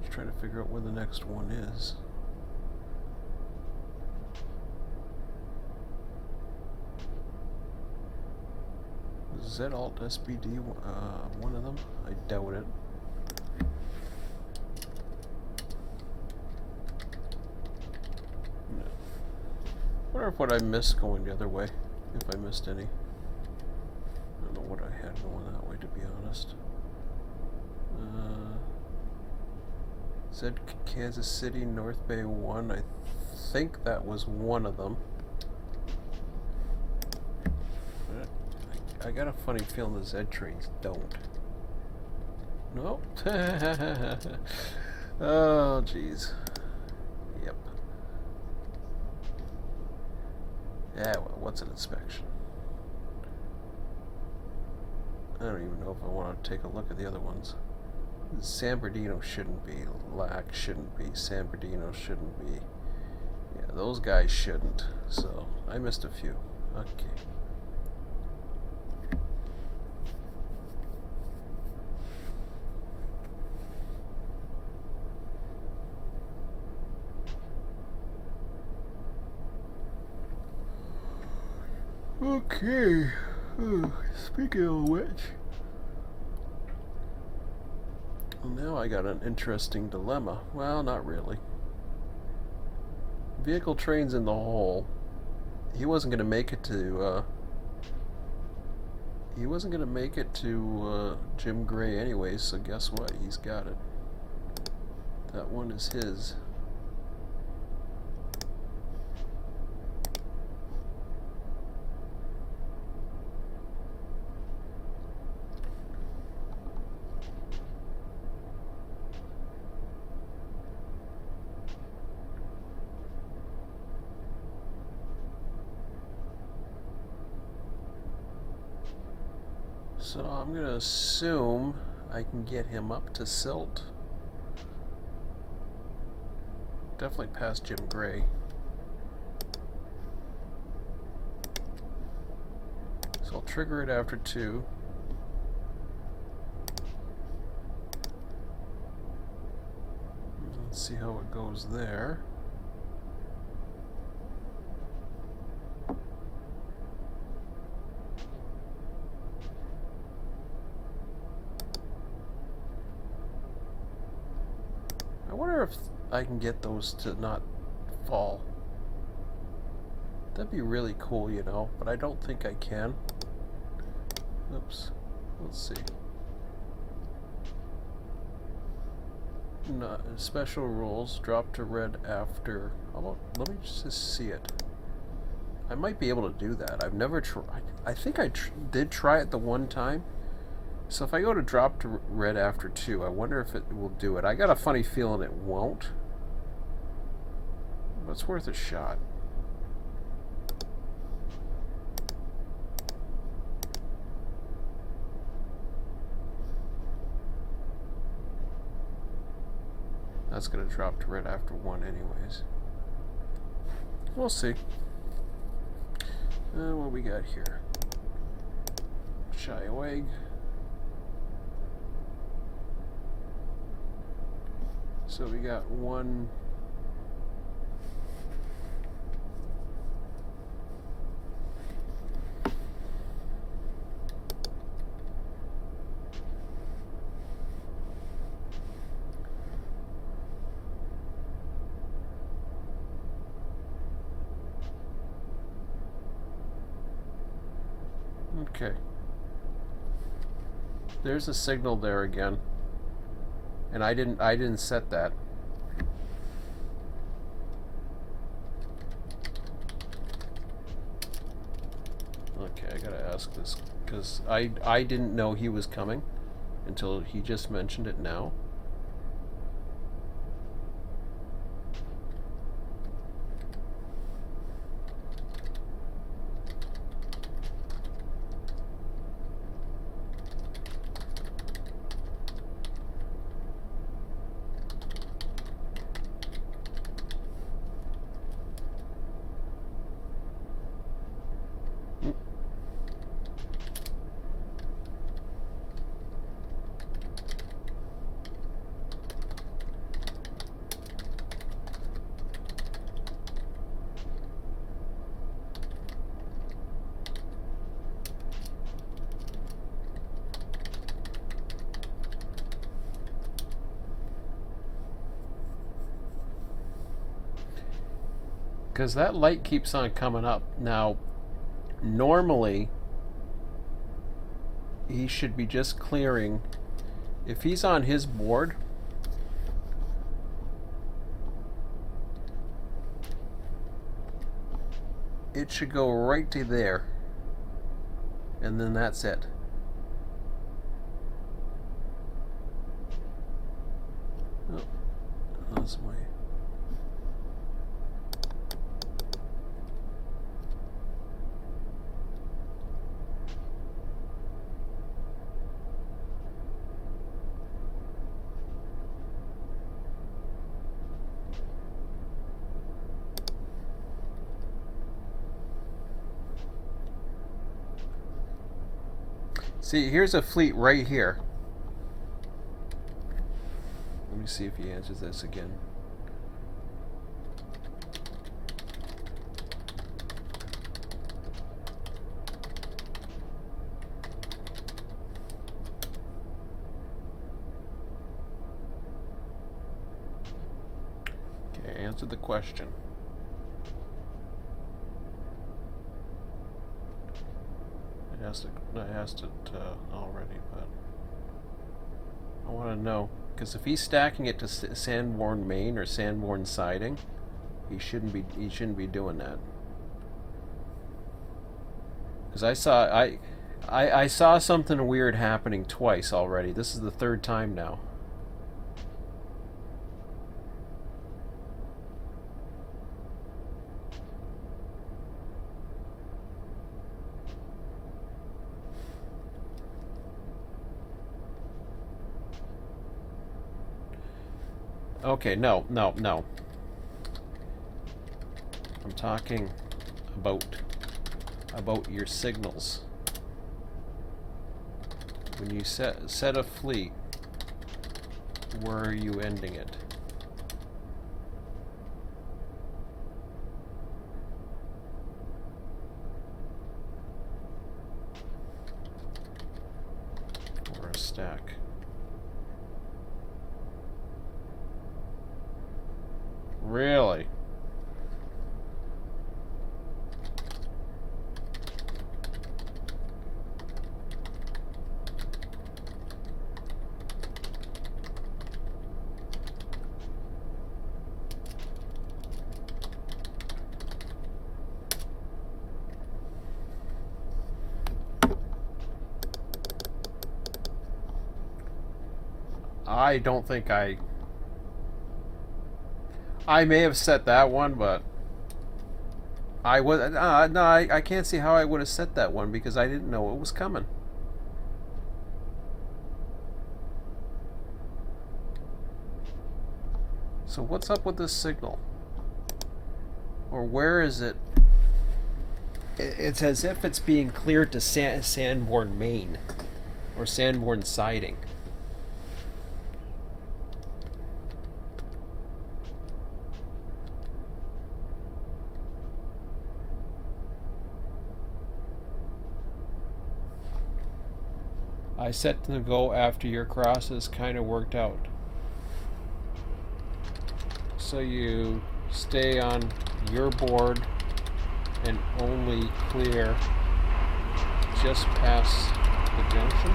Just trying to figure out where the next one is. Is Z Alt SBD one of them? I doubt it. No. Wonder if what I missed going the other way, if I missed any. don't know what I had going that way, to be honest. Said Kansas City, North Bay 1. I think that was one of them. I got a funny feeling the Z trains don't. Nope. Oh, jeez. Yep. Yeah, well, what's an inspection? I don't even know if I want to take a look at the other ones. San Bernardino shouldn't be. Lac shouldn't be. San Bernardino shouldn't be. Yeah, those guys shouldn't. So, I missed a few. Okay. Okay. Speaking of which, well, now I got an interesting dilemma. Well, not really. Vehicle train's in the hole. He wasn't gonna make it to. He wasn't gonna make it to Jim Gray anyway. So guess what? He's got it. That one is his. So I'm going to assume I can get him up to Silt. Definitely past Jim Gray. So I'll trigger it after 2. Let's see how it goes there. I wonder if I can get those to not fall. That'd be really cool, you know, but I don't think I can. Oops. Let's see. No, special rules. Drop to red after. How about, let me just see it. I might be able to do that. I've never tried. I think I did try it the one time. So if I go to drop to red after 2, I wonder if it will do it. I got a funny feeling it won't. But it's worth a shot. That's going to drop to red after 1 anyways. We'll see. What we got here? Shy away. So we got 1. Okay. There's a signal there again. And I didn't set that. Okay, I gotta ask this because I didn't know he was coming until he just mentioned it now. Because that light keeps on coming up. Now, normally, he should be just clearing. If he's on his board, it should go right to there, and then that's it. Oh, that's my... See, here's a fleet right here. Let me see if he answers this again. Okay, answer the question. I asked it already, but I want to know, because if he's stacking it to Sanborn main or Sanborn siding, he shouldn't be doing that. Because I saw something weird happening twice already. This is the third time now. Okay, no. I'm talking about your signals. When you set a fleet, where are you ending it? Or a stack? Really? I don't think I may have set that one, but I was no, I can't see how I would have set that one because I didn't know it was coming. So what's up with this signal? Or where is it? It's as if it's being cleared to Sanborn main or Sanborn siding. I set to go after your crosses kind of worked out. So you stay on your board and only clear just past the junction.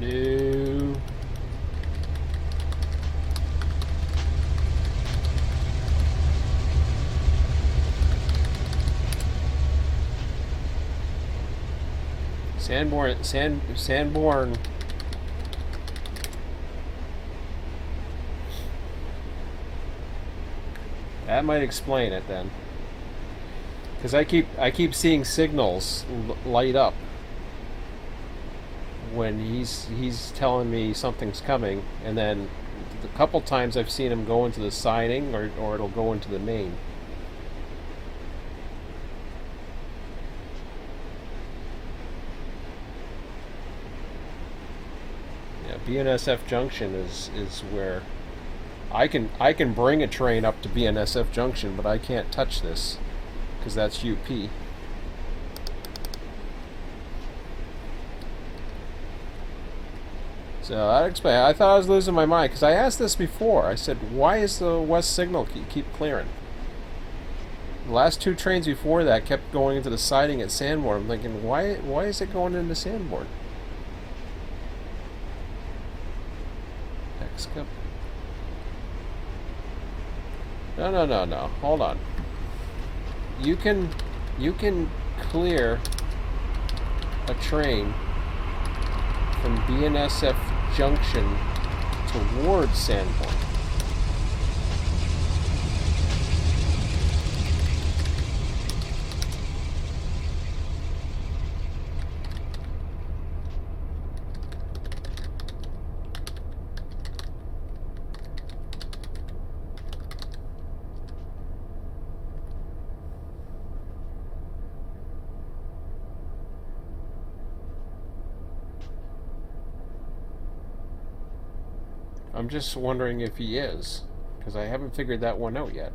No. Sanborn. That might explain it then. Because I keep seeing signals light up when he's telling me something's coming, and then the couple times I've seen him go into the siding or it'll go into the main. Yeah, BNSF junction is where I can bring a train up to BNSF Junction, but I can't touch this because that's UP. So that explains. I thought I was losing my mind because I asked this before. I said, "Why is the west signal keep clearing?" The last two trains before that kept going into the siding at Sanborn. I'm thinking, why is it going into Sanborn? Excap. No. Hold on. You can clear a train from BNSF Junction towards Sanborn. I'm just wondering if he is, because I haven't figured that one out yet.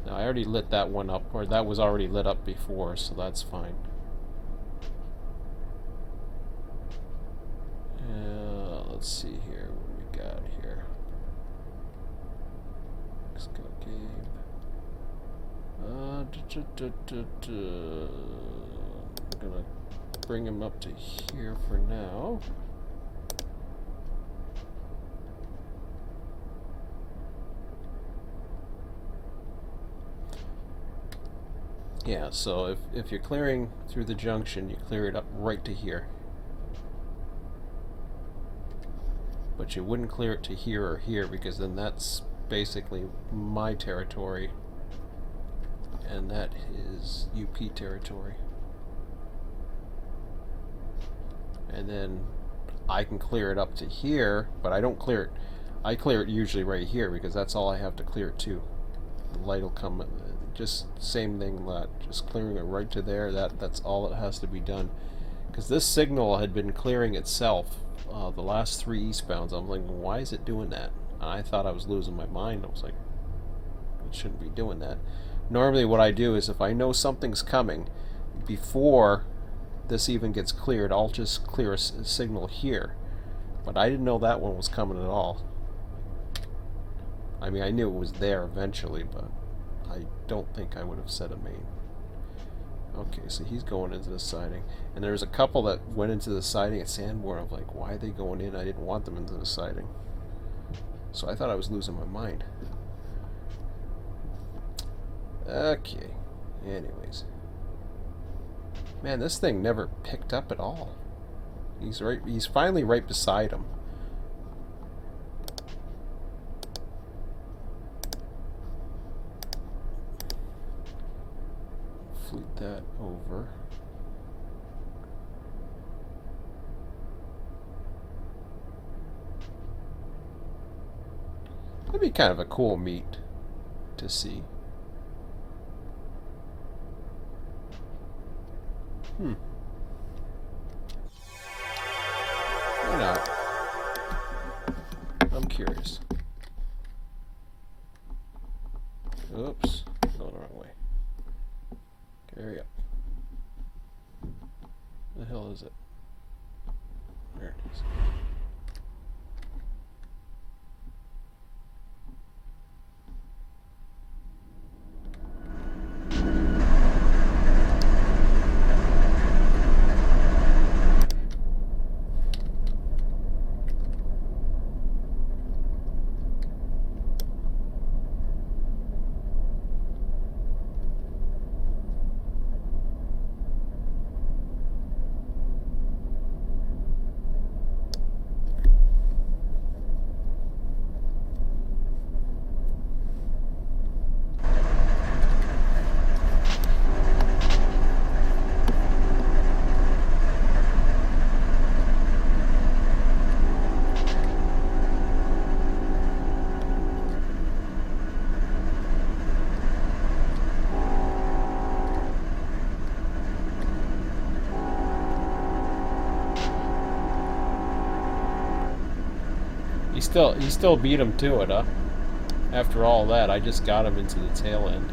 Now, I already lit that one up, or that was already lit up before, so that's fine. Let's see here what we got here. Let's go game. I'm gonna bring him up to here for now. Yeah, so if you're clearing through the junction, you clear it up right to here. But you wouldn't clear it to here or here, because then that's basically my territory. And that is UP territory. And then I can clear it up to here, but I don't clear it. I clear it usually right here because that's all I have to clear it to. The light will come, just same thing, just clearing it right to there. That's all that has to be done. Because this signal had been clearing itself the last three eastbounds. I'm like, why is it doing that? And I thought I was losing my mind. I was like, it shouldn't be doing that. Normally what I do is if I know something's coming, before this even gets cleared, I'll just clear a signal here. But I didn't know that one was coming at all. I mean, I knew it was there eventually, but I don't think I would have set a main. Okay, so he's going into the siding. And there was a couple that went into the siding at Sanborn. I'm like, why are they going in? I didn't want them into the siding. So I thought I was losing my mind. Okay, anyways. Man, this thing never picked up at all. He's finally right beside him. Fleet that over. That'd be kind of a cool meet to see. Why not? I'm curious. Oops, going the wrong way. Hurry up. The hell is it? There it is. he still beat him to it, huh? After all that, I just got him into the tail end.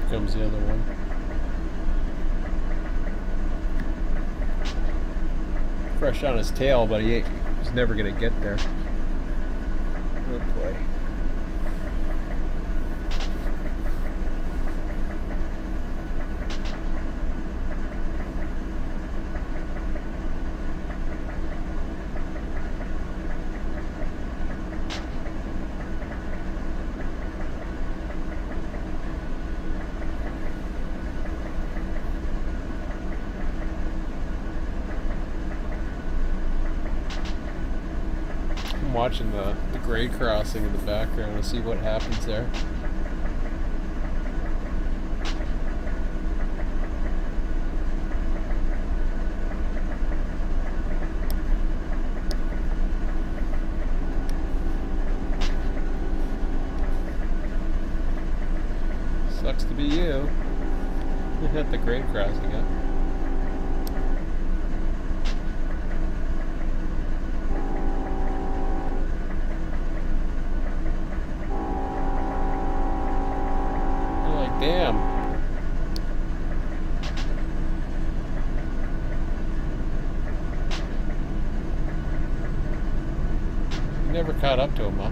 Comes the other one. Fresh on his tail, but he's never gonna get there. Oh boy. I'm watching the grade crossing in the background to see what happens there. Sucks to be you. You hit the grade crossing up. Damn. You never caught up to him, huh?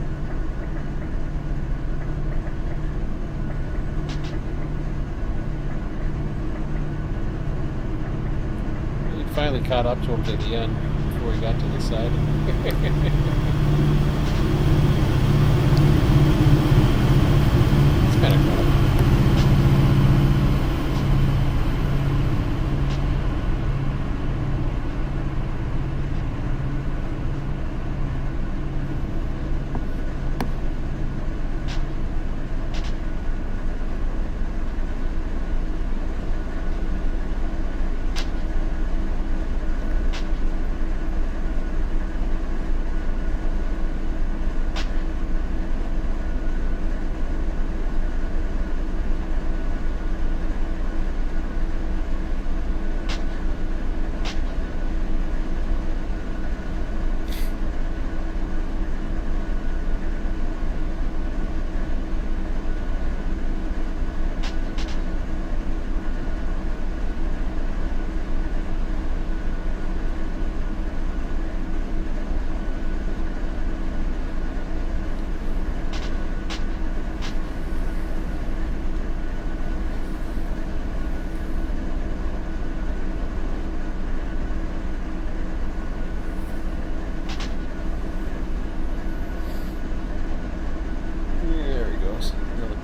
You finally caught up to him to the end before he got to the side. It's kind of cool.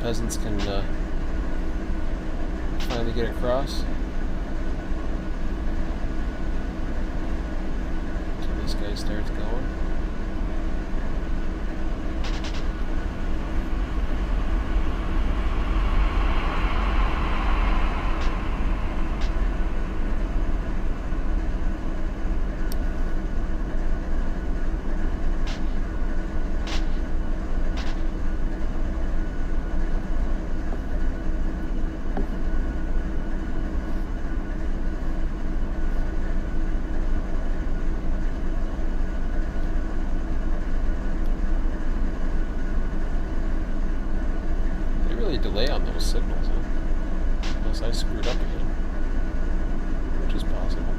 Peasants can finally get across. this guy starts going. Delay on those signals, huh? Unless I screwed up again, which is possible.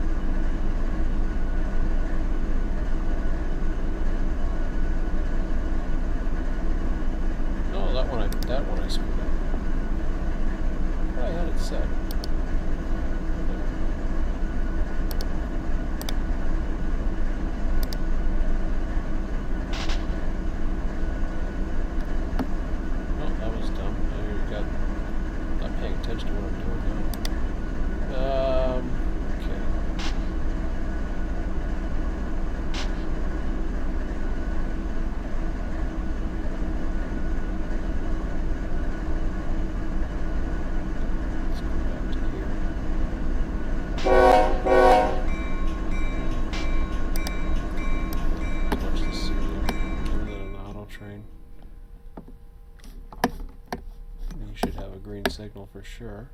No, that one I screwed up. I had it set. Attention to what I'm doing now. Okay. Let's go back to here. Watch the serial other than an auto train. You should have a green signal for sure.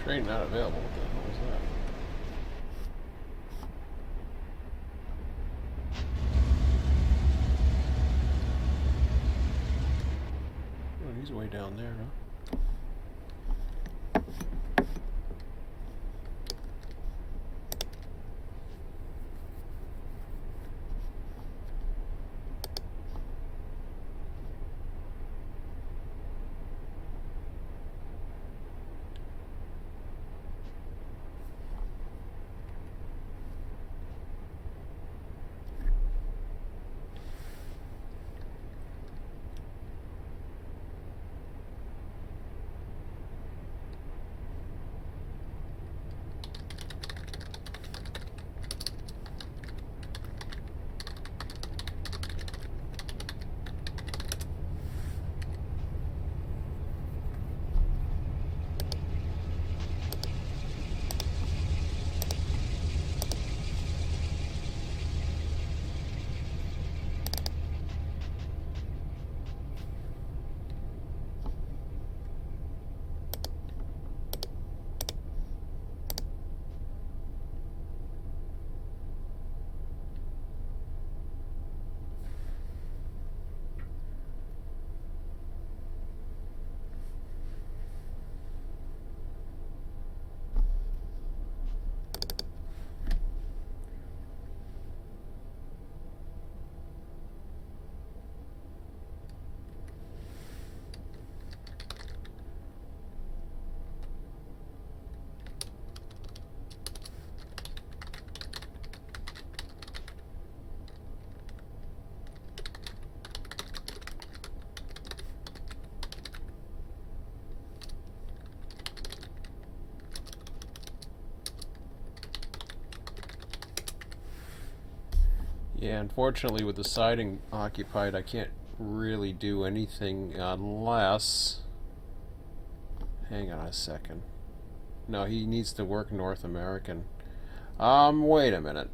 Train not available. What the hell is that? Oh, he's way down there, huh? Yeah, unfortunately, with the siding occupied, I can't really do anything unless. Hang on a second. No, he needs to work North American. Wait a minute.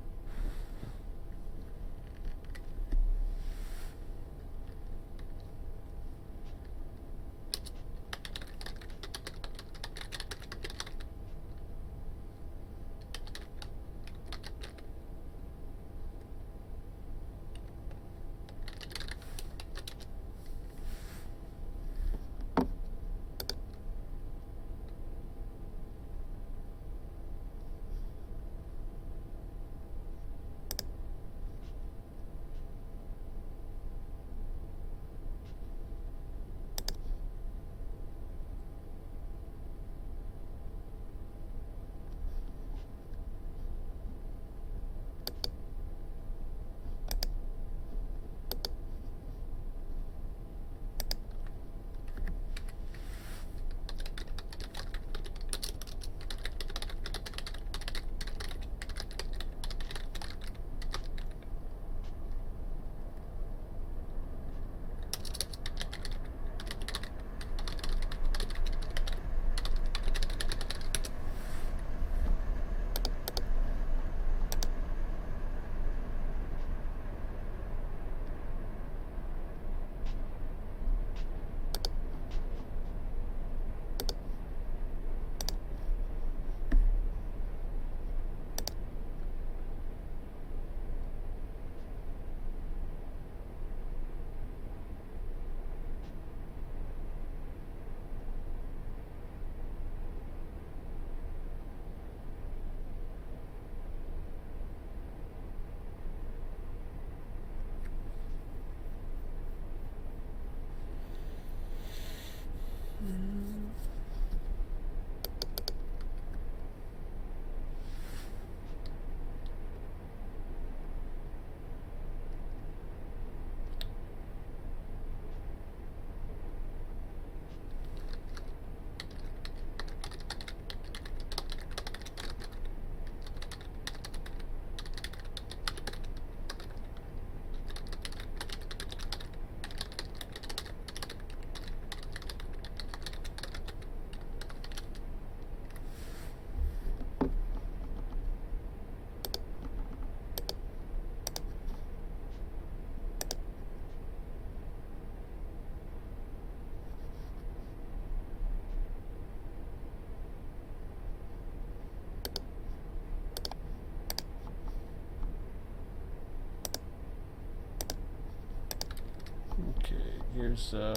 Okay, here's no,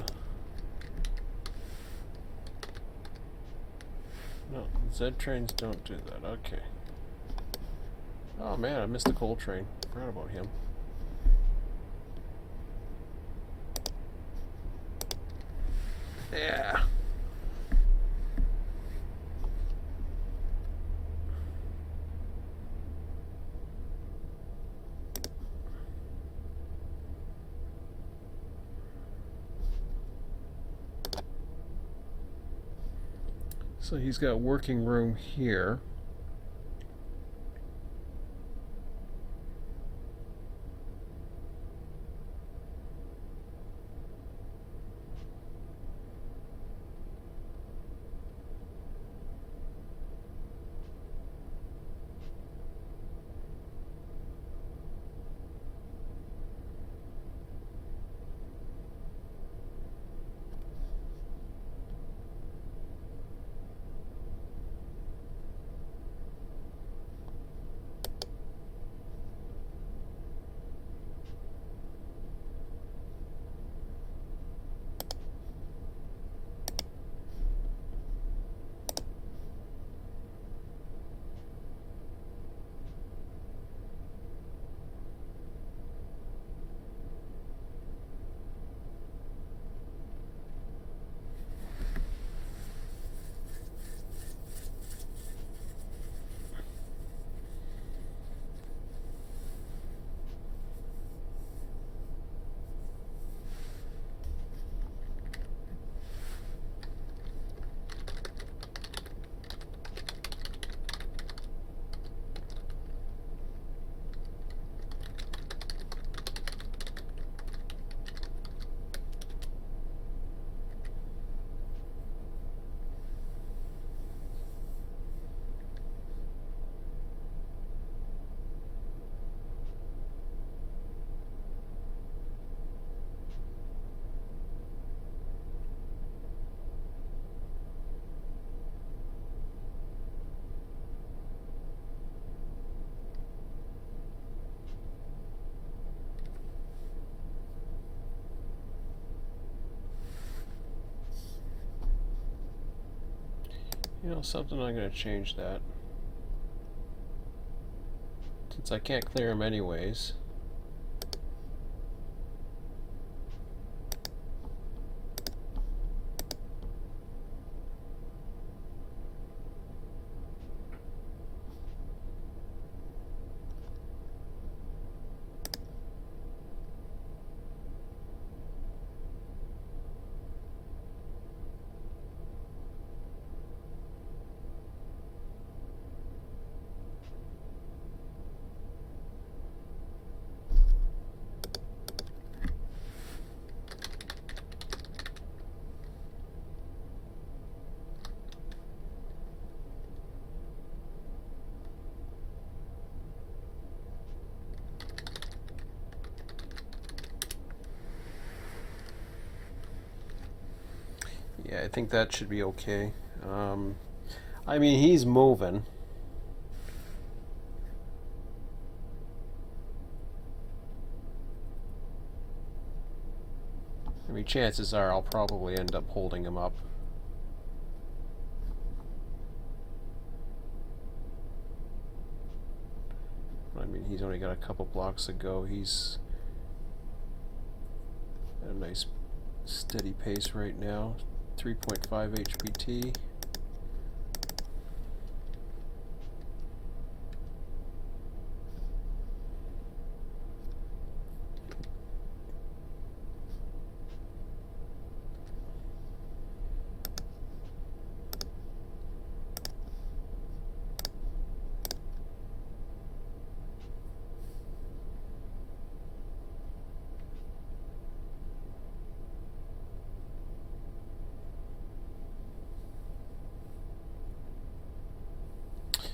Z trains don't do that. Okay. Oh man, I missed the coal train. Forgot about him. Yeah. So he's got working room here. You know something, I'm going to change that. Since I can't clear them anyways. Yeah, I think that should be okay. I mean, he's moving. I mean, chances are I'll probably end up holding him up. I mean, he's only got a couple blocks to go. He's at a nice steady pace right now. 3.5 HPT.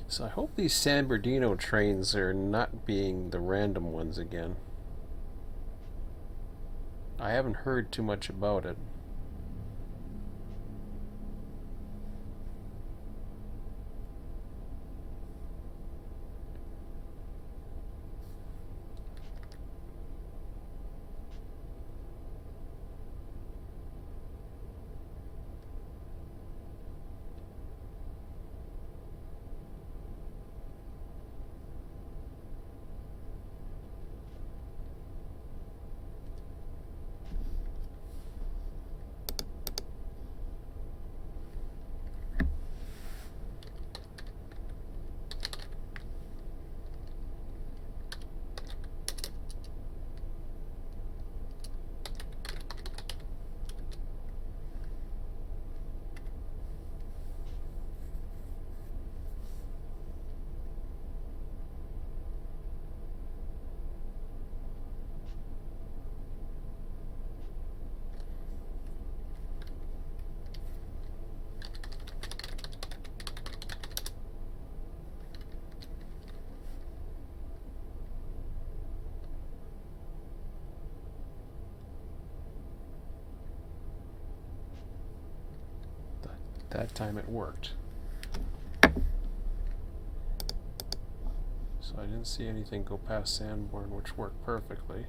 So I hope these San Bernardino trains are not being the random ones again. I haven't heard too much about it. That time it worked. So I didn't see anything go past Sanborn, which worked perfectly.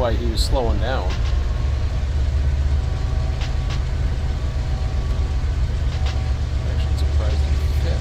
why he was slowing down. Actually surprised he fit.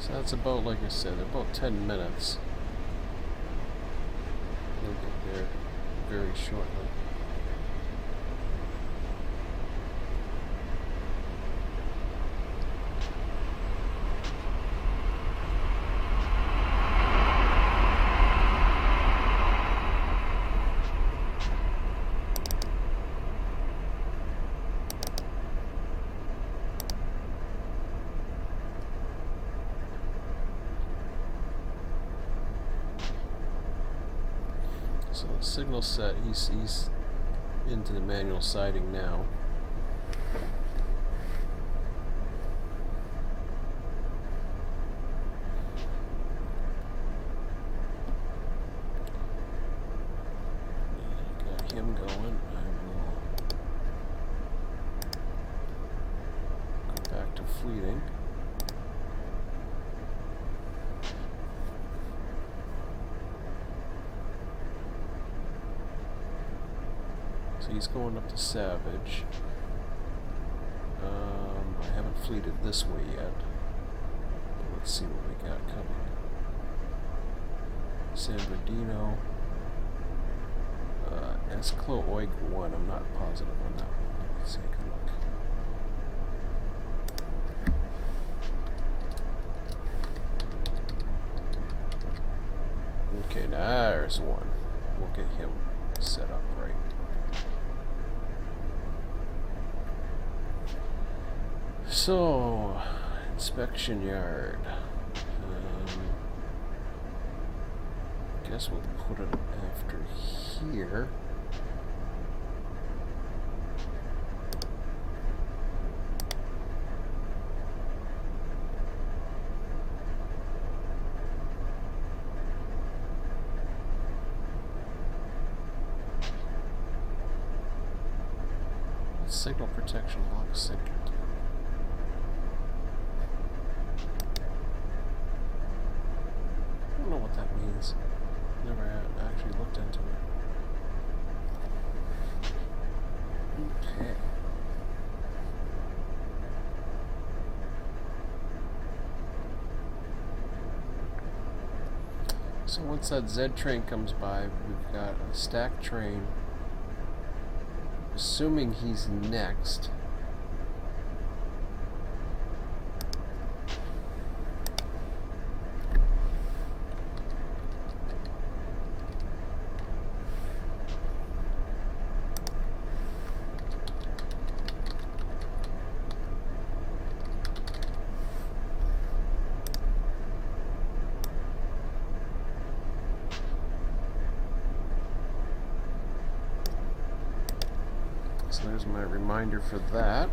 So that's about, like I said, about 10 minutes. We'll get there very shortly. So the signal set, he's into the manual siding now. Got him going. I will go back to fleeting. So he's going up to Savage. I haven't fleeted this way yet. But let's see what we got coming. San Bernardino. Esclo Oig 1. I'm not positive on that one. Let's take a look. Okay, there's one. We'll get him set up right. So, inspection yard. Guess we'll put it after here. Signal protection lock signal. I don't know what that means. Never actually looked into it. Okay. So once that Z train comes by, we've got a stacked train. Assuming he's next. So there's my reminder for that.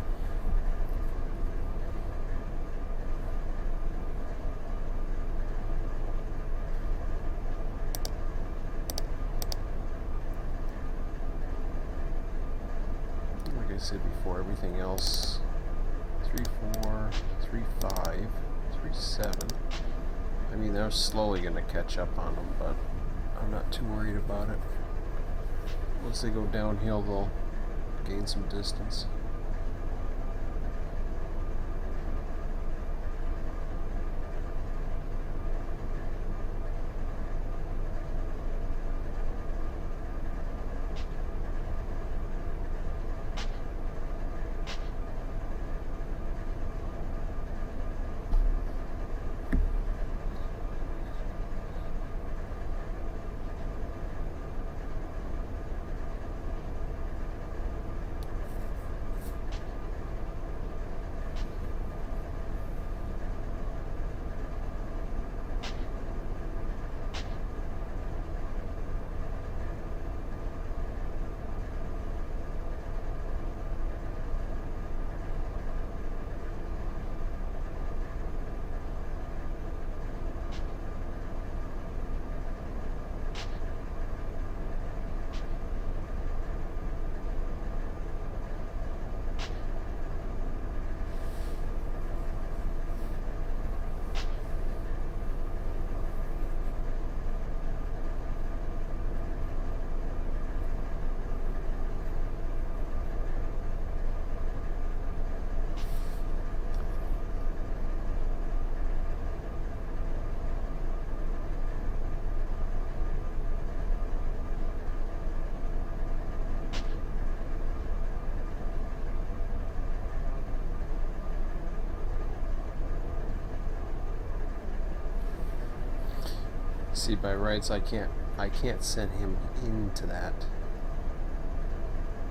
Like I said before, everything else 3-4, 3-5, 3-7. I mean, they're slowly going to catch up on them, but I'm not too worried about it. Once they go downhill, they'll gain some distance. See, by rights, I can't send him into that.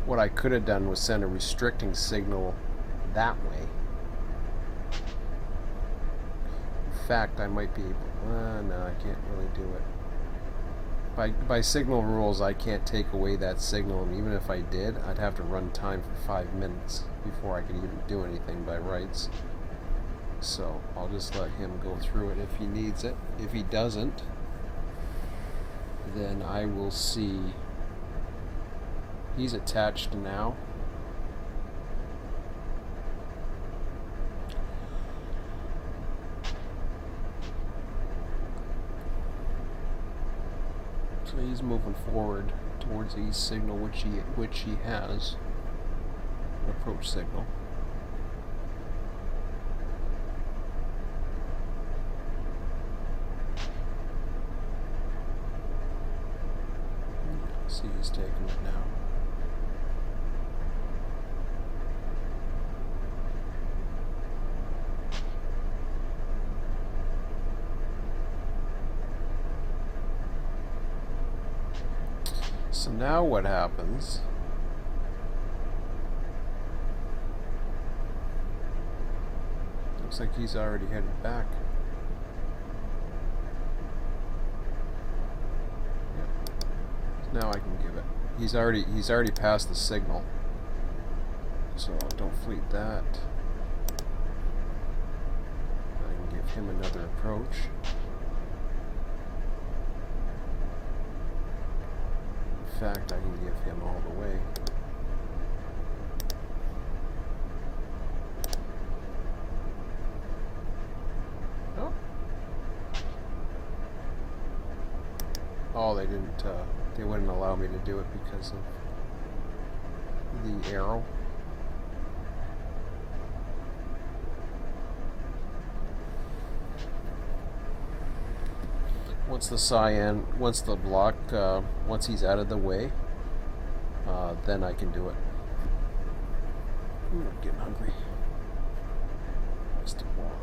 What I could have done was send a restricting signal that way. In fact, I might be able. No, I can't really do it. By signal rules, I can't take away that signal, and even if I did, I'd have to run time for 5 minutes before I could even do anything by rights. So I'll just let him go through it if he needs it. If he doesn't, then I will see. He's attached now. So he's moving forward towards the east signal, which he has an approach signal. See, he's taking it now. So now what happens? Looks like he's already headed back. Now I can give it. He's already passed the signal. So don't fleet that. I can give him another approach. In fact, I can give him all the way. Oh. Oh, they didn't. They wouldn't allow me to do it because of the arrow. Once the cyan, once the block, once he's out of the way, then I can do it. Ooh, I'm getting hungry. Just one.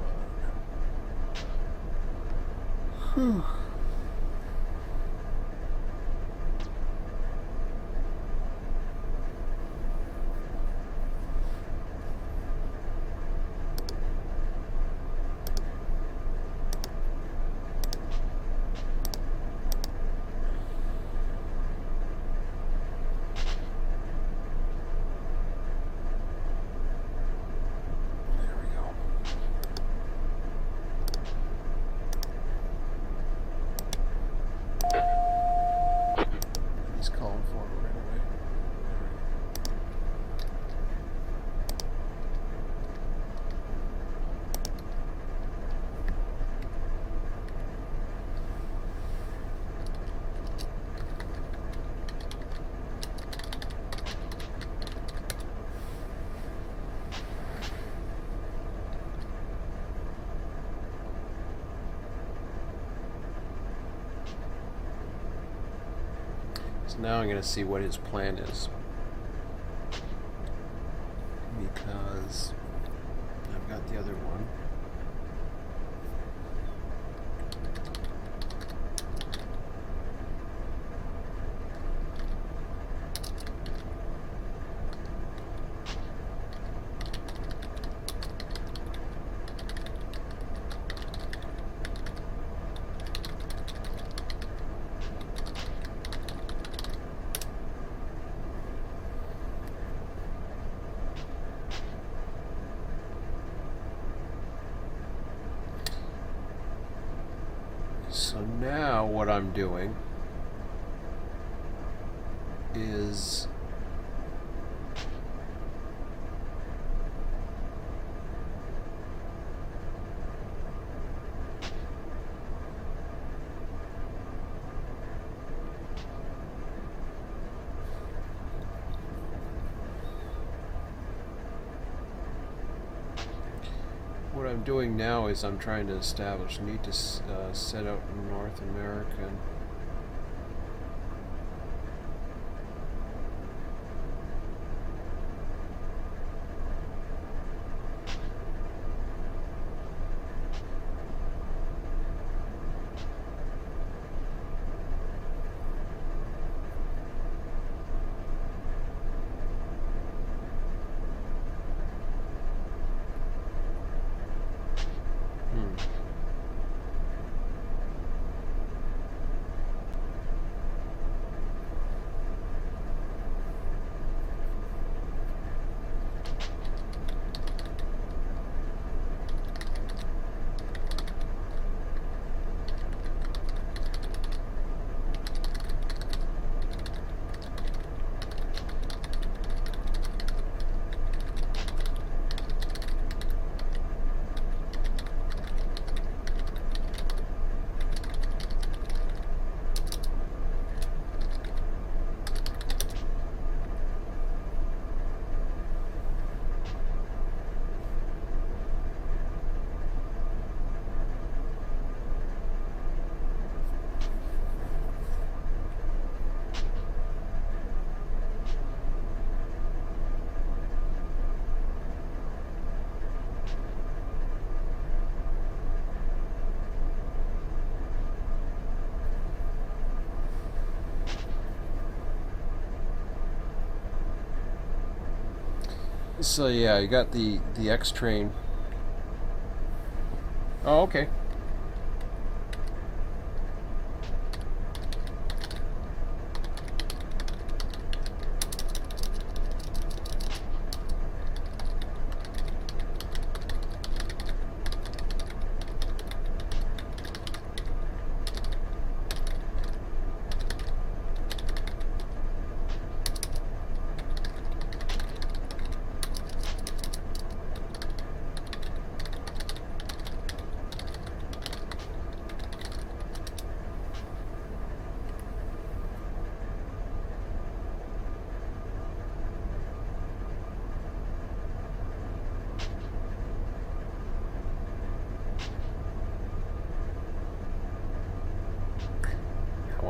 So now I'm going to see what his plan is, because I've got the other one. So now what I'm doing is what I'm doing now is I'm trying to establish, need to set out in North America. So yeah, you got the X train. Oh, okay.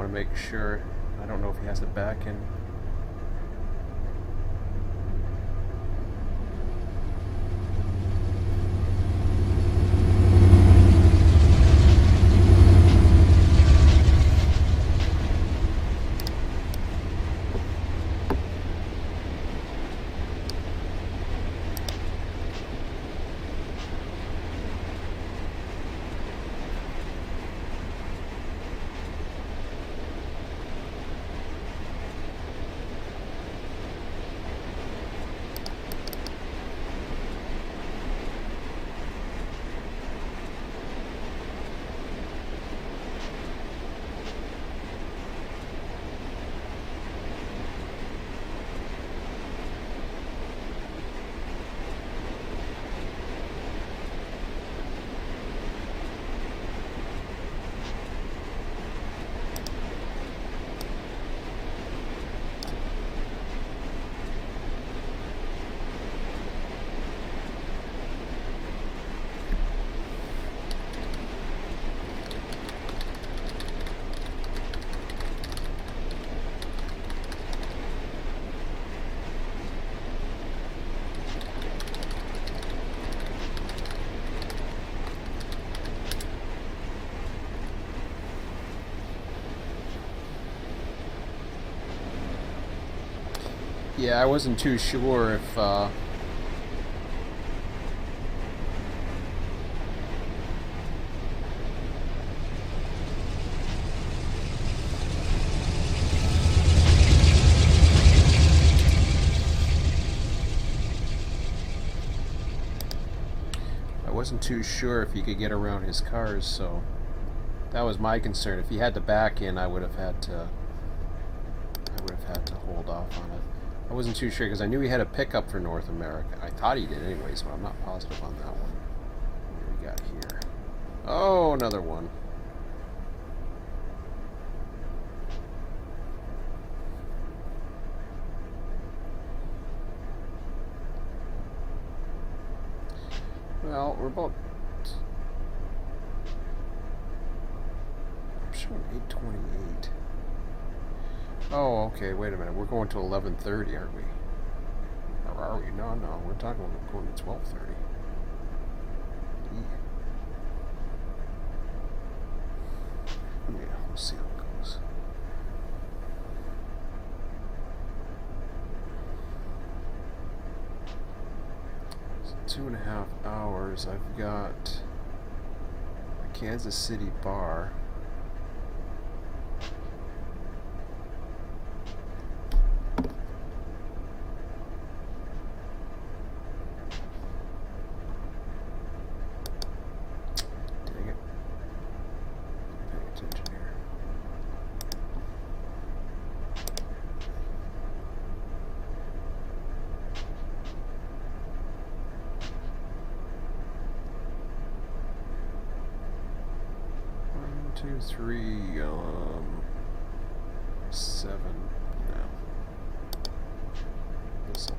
want to make sure. I don't know if he has it back in. Yeah, I wasn't too sure if he could get around his cars, so that was my concern. If he had the back in, I would have had to hold off on it. I wasn't too sure because I knew he had a pickup for North America. I thought he did anyways, but I'm not positive on that one. What do we got here? Oh, another one. Well, we're about... I'm showing 8:28. Oh, okay, wait a minute. We're going to 11:30, aren't we? Or are we? No, we're talking about going to 12:30. Yeah, we'll see how it goes. So 2.5 hours. I've got a Kansas City bar. Two, three, 7. No. This one.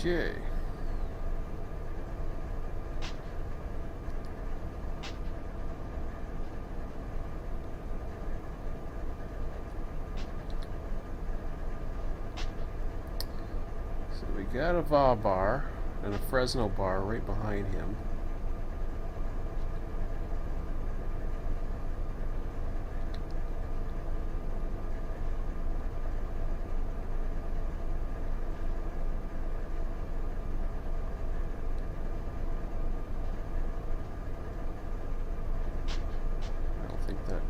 Okay. So we got a VA bar. and a Fresno bar right behind him. I don't think that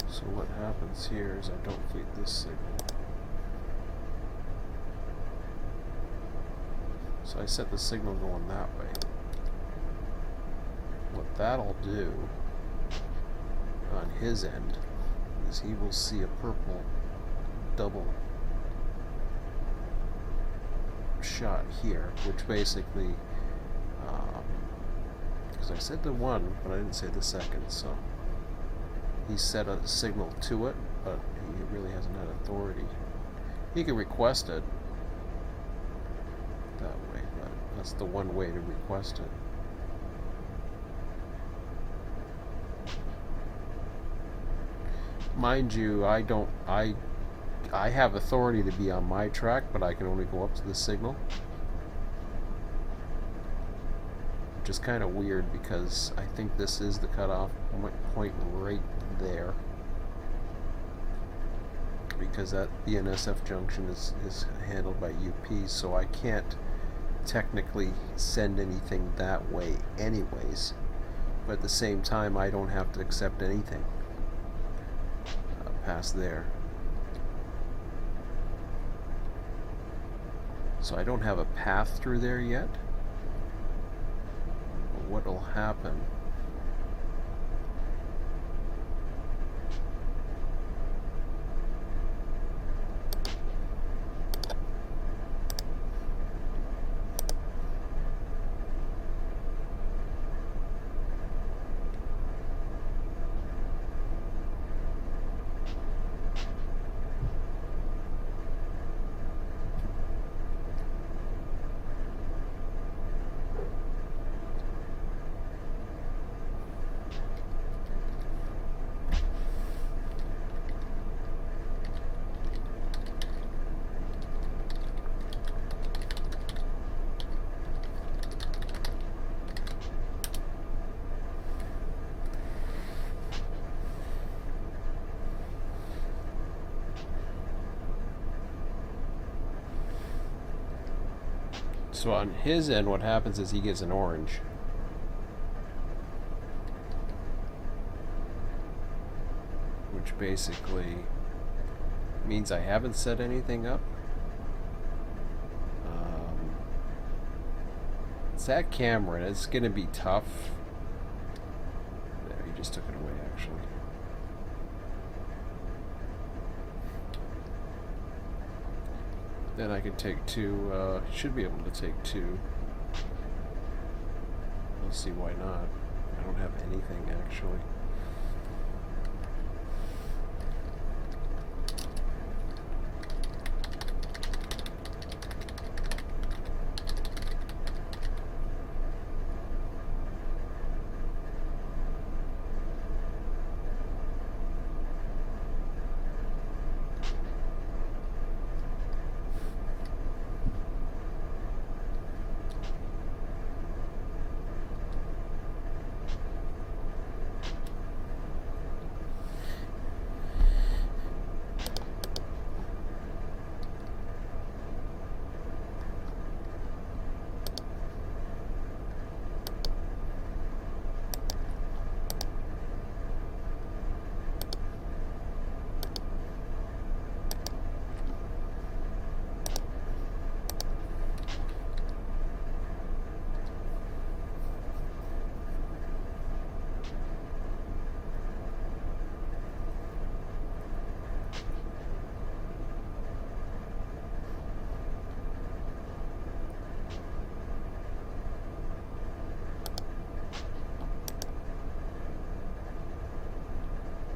so what happens here is I don't feed this signal. So I set the signal going that way. What that'll do on his end is he will see a purple double shot here, which basically, because I said the one, but I didn't say the second, so he set a signal to it, but he really hasn't had authority. He can request it that way, but that's the one way to request it. Mind you, I have authority to be on my track, but I can only go up to the signal. Which is kind of weird because I think this is the cutoff point right there. Because that BNSF junction is handled by UP, so I can't technically send anything that way anyways. But at the same time, I don't have to accept anything past there. So I don't have a path through there yet. But what will happen so on his end, what happens is he gets an orange. Which basically means I haven't set anything up. It's that camera, and it's going to be tough. There, he just took it away, actually. Then I can take two, should be able to take two. We'll see why not. I don't have anything, actually.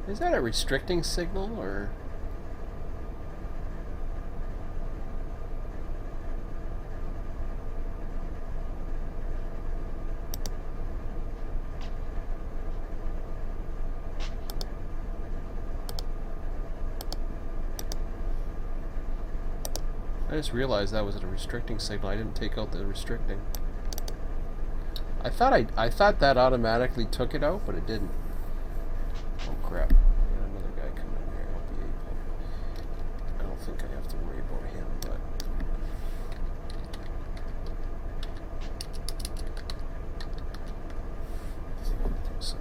Is that a restricting signal, or I just realized that was a restricting signal. I didn't take out the restricting. I thought that automatically took it out, but it didn't. Oh crap. Got another guy coming in here. I'll be able. I don't think I have to worry about him, but I think so.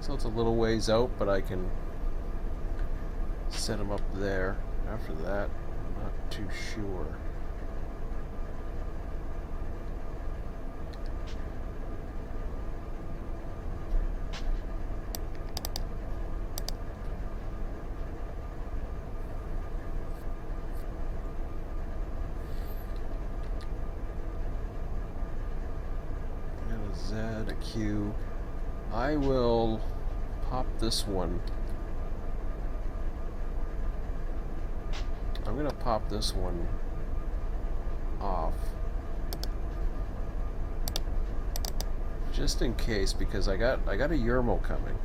So it's a little ways out, but I can set them up there. After that, I'm not too sure. I got a Z, a Q. I will pop this one. I'm gonna pop this one off just in case, because I got a Yermo coming.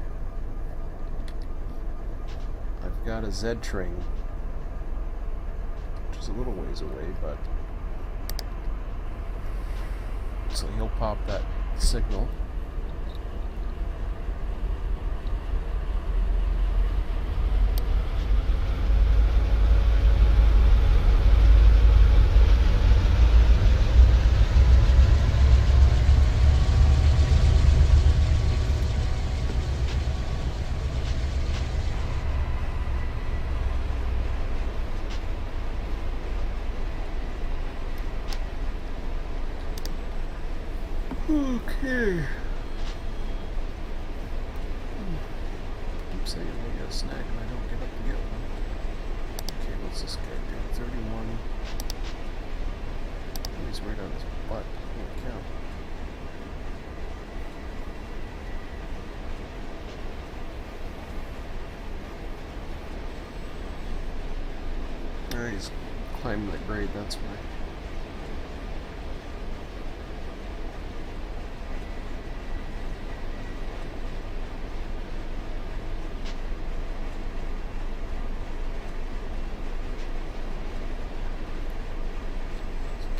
I've got a Z train, which is a little ways away, but so he'll pop that signal. Okay. Keep saying I got a snag and I don't get up to get one. Okay, what's this guy do? 31. Oh, he's right on his butt. Holy cow. Alright, he's climbing the grade, that's why.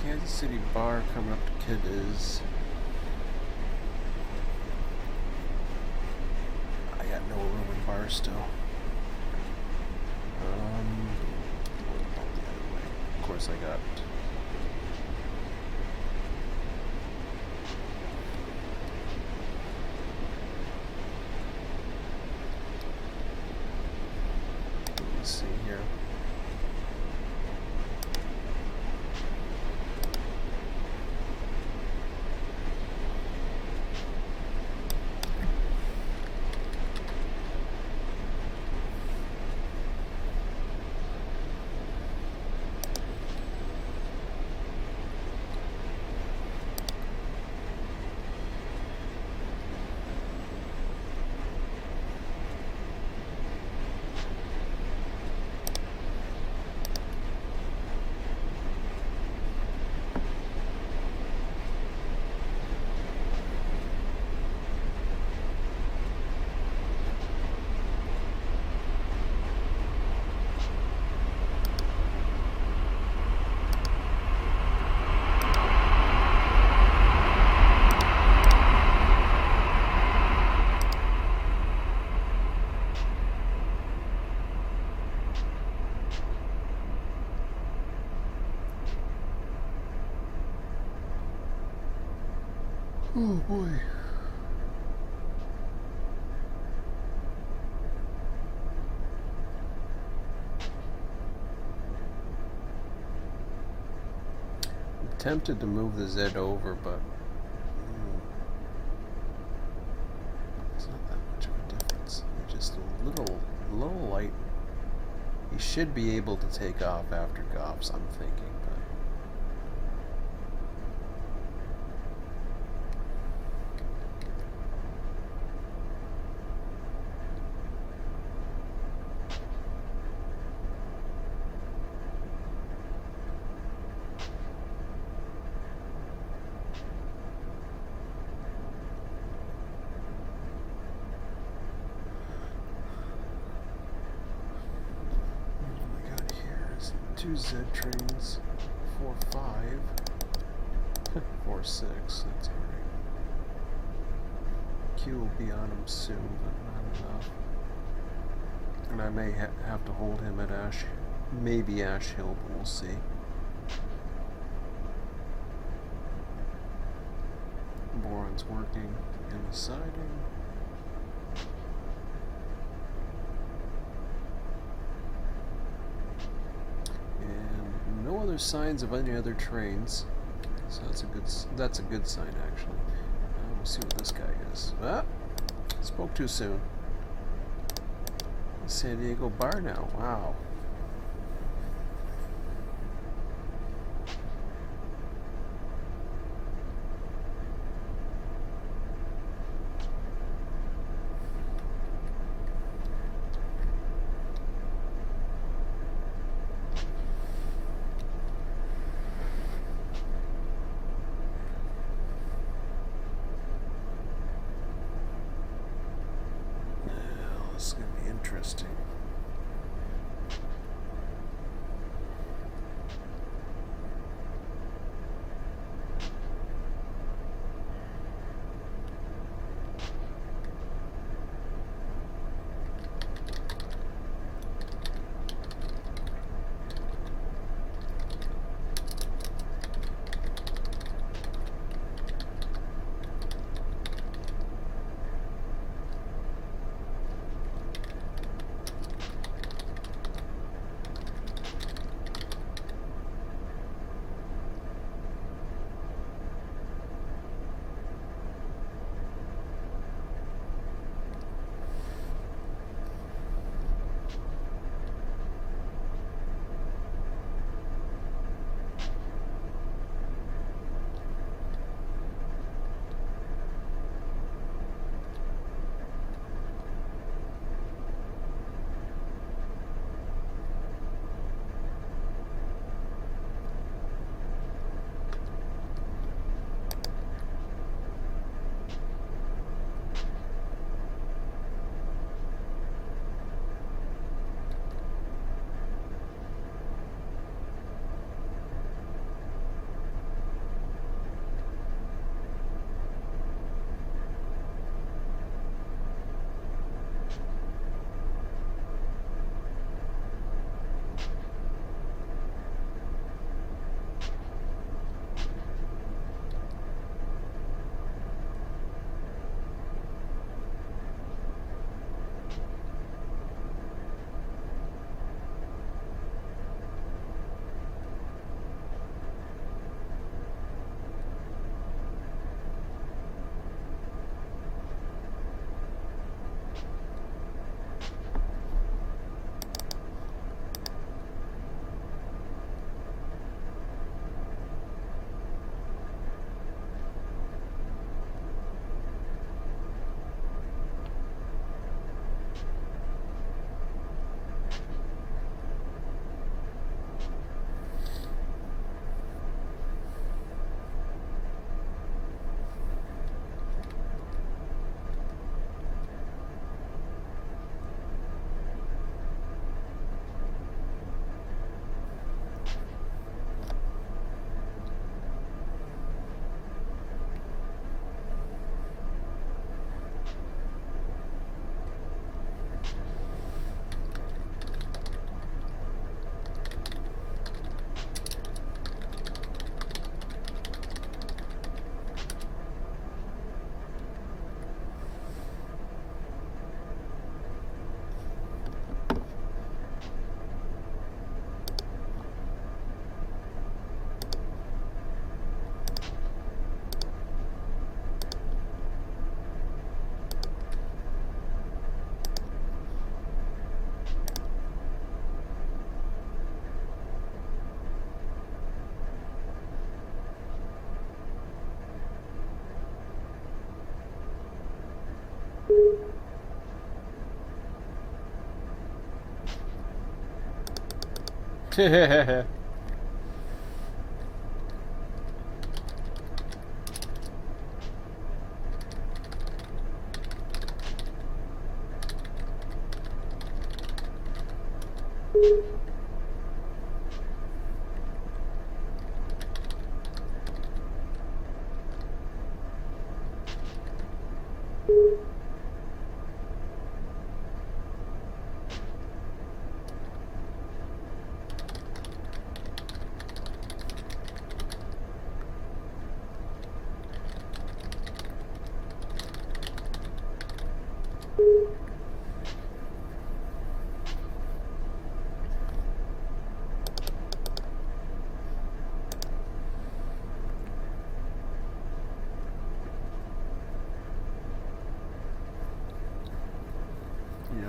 Kansas City bar coming up to Kid is. I got no room in Barstow. What about the other way? Of course, I got. Let me see here. Oh boy. I'm tempted to move the Z over, but it's not that much of a difference. It's just a little light. He should be able to take off after Goffs, I'm thinking, but what we got here is 2 Z trains, 4-5, 4-6, that's alright. Q will be on him soon, but not enough. And I may have to hold him at maybe Ash Hill, but we'll see. Boron's working in the siding. And no other signs of any other trains, so that's a good sign actually. We'll see what this guy is. Ah, spoke too soon. San Diego Bar now. Wow. This is going to be interesting. Yeah,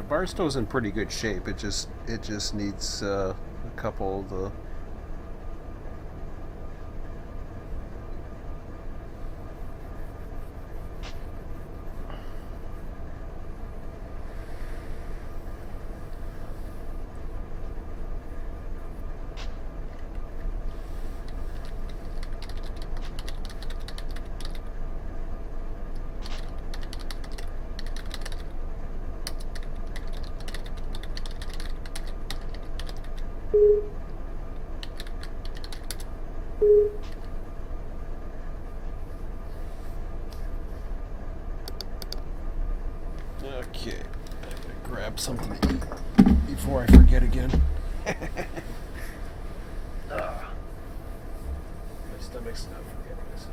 Barstow's in pretty good shape. It just needs a couple of the. Okay, I'm gonna grab something to eat before I forget again. My stomach's not forgetting this.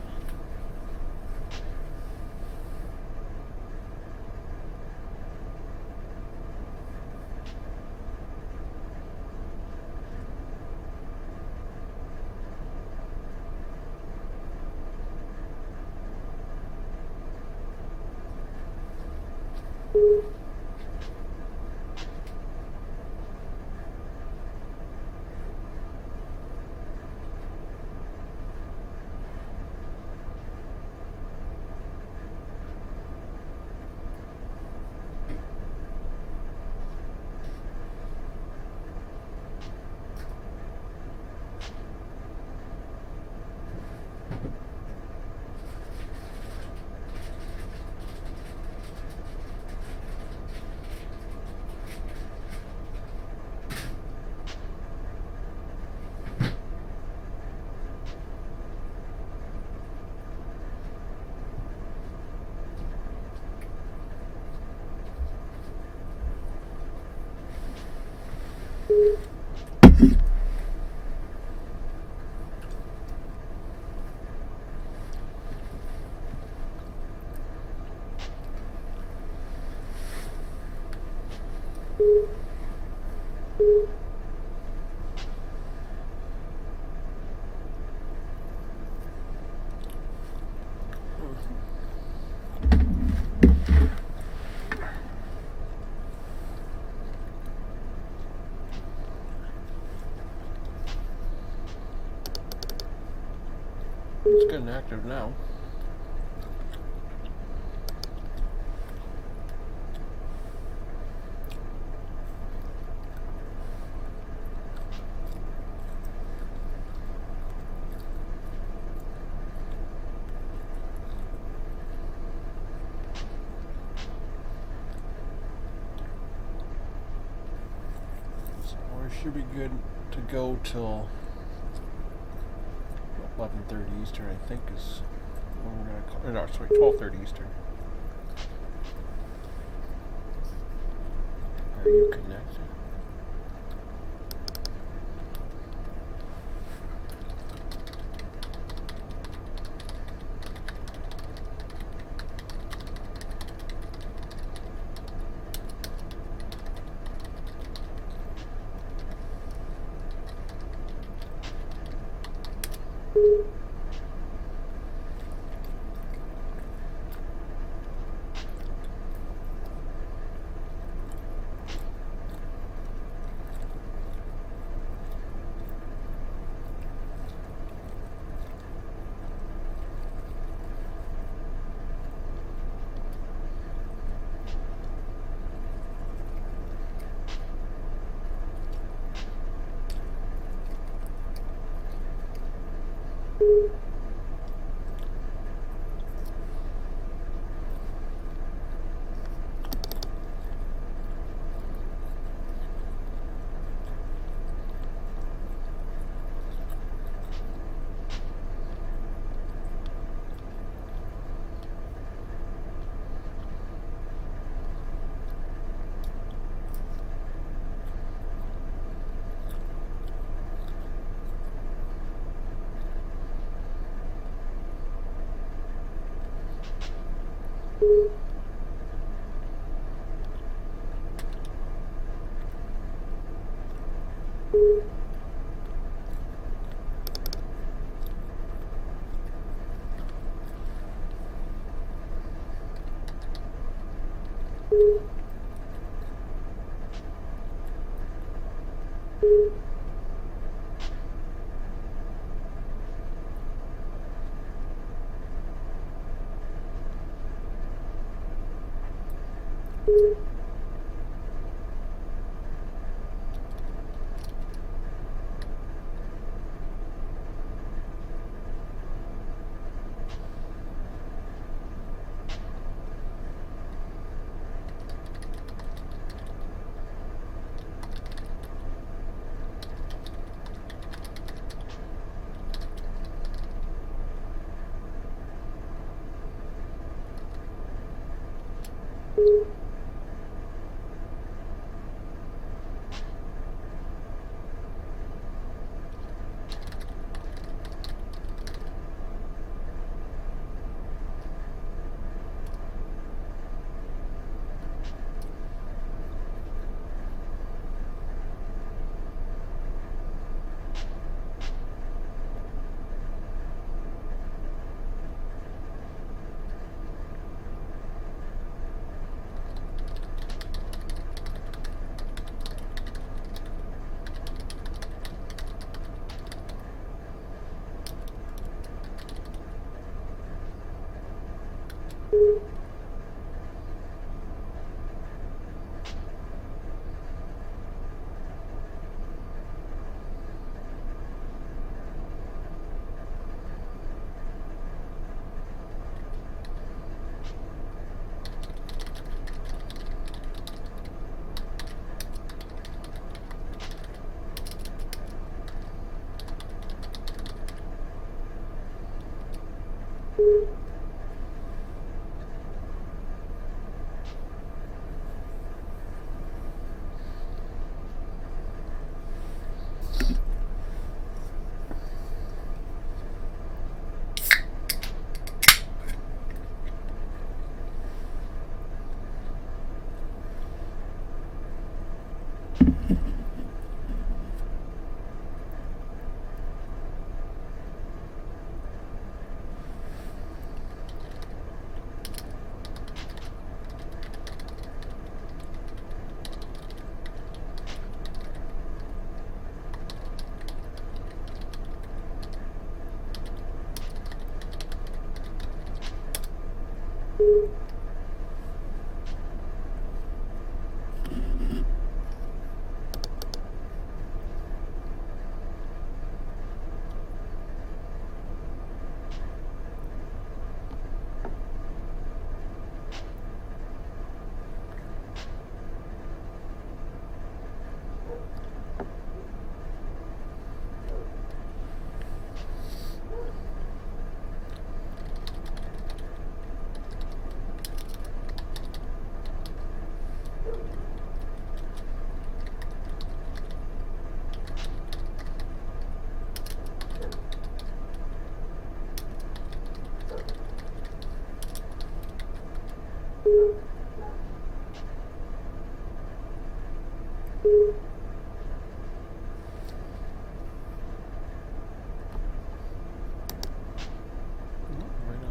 It's good and active now. So we should be good to go till 11:30 Eastern, I think, is when we're gonna call. No, sorry, 12:30 Eastern. Are you connected?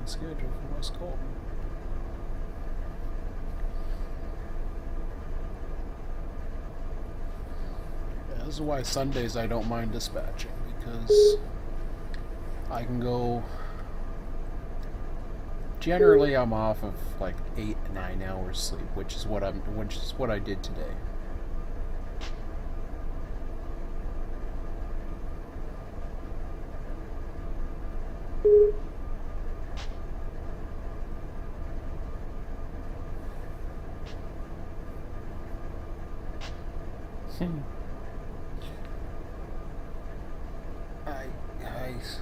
Schedule for West Colton. Yeah, this is why Sundays I don't mind dispatching, because I can go. Generally, I'm off of like 8-9 hours sleep, which is what I did today. Nice.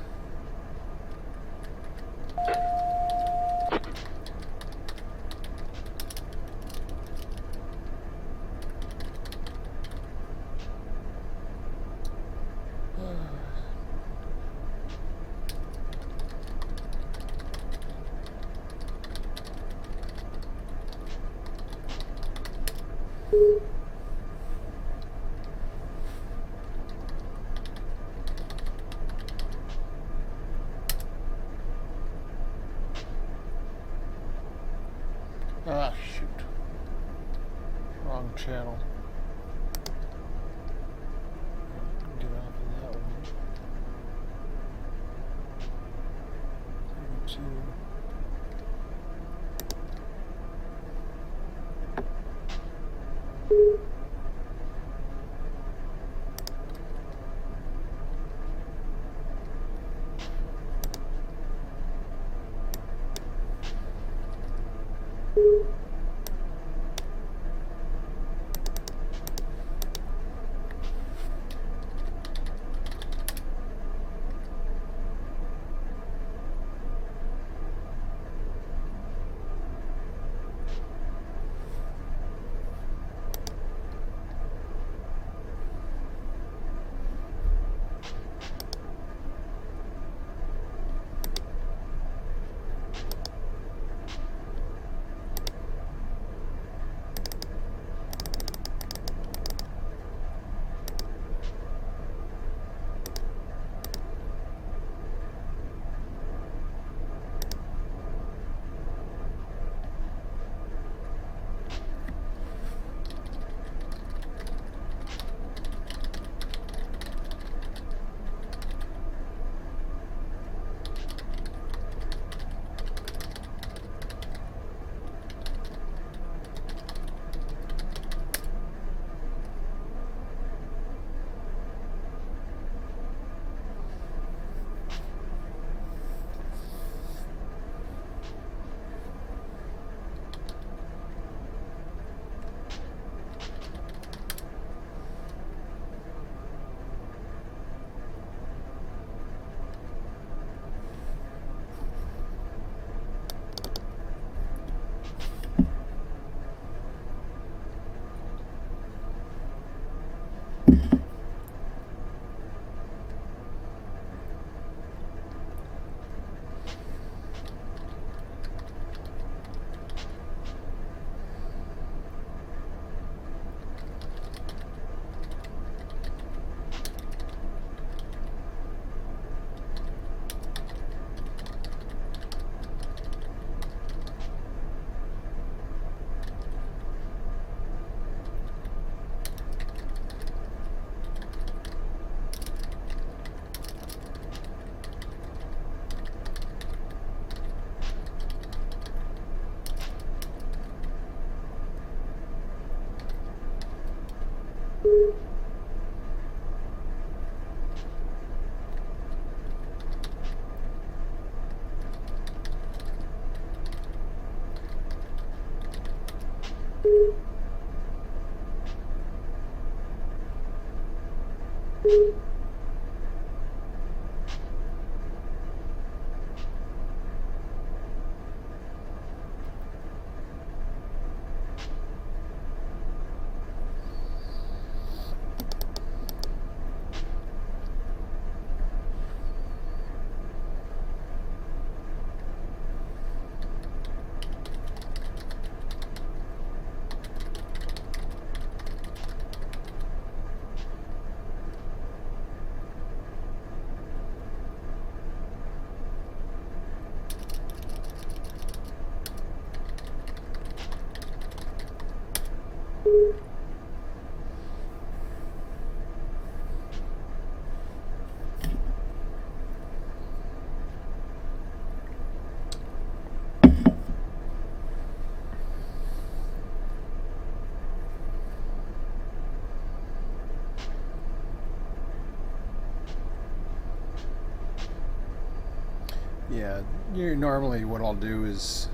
get off of that one. 32. Yeah, normally what I'll do is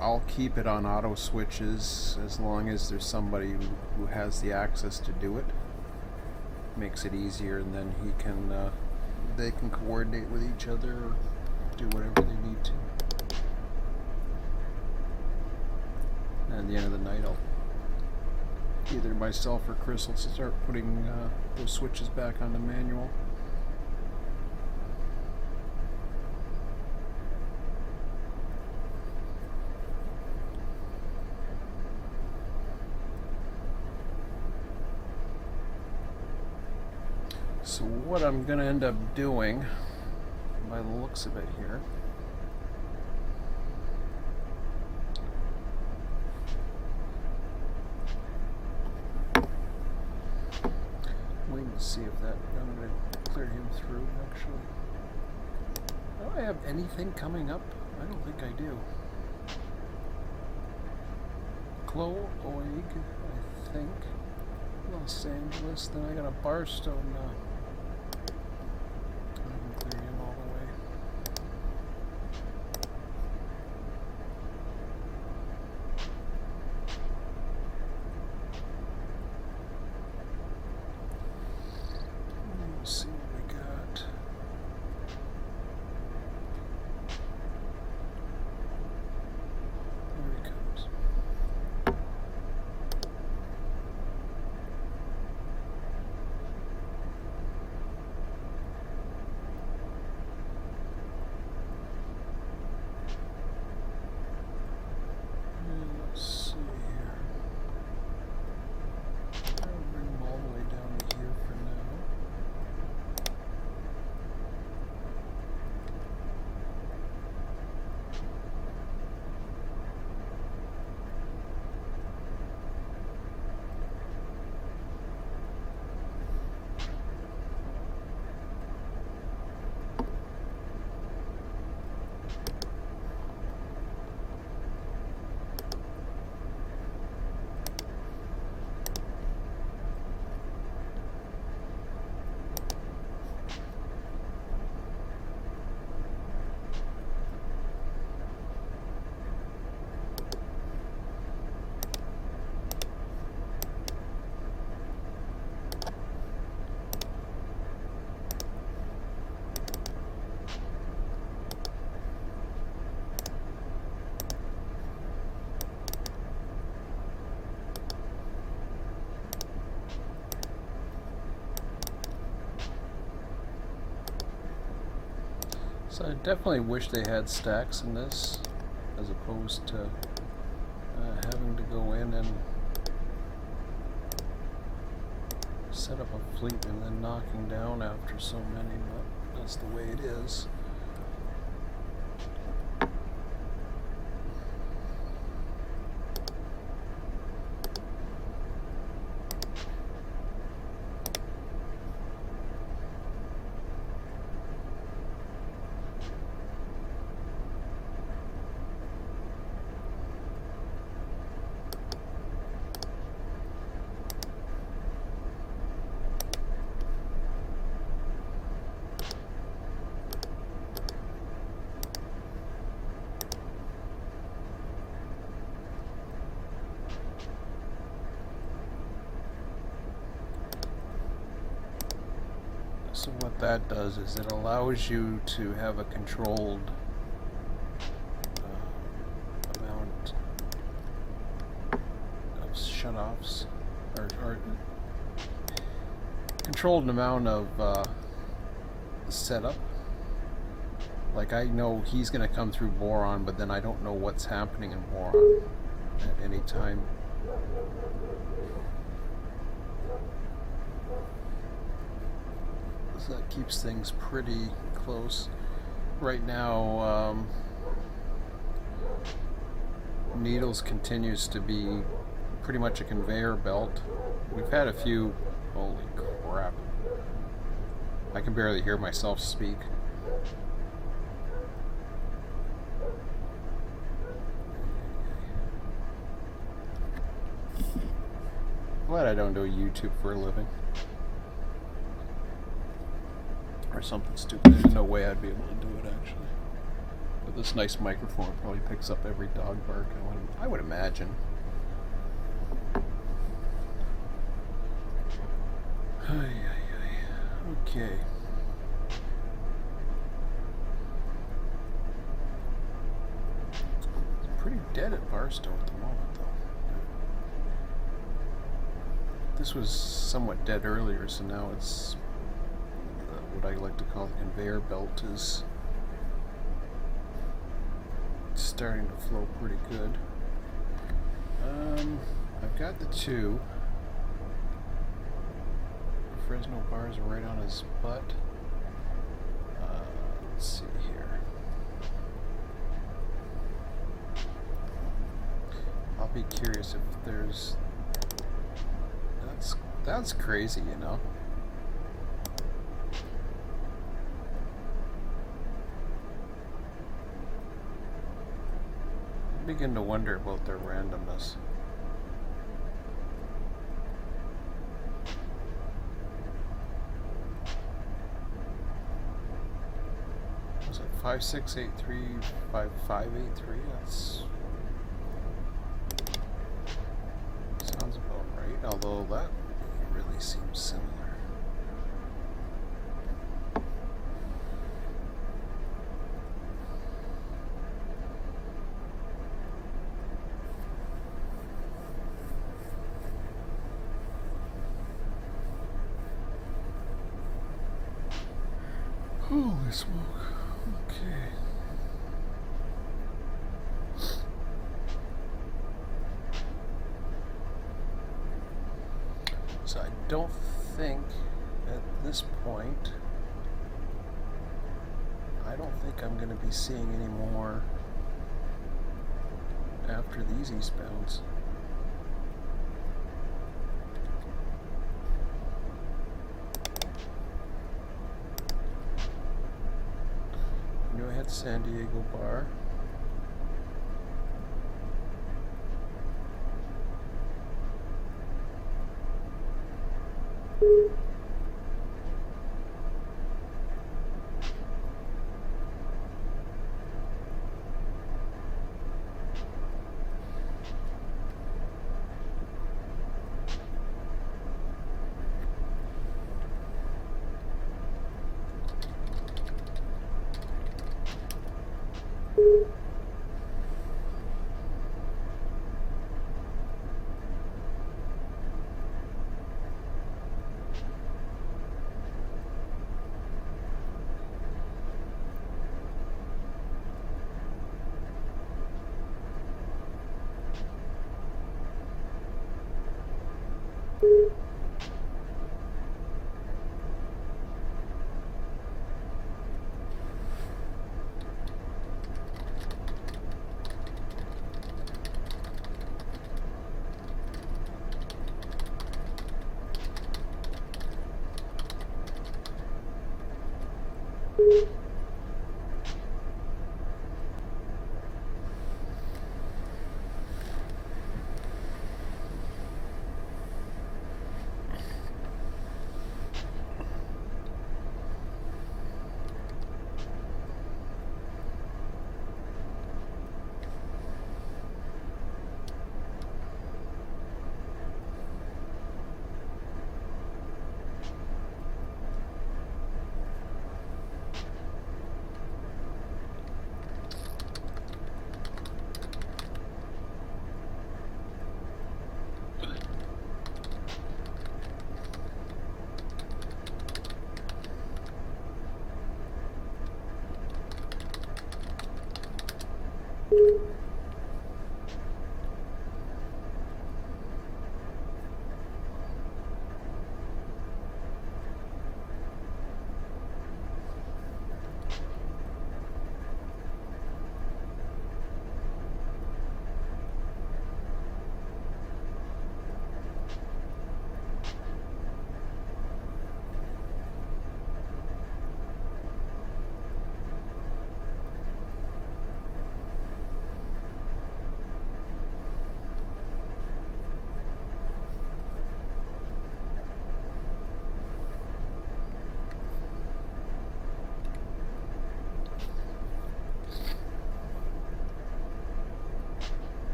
I'll keep it on auto switches as long as there's somebody who has the access to do it. Makes it easier, and then they can coordinate with each other or do whatever they need to. And at the end of the night, I'll either myself or Chris will start putting those switches back on the manual. So what I'm going to end up doing, by the looks of it here, see if that, I'm going to clear him through, actually. Do I have anything coming up? I don't think I do. Chloe, I think. Los Angeles, then I got a Barstow now. I can clear him all the way. Let's see what we got. There he comes. Let's see here. I'll bring him all the way down to here for now. So I definitely wish they had stacks in this, as opposed to having to go in and set up a fleet and then knocking down after so many, but that's the way it is. So what that does is it allows you to have a controlled amount of shutoffs, or controlled amount of setup. Like, I know he's going to come through boron, but then I don't know what's happening in boron at any time. So that keeps things pretty close. Right now, Needles continues to be pretty much a conveyor belt. We've had a few... Holy crap. I can barely hear myself speak. Glad I don't do YouTube for a living. Or something stupid. There's no way I'd be able to do it, actually. But this nice microphone probably picks up every dog bark, I would imagine. Okay. It's pretty dead at Barstow at the moment, though. This was somewhat dead earlier, so now it's what I like to call the conveyor belt is starting to flow pretty good. I've got the two. Fresno bars are right on his butt. Let's see here. I'll be curious if there's... That's crazy, you know. begin to wonder about their randomness. Was it 5683 5583? That's sounds about right. Although that really seems similar. Holy smoke. Okay. So I don't think at this point, I don't think I'm going to be seeing any more after these eastbounds. I had San Diego Bar.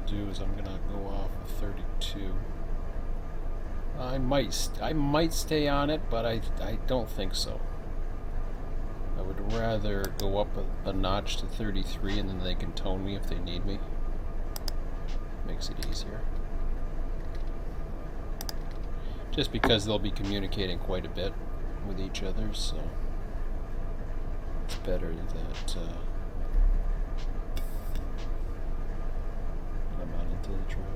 Do is I'm gonna go off of 32. I might stay on it, but I don't think so. I would rather go up a notch to 33, and then they can tone me if they need me. Makes it easier. Just because they'll be communicating quite a bit with each other, so it's better that I'm out into the traffic.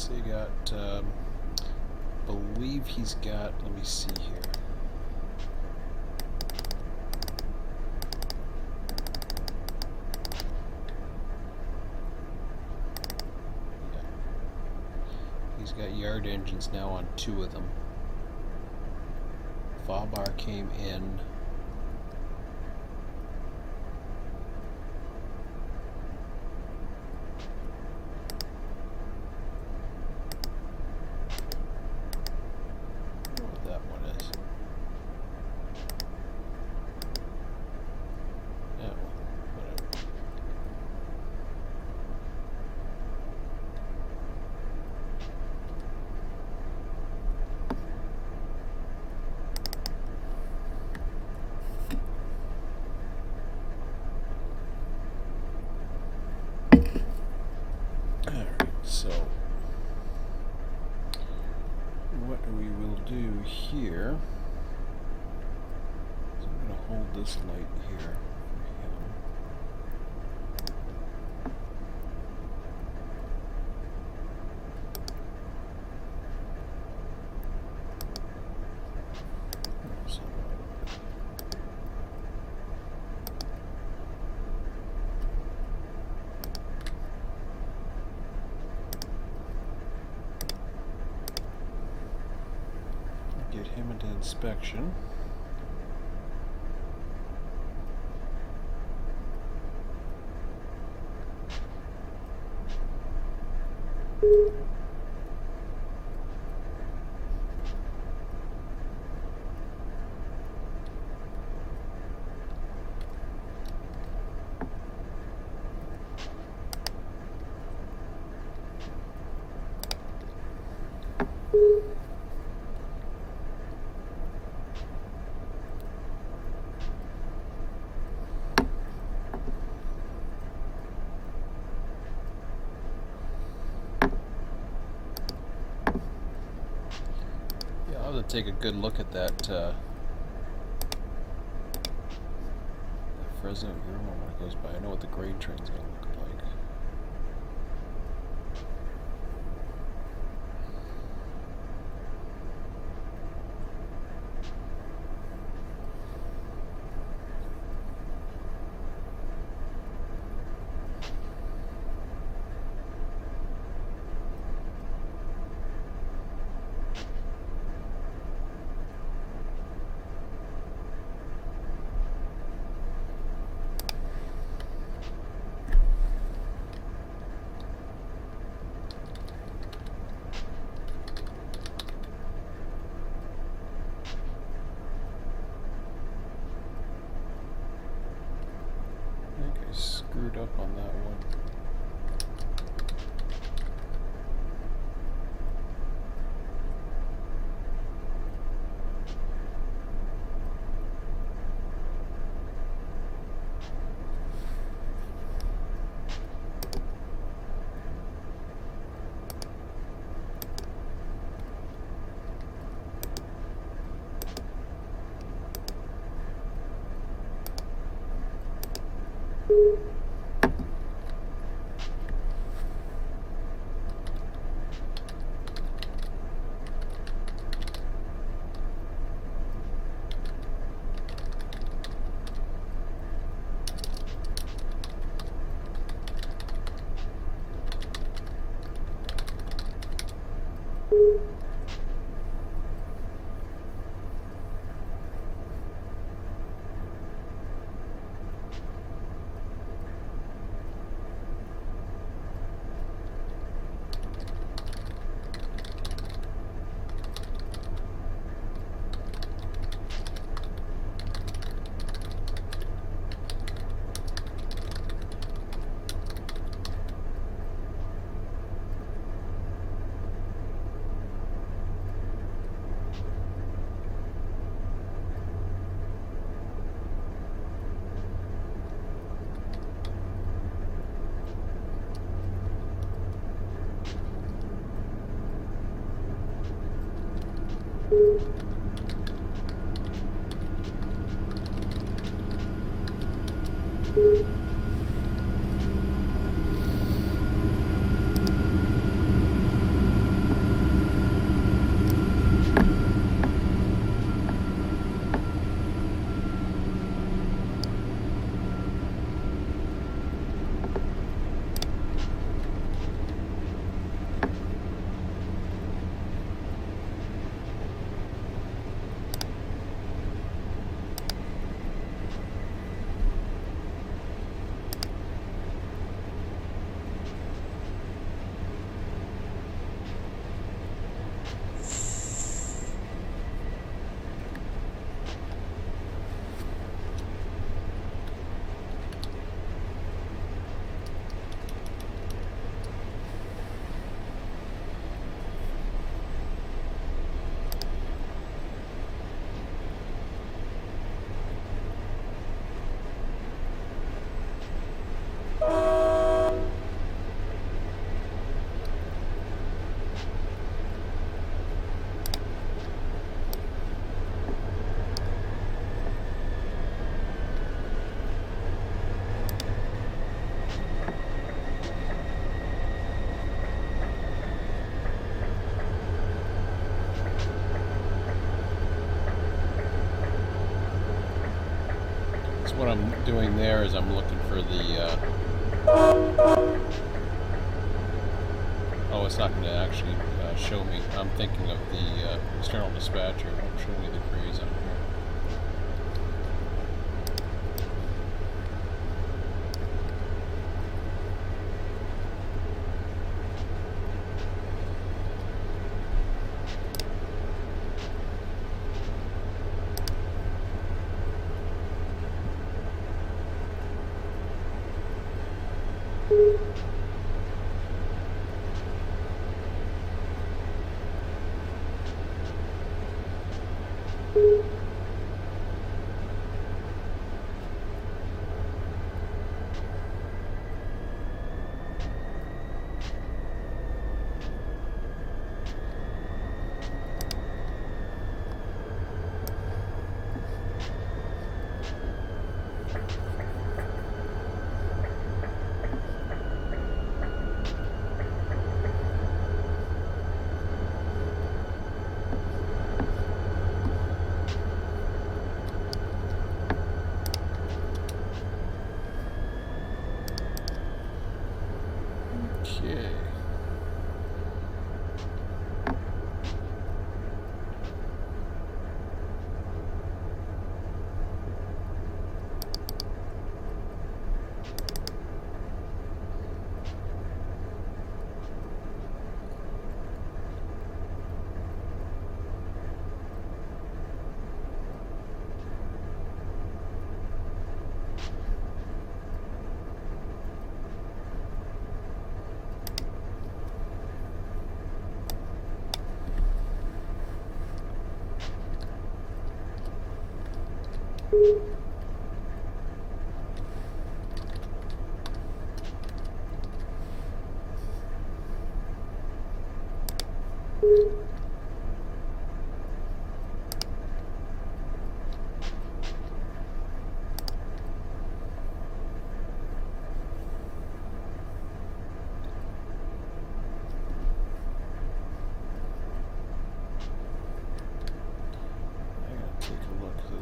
They got, believe he's got, let me see here. Yeah. He's got yard engines now on 2 of them. Fallbar came in. So, what we will do here is I'm going to hold this light here for him. So, get him into inspection. I'll have to take a good look at that Fresno Urinal when it goes by. I know what the grain train's going to look like. Screwed up on that one. What I'm doing there is I'm looking for the oh, it's not going to actually show me. I'm thinking of the external dispatcher. It won't show me the craze on here. Okay.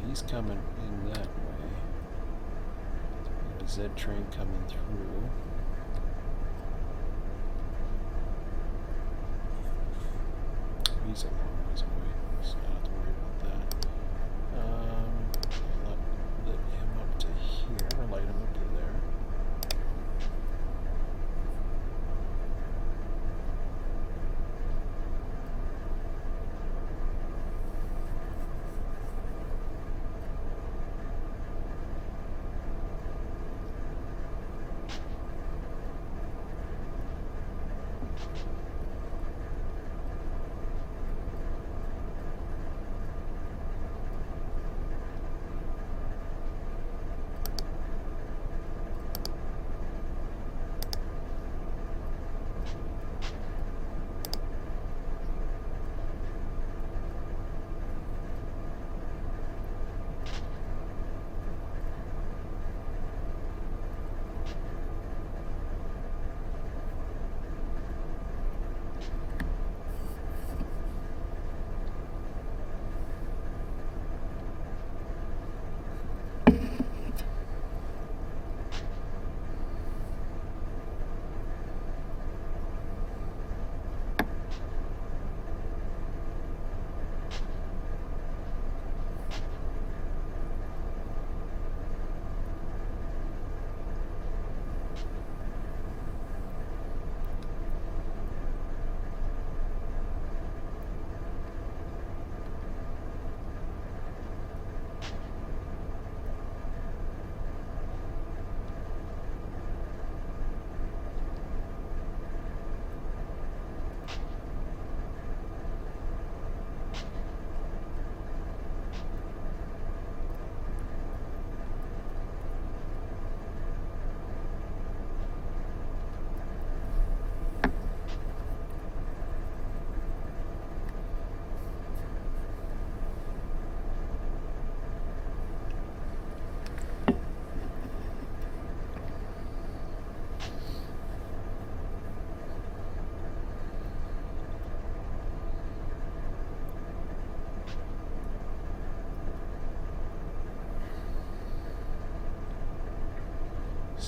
He's coming in that way. Got a Z train coming through. He's a long ways away, so I don't have to worry about that. I'll lit him up to here, light him up to there.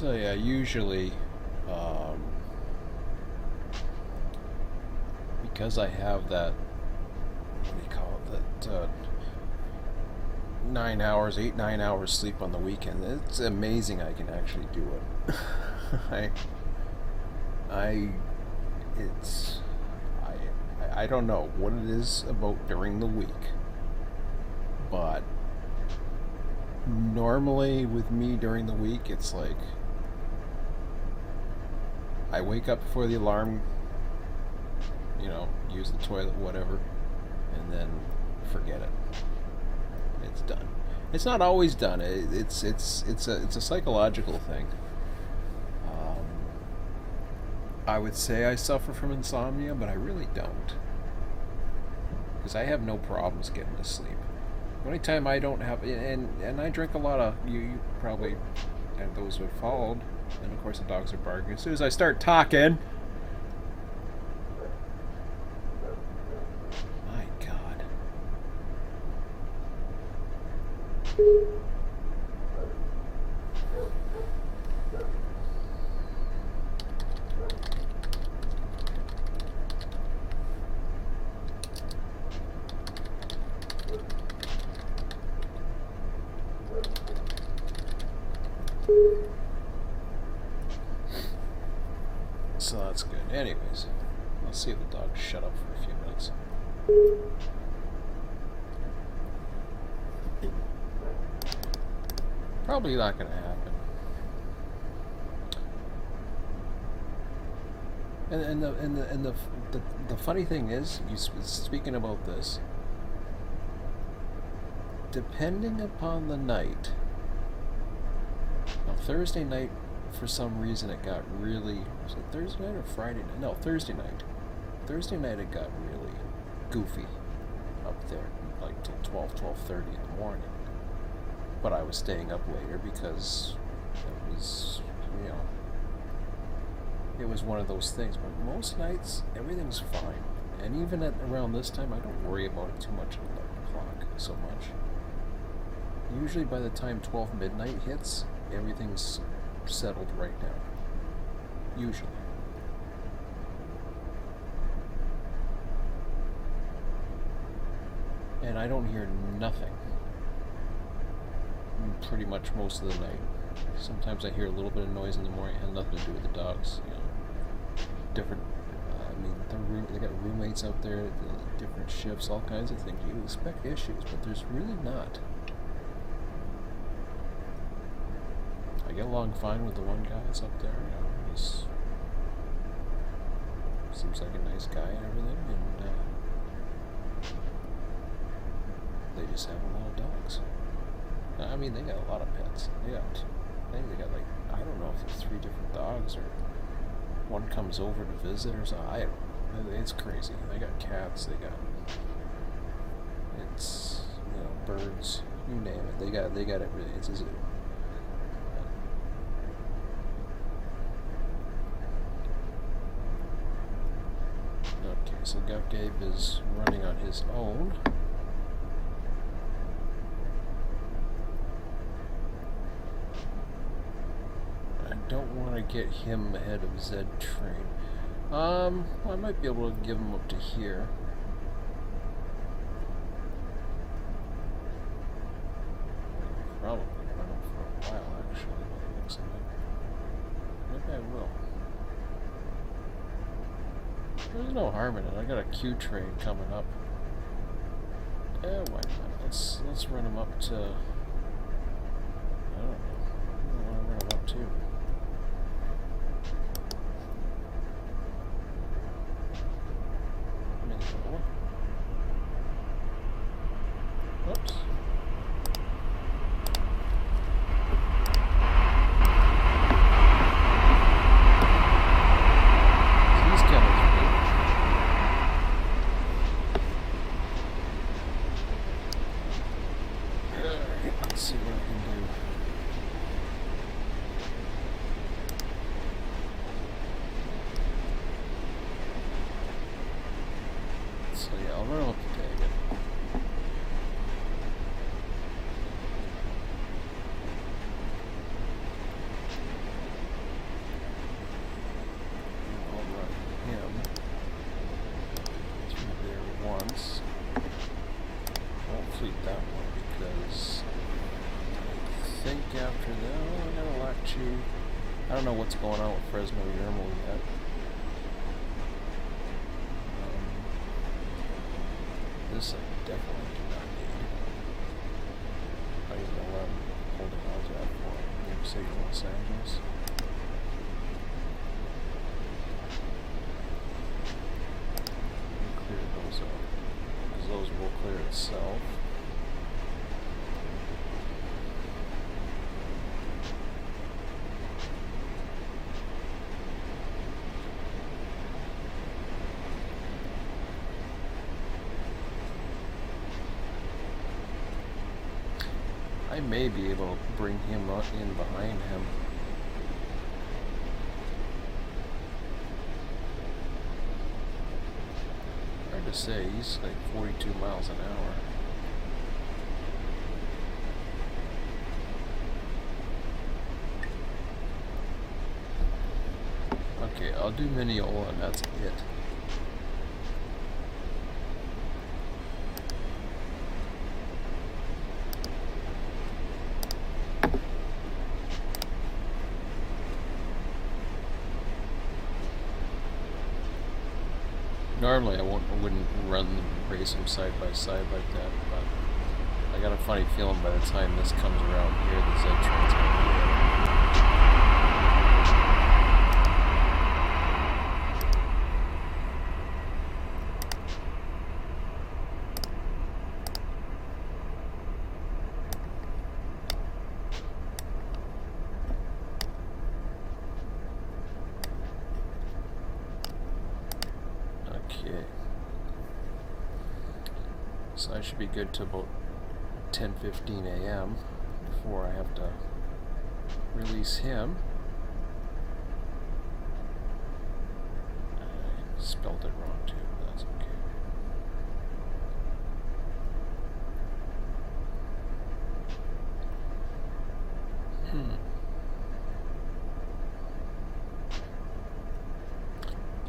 So yeah, usually, um, because I have that, what do you call it, that 9 hours, 8, 9 hours sleep on the weekend. It's amazing I can actually do it. I, I, it's, I don't know what it is about during the week, but normally with me during the week, it's like I wake up before the alarm, use the toilet, whatever, and then forget it. It's done. It's not always done. It's a psychological thing. Um, I would say I suffer from insomnia, but I really don't, because I have no problems getting to sleep. The only time I don't have, and I drink a lot of, you probably, and those who have followed, and of course the dogs are barking. As soon as I start talking, my God. So that's good. Anyways, I'll see if the dogs shut up for a few minutes. Probably not going to happen. And the funny thing is, speaking about this, depending upon the night. Now Thursday night, for some reason, it got really. Was it Thursday night or Friday night? No, Thursday night. Thursday night it got really goofy up there, like till 12:30 in the morning. But I was staying up later because it was, it was one of those things. But most nights, everything's fine. And even at around this time, I don't worry about it too much at 11 o'clock so much. Usually by the time 12 midnight hits, everything's settled right now. Usually. And I don't hear nothing pretty much most of the night. Sometimes I hear a little bit of noise in the morning. It has nothing to do with the dogs. Different. They got roommates out there, different shifts, all kinds of things. You expect issues, but there's really not. I get along fine with the one guy that's up there. He's seems like a nice guy and everything, and they just have a lot of dogs. I mean, they got a lot of pets. I think they got like, I don't know if there's 3 different dogs or one comes over to visit or something. I don't know. It's crazy. They got cats. They got birds. You name it. They got everything. It's a zoo. Okay, so Gabe is running on his own. I don't want to get him ahead of Zed Train. I might be able to give him up to here. Probably run him for a while, actually. Looks like. Maybe I will. There's no harm in it. I got a Q train coming up. Yeah, why not? Let's run him up to. I don't know. I want to run him up too. Oops. These guys are good. Alright, let's see what I can do. So yeah, I'll run him up to David. know what's going on with Fresno Yermo yet. This I definitely do not need. I don't even know what I'm holding on to that for. New York City, Los Angeles. Clear those up, because those will clear itself. I may be able to bring him up in behind him. Hard to say, he's like 42 miles an hour. Okay, I'll do Mineola and that's it. Normally I wouldn't race them side by side like that, but I got a funny feeling by the time this comes around here, the Z train's gonna be there. Okay. So I should be good to about 10:15 a.m. before I have to release him. I spelled it wrong too, but that's okay.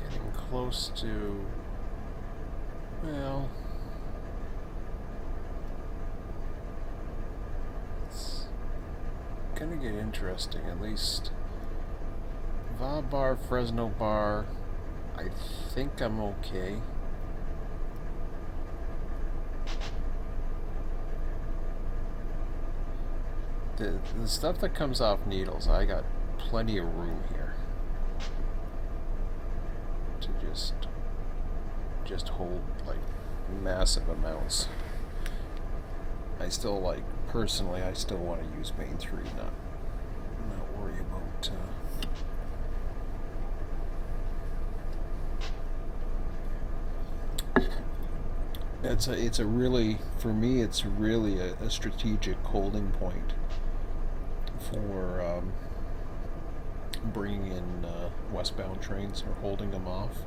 Getting close to, well, it's gonna get interesting. At least Va Bar, Fresno Bar, I think I'm okay. The stuff that comes off needles, I got plenty of room here to just hold like massive amounts. I still like, personally, I still want to use main 3, not worry about it's a really, for me, it's really a strategic holding point for bringing in westbound trains or holding them off.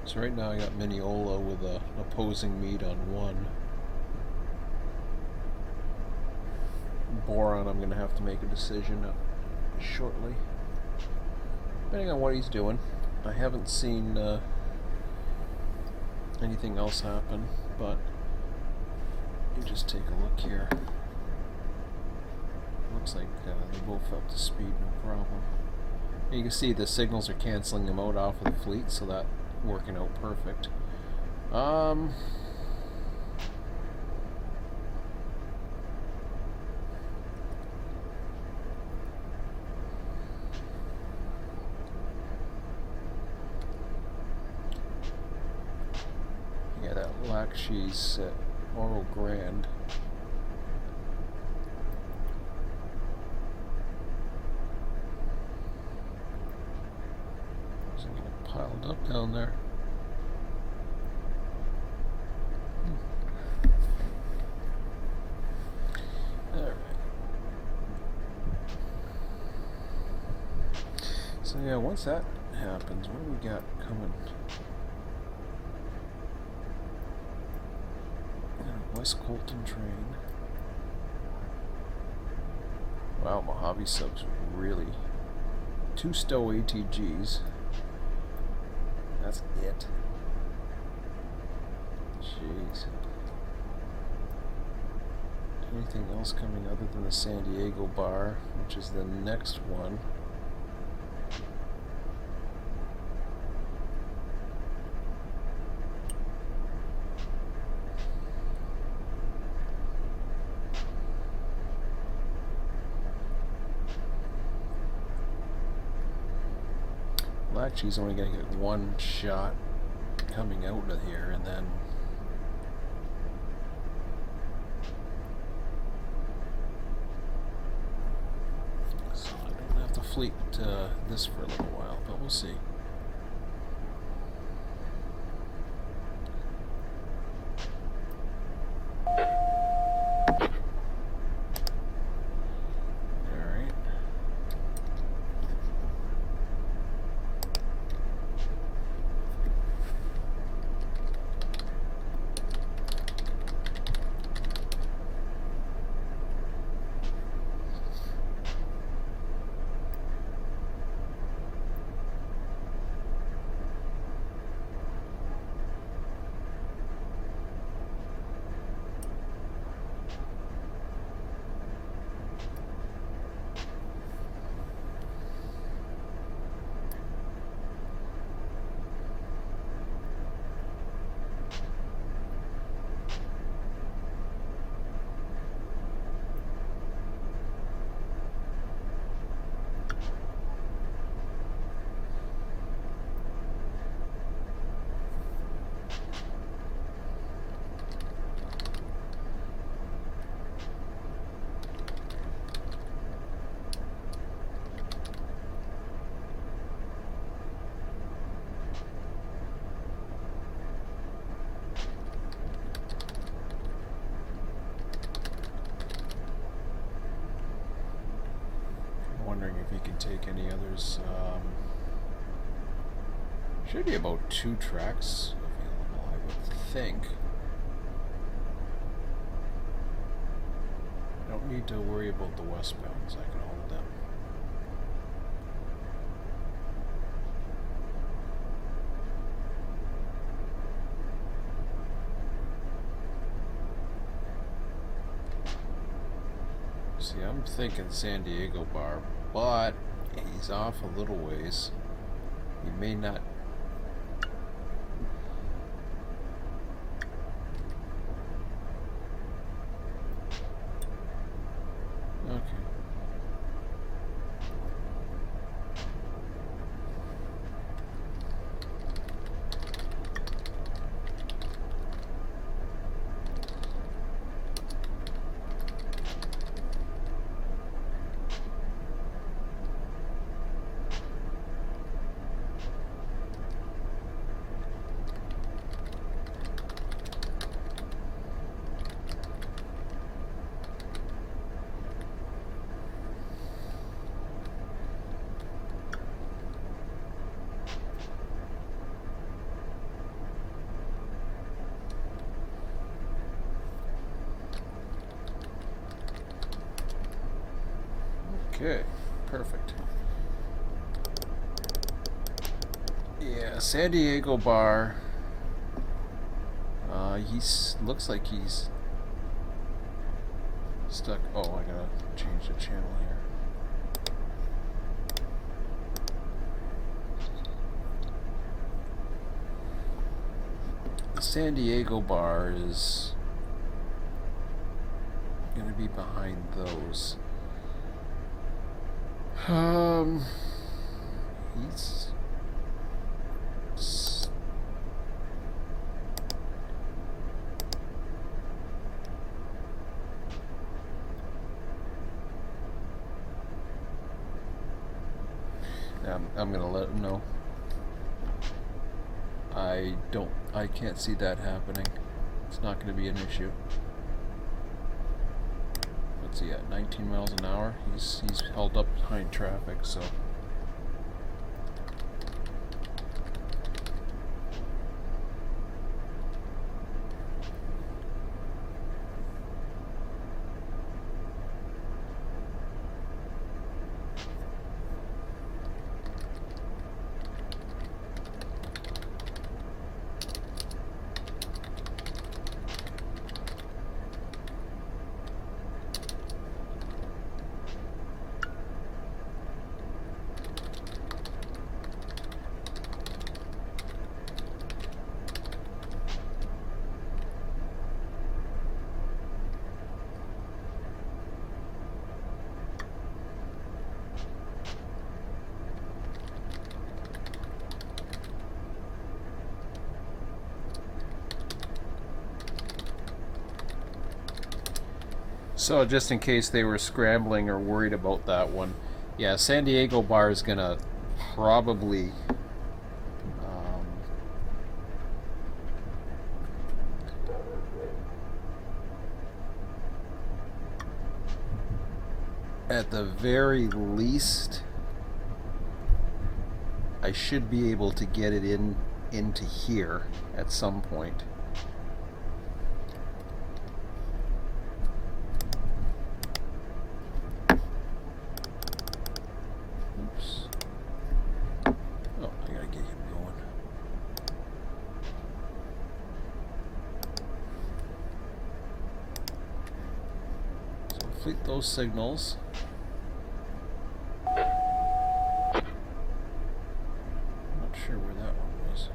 So right now I got Mineola with an opposing meet on 1. Boron, I'm going to have to make a decision shortly, depending on what he's doing. I haven't seen anything else happen, but you just take a look here. Looks like they're both up to speed, no problem. And you can see the signals are canceling them out off of the fleet, so that working out perfect. Yeah, that Lakshi's at Oro Grande. Isn't getting piled up down there. Alright. So yeah, once that happens, what do we got coming? West Colton train. Wow, Mojave subs really. 2 Stowe ATGs. That's it. Jeez. Anything else coming other than the San Diego bar, which is the next one? Well, actually, he's only going to get one shot coming out of here, and then so I don't have to fleet this for a little while, but we'll see. Wondering if he can take any others. Should be about 2 tracks available, I would think. I don't need to worry about the westbounds, I can hold them. See, I'm thinking San Diego bar, but he's off a little ways. He may not. Okay. Okay, perfect. Yeah, San Diego bar. He's looks like he's stuck. Oh, I gotta change the channel here. The San Diego bar is gonna be behind those. He's I'm gonna let him know. I can't see that happening. It's not gonna be an issue. What's he at? 19 miles an hour? He's held up behind traffic, so. So just in case they were scrambling or worried about that one, yeah, San Diego bar is gonna probably at the very least, I should be able to get it into here at some point. Oops. Oh, I gotta get him going. So fleet those signals. Sure where that one was.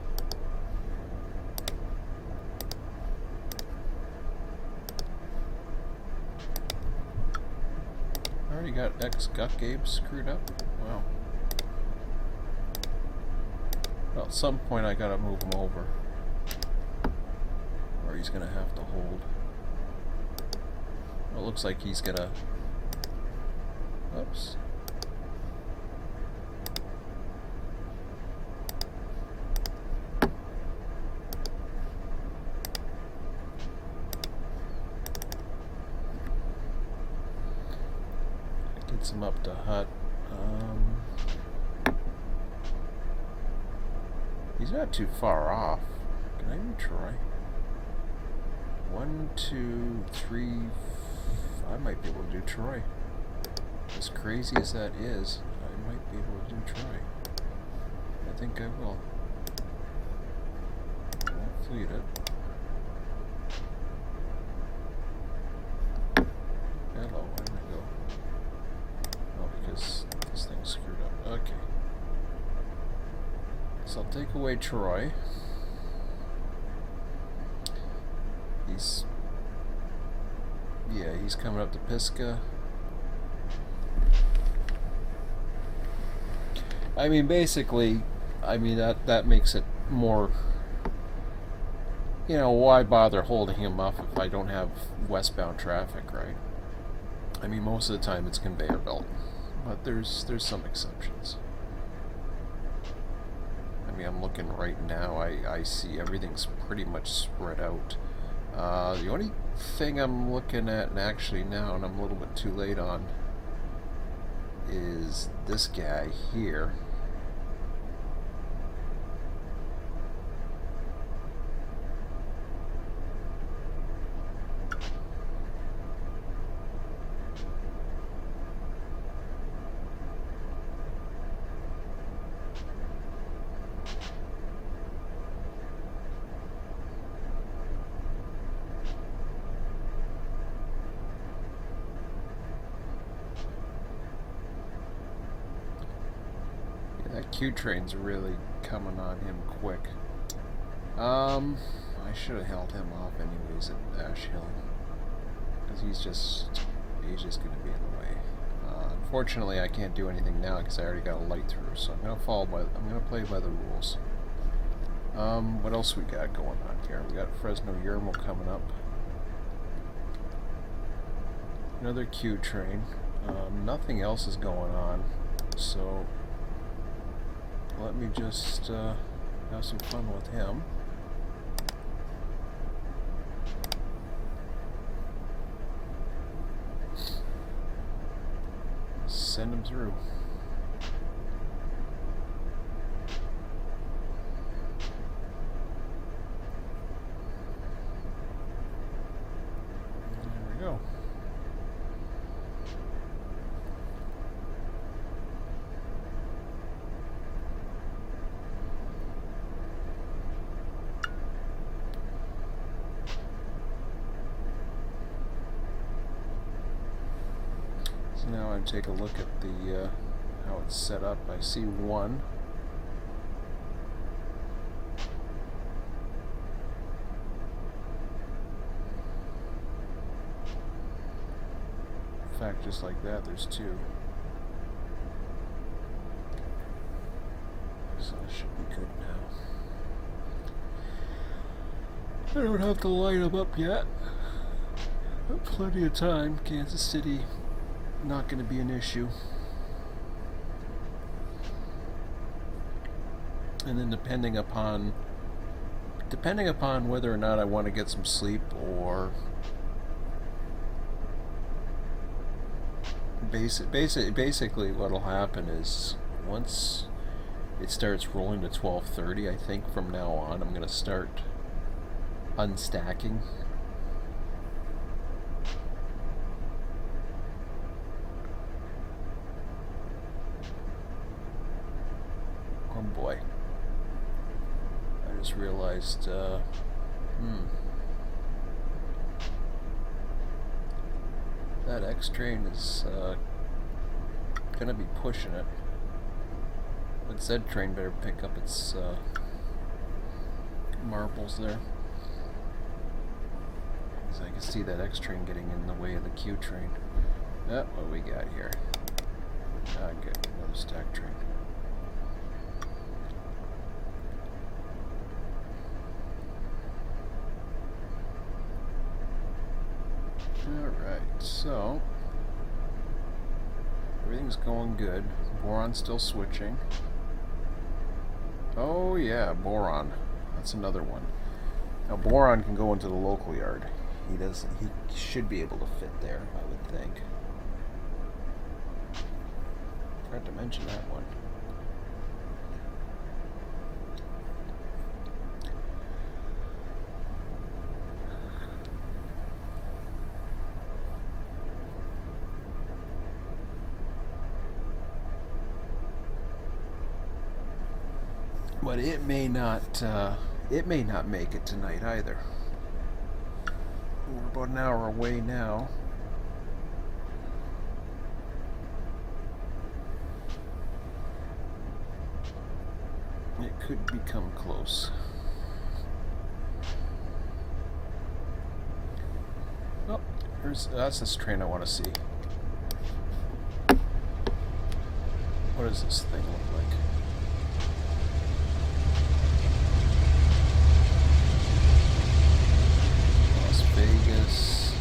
I already got Gabe screwed up. Wow. Well, at some point I gotta move him over, or he's gonna have to hold. Well, it looks like he's gonna. Oops. Gets him up to hut. He's not too far off. Can I even try? 1, 2, 3. I might be able to do Troy. As crazy as that is, I might be able to do Troy. I think I will. I'll fleet it. Hello, where did I go? Oh, because this thing's screwed up. Okay. So I'll take away Troy. He's coming up to Pisca. I mean, basically, that makes it more, why bother holding him up if I don't have westbound traffic, right? I mean, most of the time it's conveyor belt, but there's some exceptions. I mean, I'm looking right now, I see everything's pretty much spread out. The only thing I'm looking at, and actually now, and I'm a little bit too late on, is this guy here. That Q train's really coming on him quick. I should have held him off anyways at Ash Hill, because he's just going to be in the way. Unfortunately, I can't do anything now because I already got a light through, so I'm gonna play by the rules. What else we got going on here? We got Fresno Yermo coming up. Another Q train. Nothing else is going on, so let me just have some fun with him. Send him through. There we go. Now I take a look at the how it's set up. I see one. In fact, just like that, there's two. So that should be good now. I don't have to light them up yet. Plenty of time. Kansas City, not going to be an issue. And then depending upon whether or not I want to get some sleep, or basically what'll happen is once it starts rolling to 12:30, I think from now on I'm going to start unstacking. Oh boy. I just realized, that X train is gonna be pushing it. But Z train better pick up its marbles there. Because I can see that X train getting in the way of the Q train. Oh, what we got here? Ah, good. Another stack train. Alright, so everything's going good. Boron's still switching. Oh yeah, boron. That's another one. Now boron can go into the local yard. He should be able to fit there, I would think. Forgot to mention that one. But it may not make it tonight either. We're about an hour away now. It could become close. Oh, that's this train I want to see. What does this thing look like? Vegas.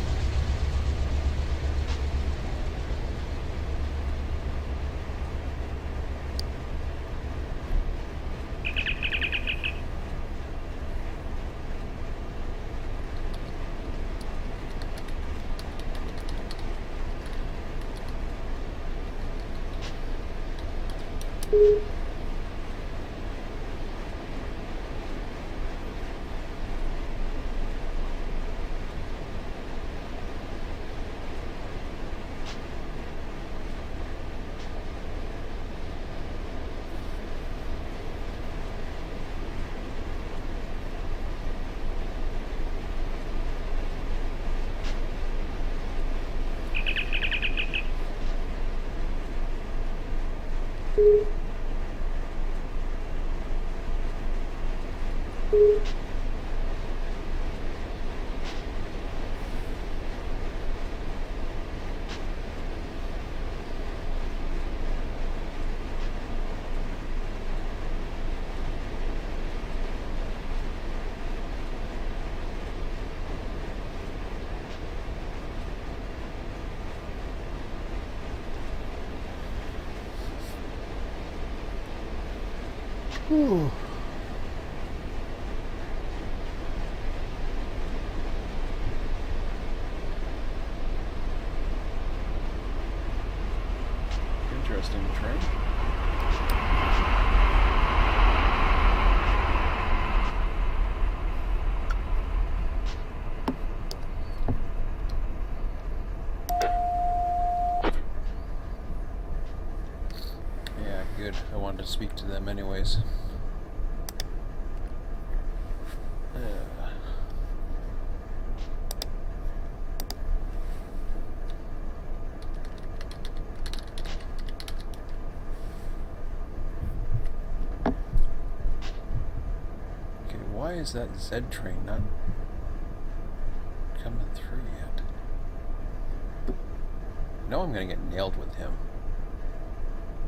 Whew. Interesting train. Yeah, good. I wanted to speak to them anyways. Why is that Z train not coming through yet? I know I'm going to get nailed with him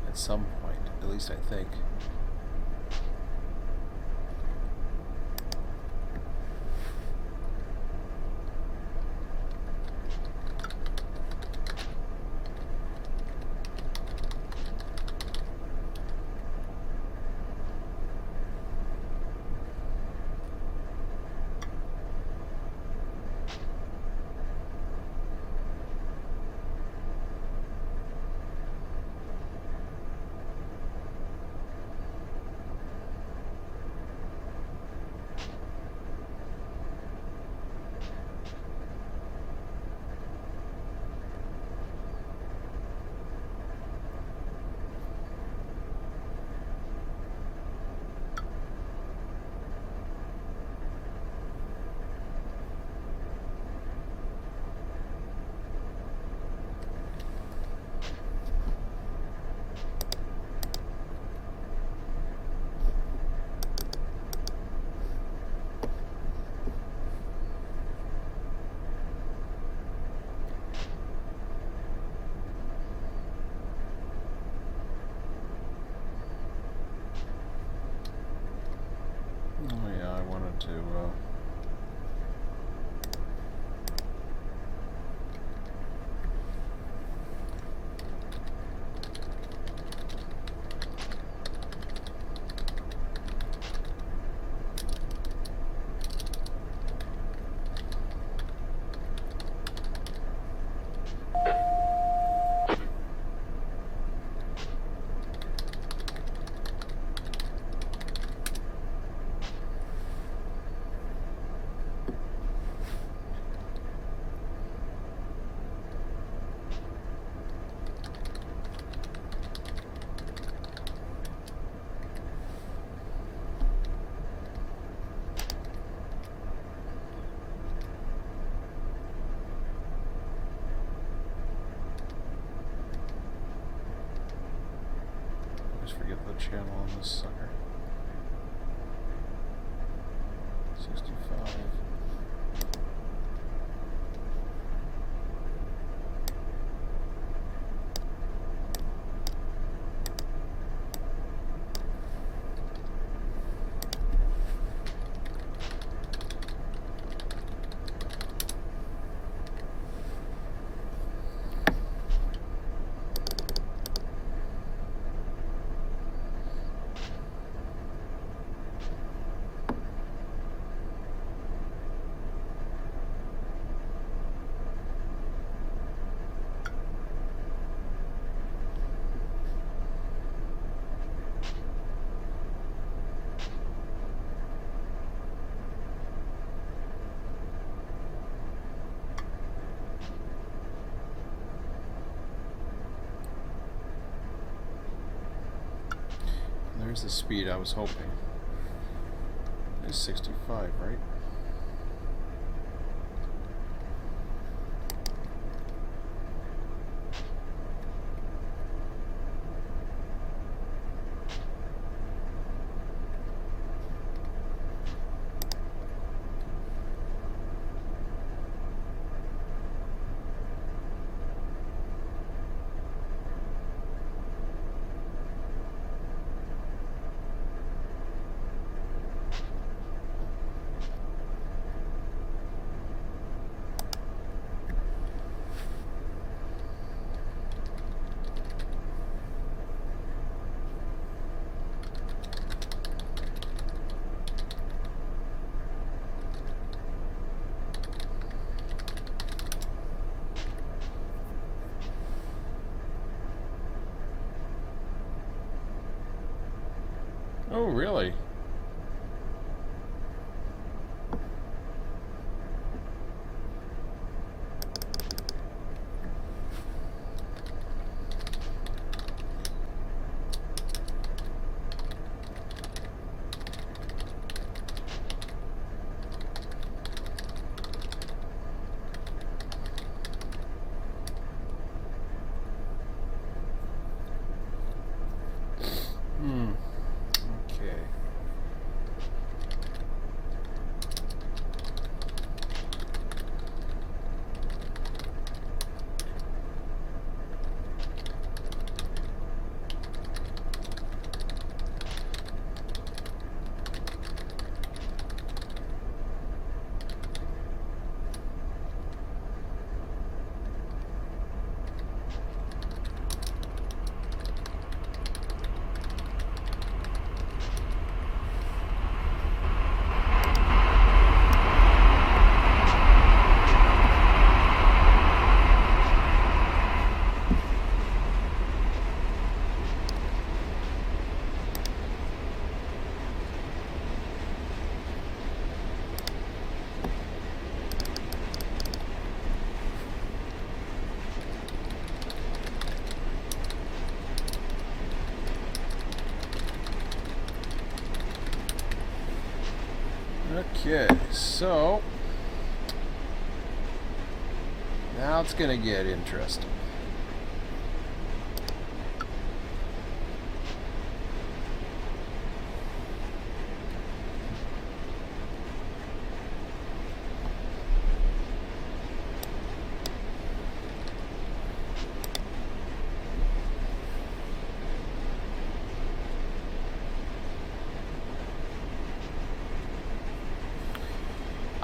at some point, at least I think. to. Forget the channel on this sucker. 65. There's the speed I was hoping. It's 65, right? Oh, really? Okay. Okay, so now it's gonna get interesting.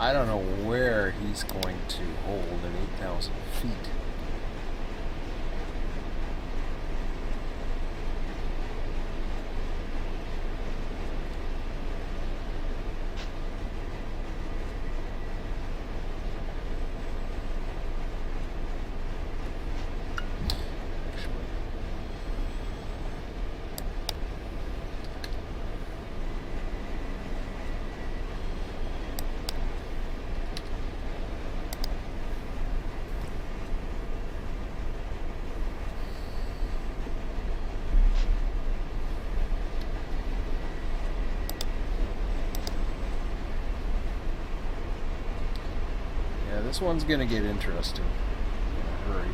I don't know where he's going to hold at 8,000 feet. This one's gonna get interesting in a hurry.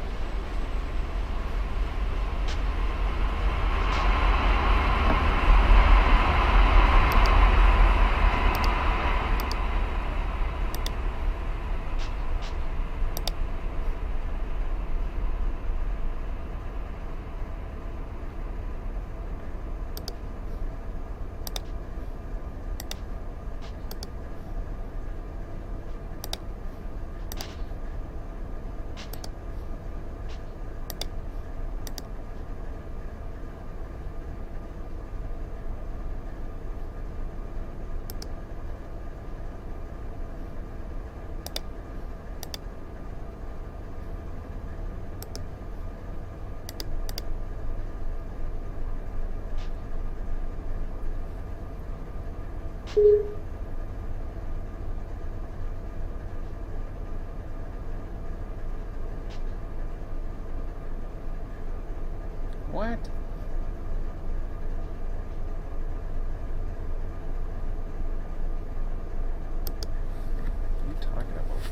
What? What are you talking about?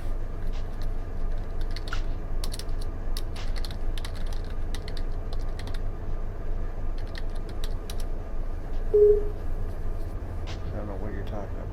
I don't know what you're talking about.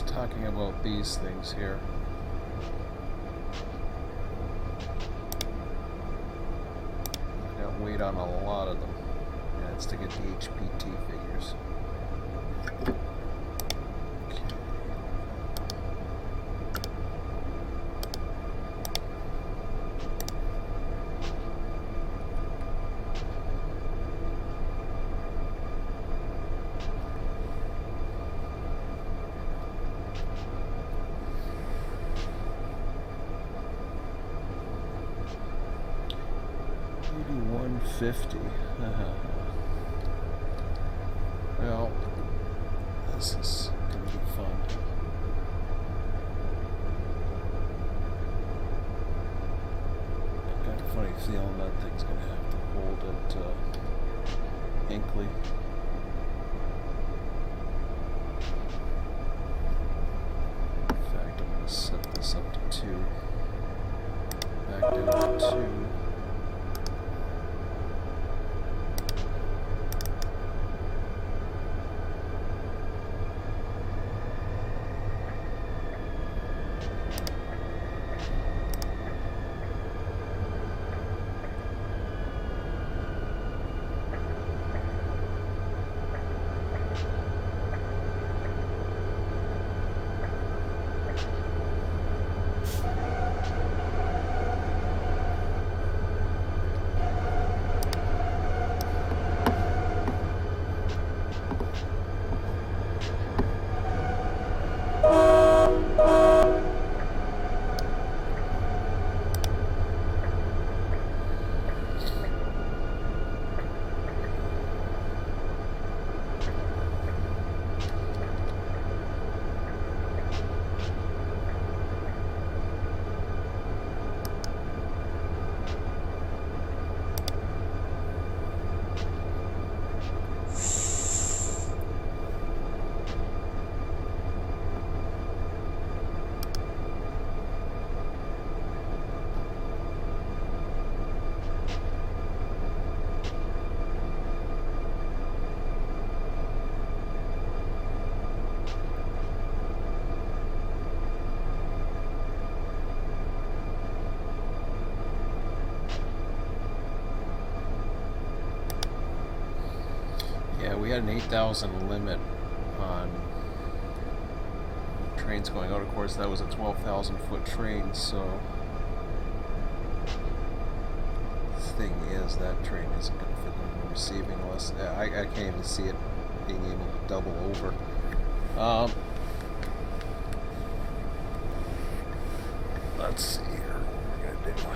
Talking about these things here. I got weight on a lot of them. And it's to get the HPT figures. $150. Well, this is gonna be fun. I've got a funny feeling that thing's gonna have to hold at Hinkley. In fact, I'm gonna set this up to 2. Back down to 2. Yeah, we had an 8,000 limit on trains going out. Of course, that was a 12,000 foot train, so the thing is that train isn't going to fit in the receiving unless I can't even see it being able to double over. Let's see here what we're going to do.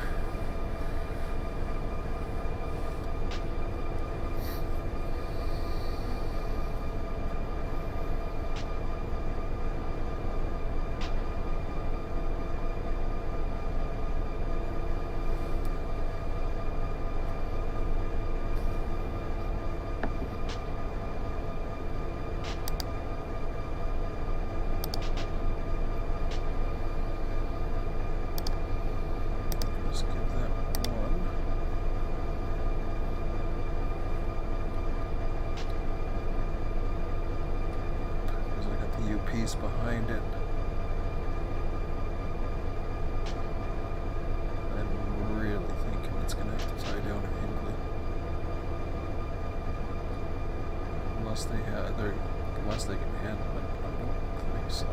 Piece behind it. I'm really thinking it's going to have to tie down in Hinkley. Unless they can handle it. I don't think so.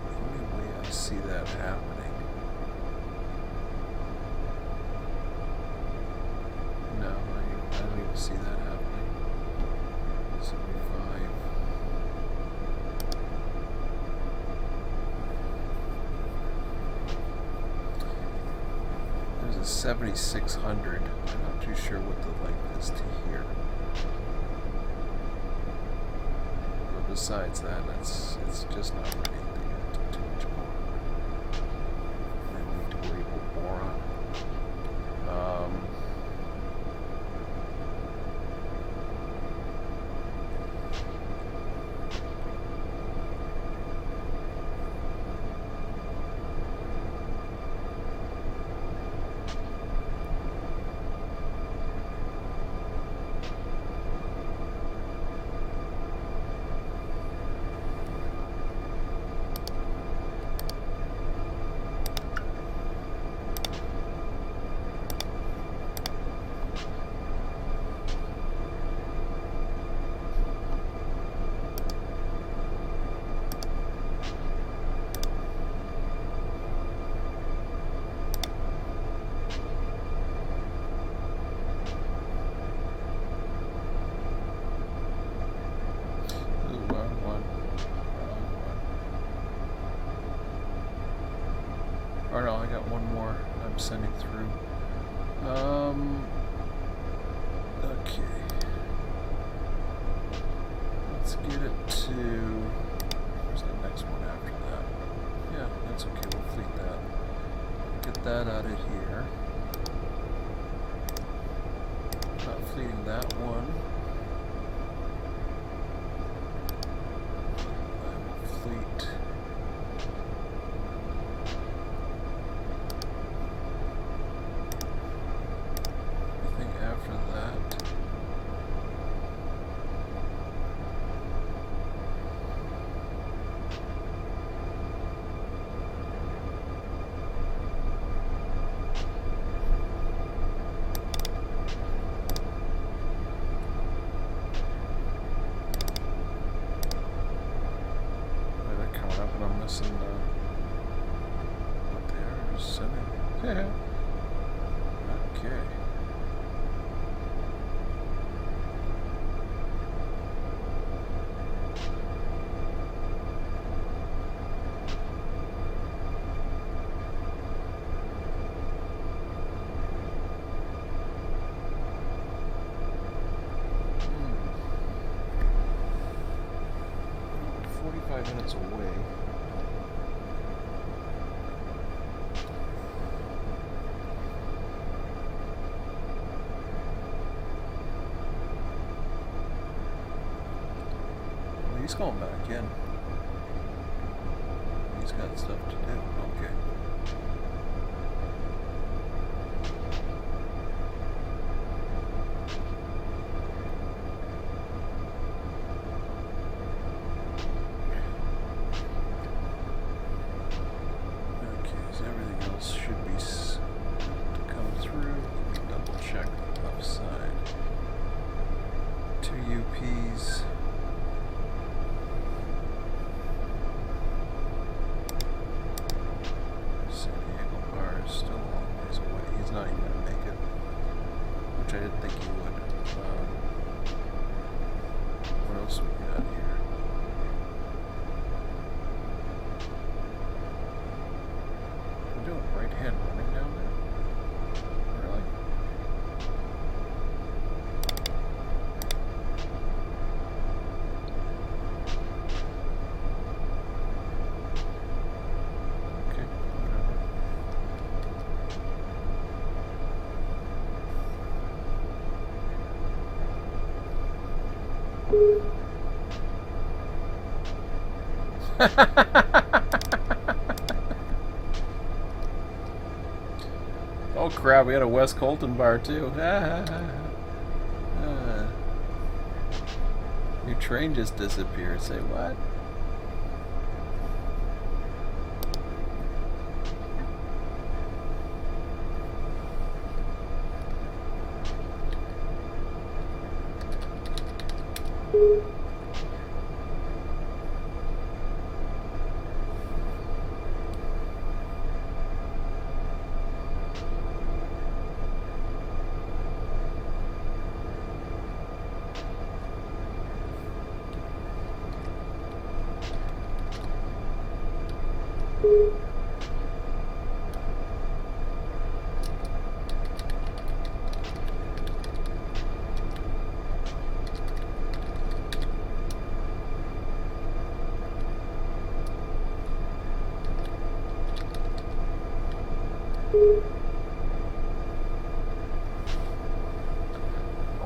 The only way I see that happening. See that happening. 75. There's a 7,600. I'm not too sure what the length is to here. But besides that, it's just not ready to get too much more. I don't need to worry about boron. Or no, I got one more I'm sending through. Okay. Let's get it to... Where's the next one after that? Yeah, that's okay, we'll fleet that. Get that out of here. Not fleeting that one. I will fleet... after that. They're coming up and I'm missing what they are sending. Okay. Minutes away. Well, he's going back in. He's got stuff to do. Okay. No, you didn't make it. Which I didn't think you would. What else we got here? We're doing right hand running down there? Really? Okay, whatever. Oh crap, we got a West Colton bar too. Your train just disappeared. Say what?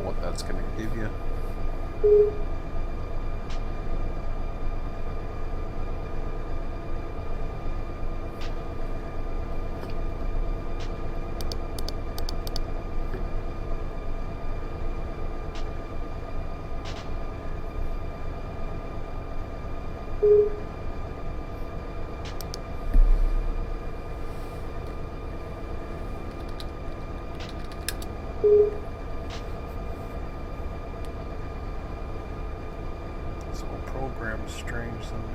What that's gonna give you. This whole program's strange someday.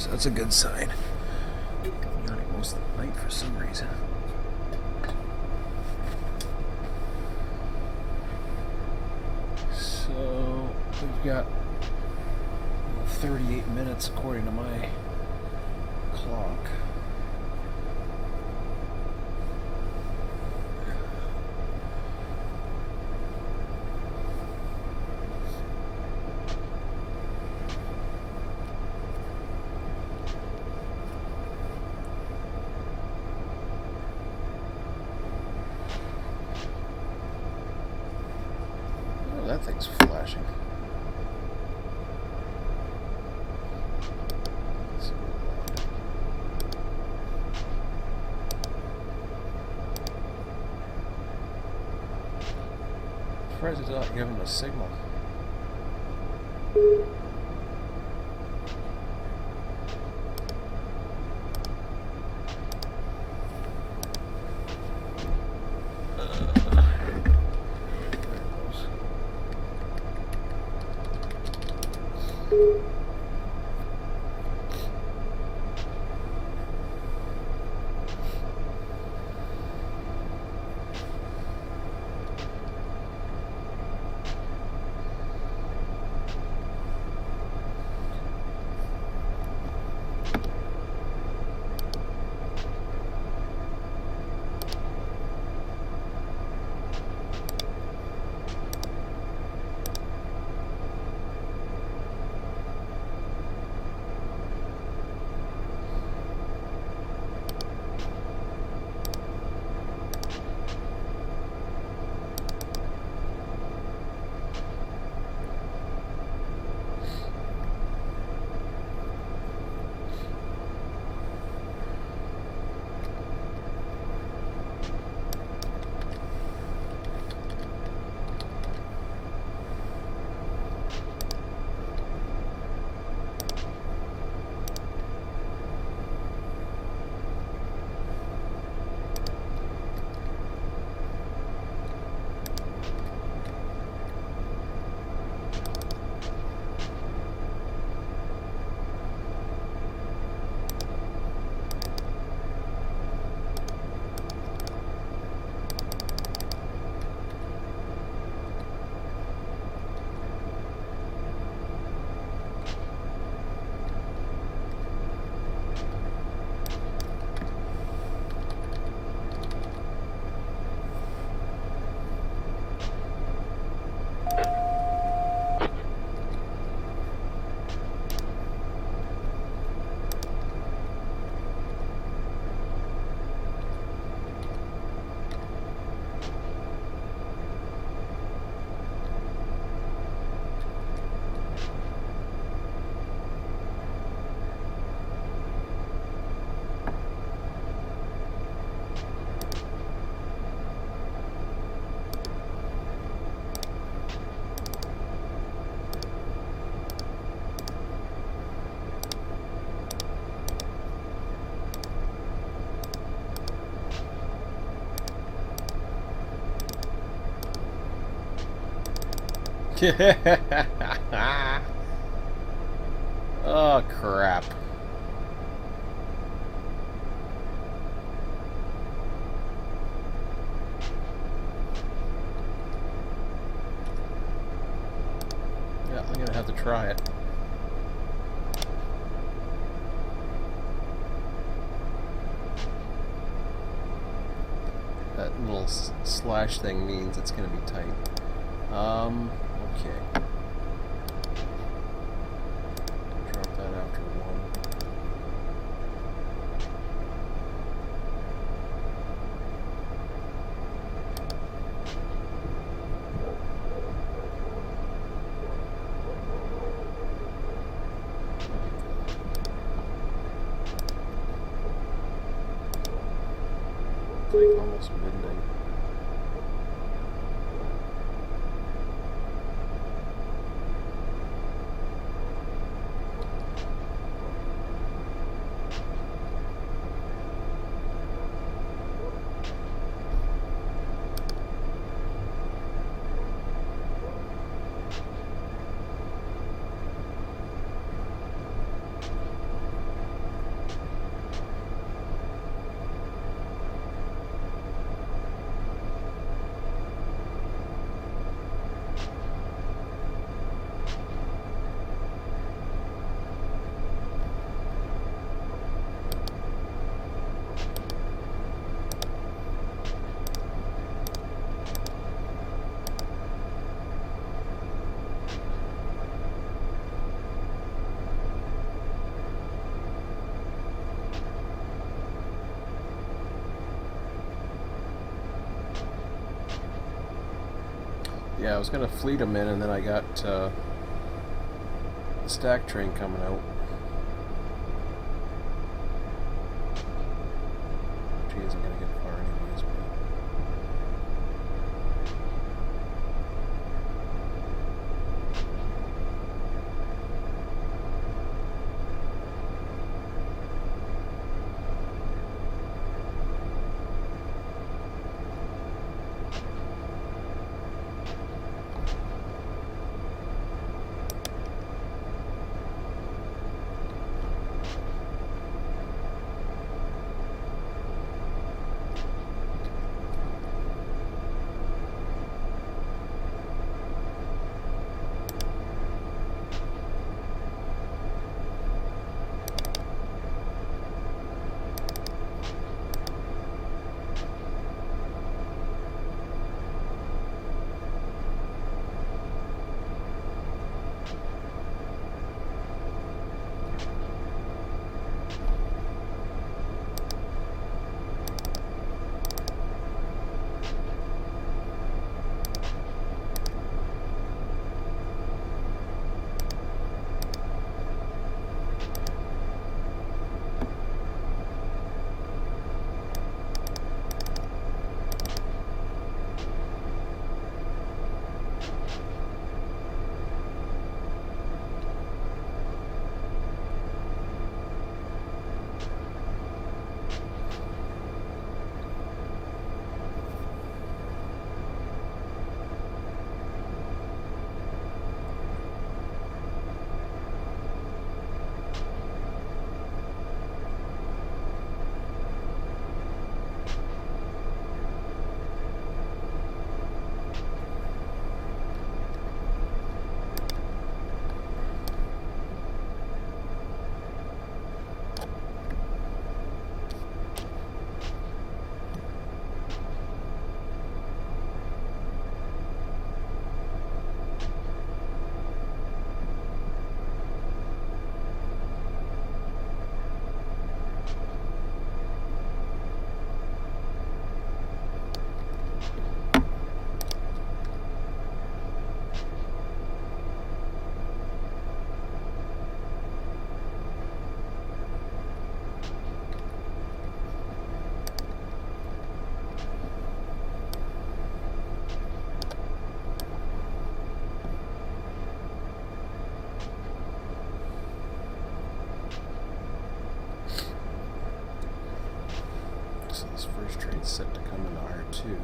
So that's a good sign. I'm yawning most of the night for some reason. So we've got 38 minutes according to my clock. Oh, that thing's flashing. Surprised it's not giving a signal. Oh, crap. Yeah, I'm gonna have to try it. That little slash thing means it's gonna be tight. Okay. Drop that after one. It's like almost midnight. Yeah, I was gonna fleet them in, and then I got the stack train coming out. Which he isn't gonna get far anyways. But... So this first train's set to come in R2.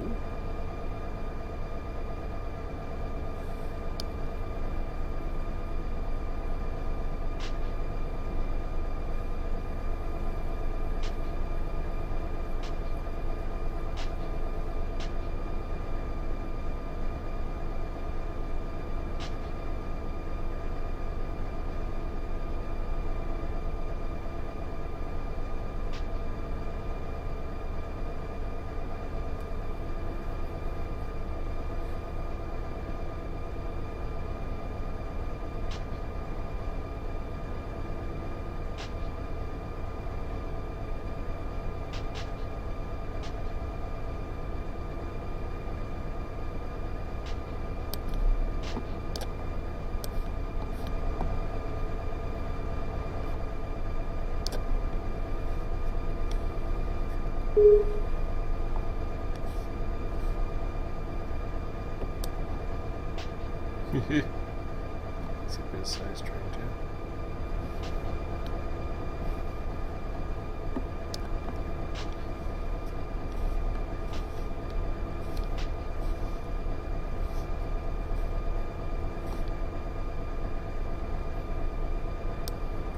It's a good sized train too.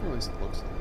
At least it looks like it.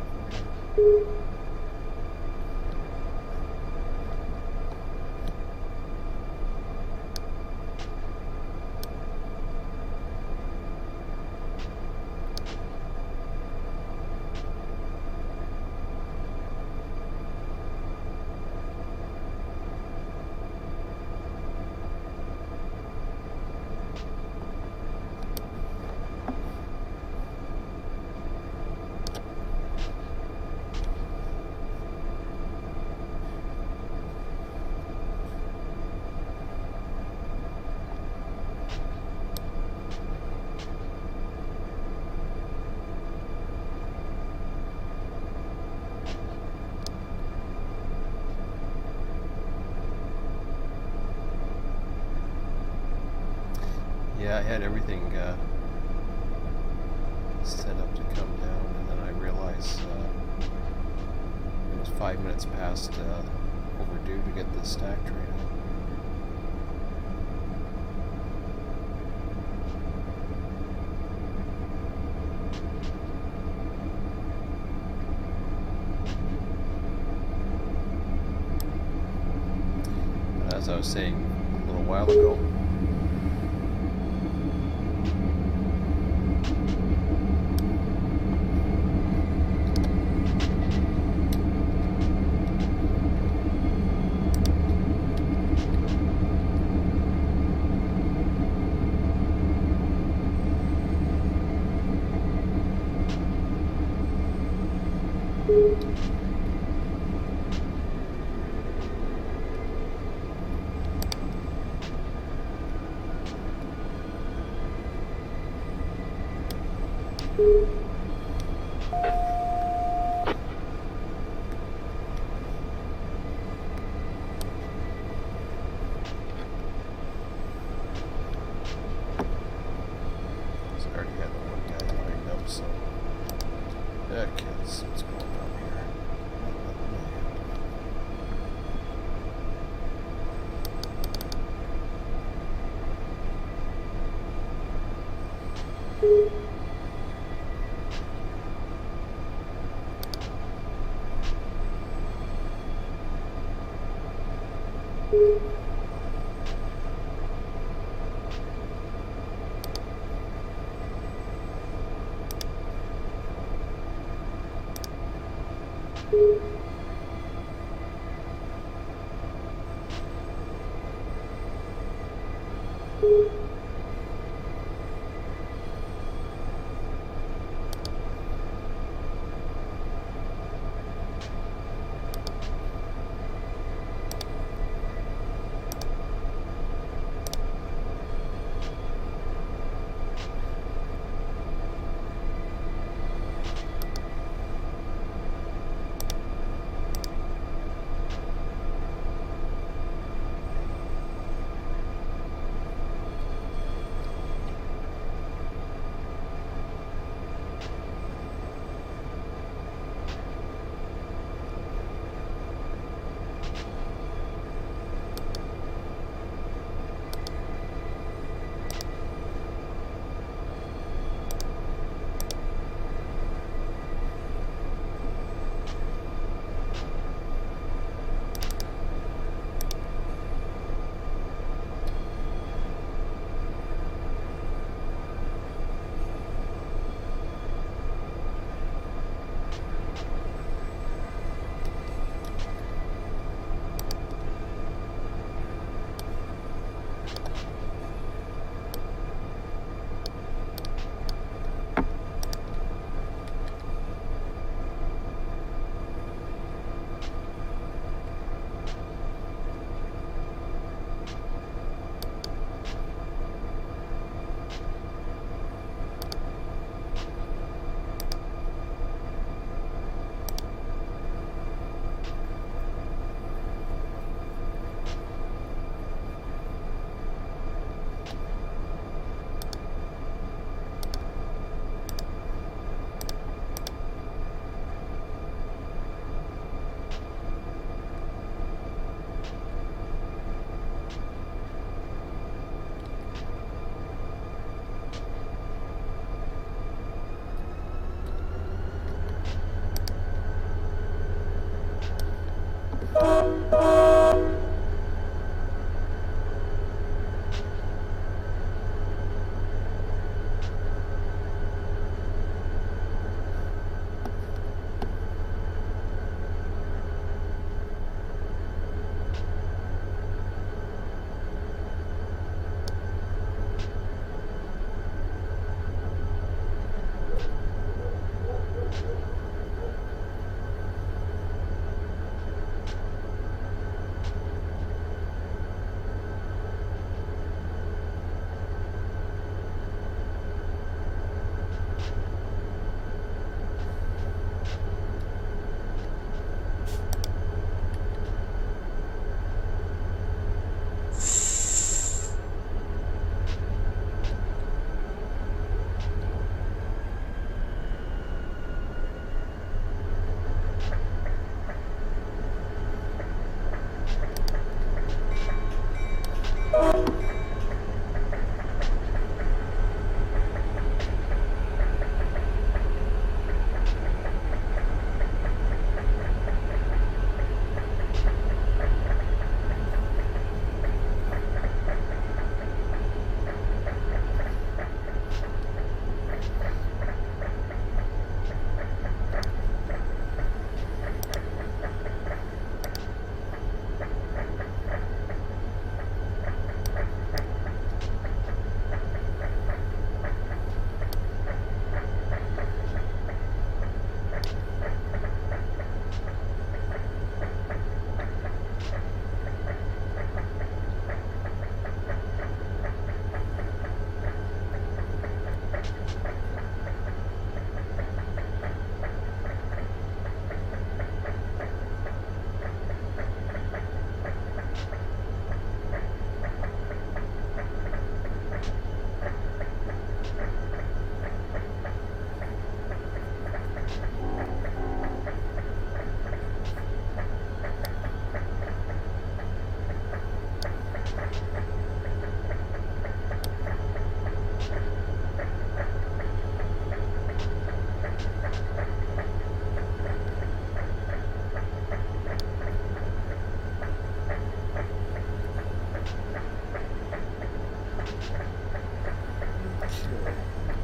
I had everything set up to come down, and then I realized it was 5 minutes past overdue to get the stack train out. As I was saying a little while ago, I already had the one guy lined up, so okay, let's see what's going on here.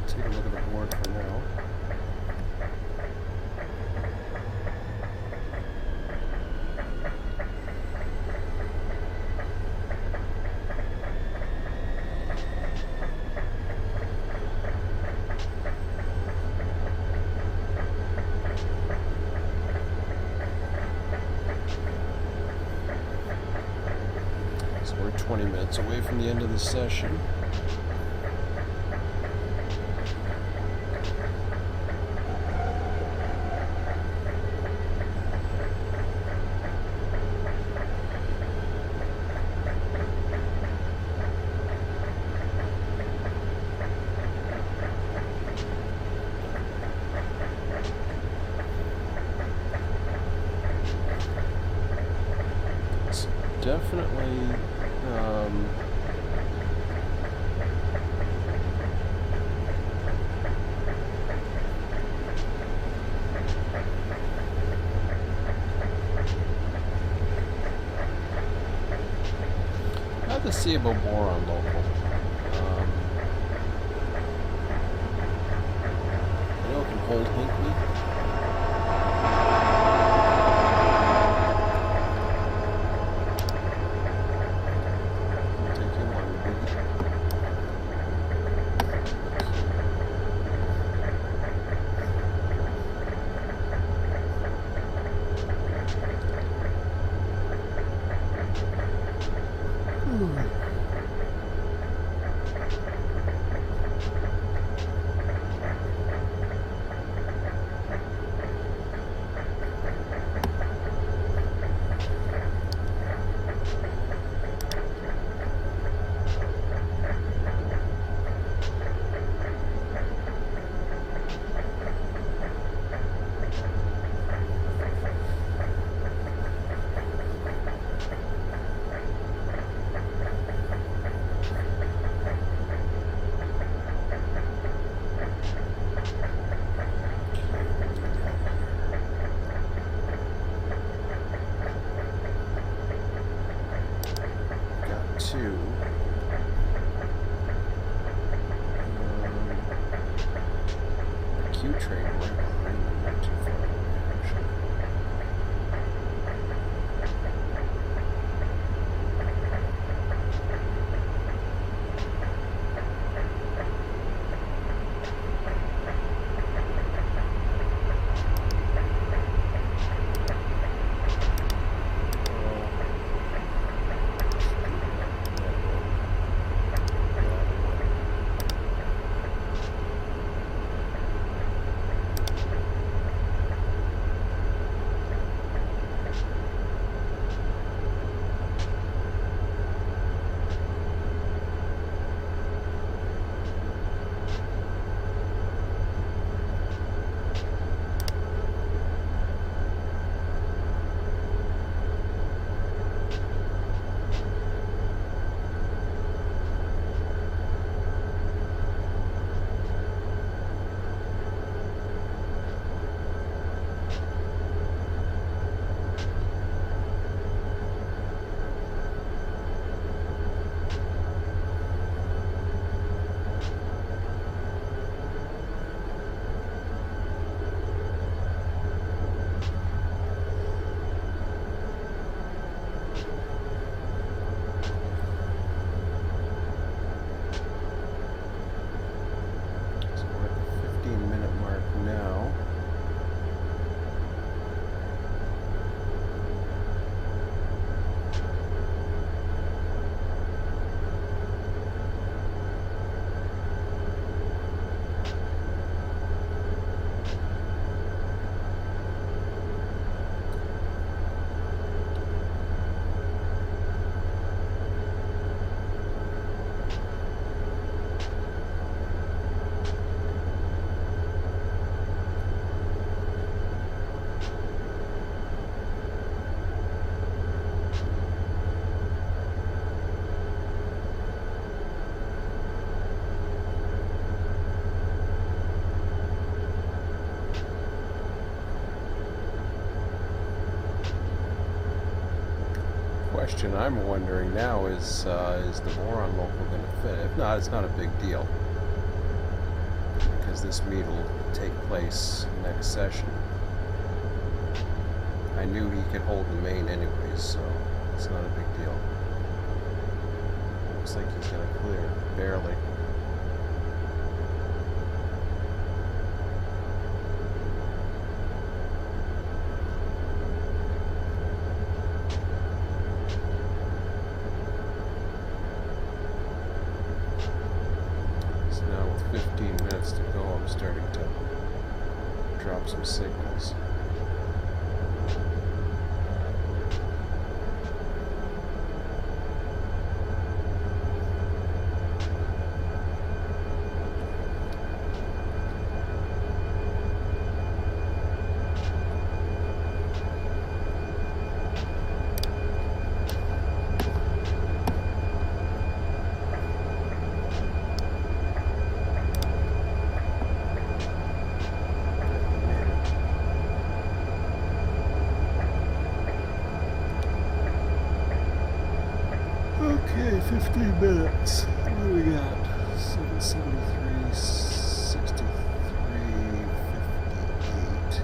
Take a look at the board for now. So we're 20 minutes away from the end of the session. Definitely not the Seabo boron local. I know it can hold Hinckley. Train right behind them, not too far away, actually. question I'm wondering now is the boron local going to fit? If not, it's not a big deal, because this meet will take place next session. I knew he could hold the main anyways, so it's not a big deal. Looks like he's going to clear, barely. So now with 15 minutes to go, I'm starting to drop some signals. Okay, 15 minutes. What do we got? 773, 63, 58.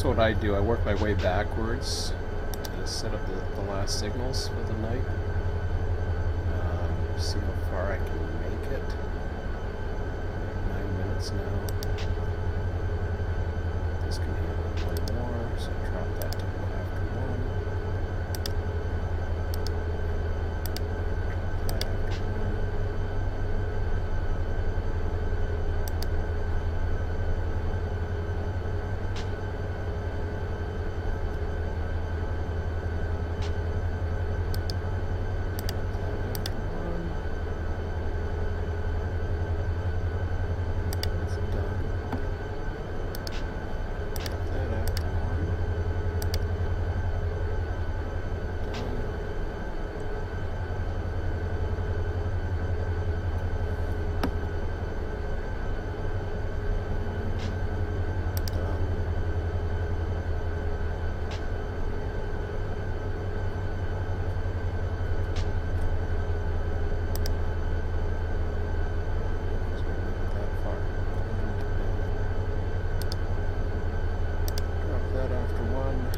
that's what I do. I work my way backwards to set up the last signals for the night. See how far I can make it. 9 minutes now. This can handle one more, so drop that to after one. Drop that after one.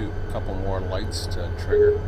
a couple more lights to trigger.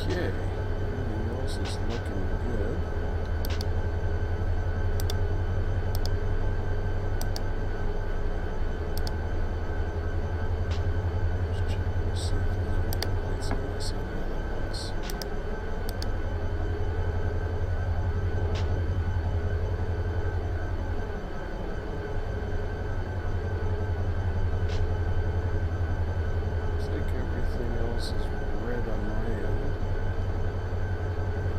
Okay, everything else is looking good. Just checking to see if there's any other lights I'm missing otherwise. Looks like everything else is red on my end.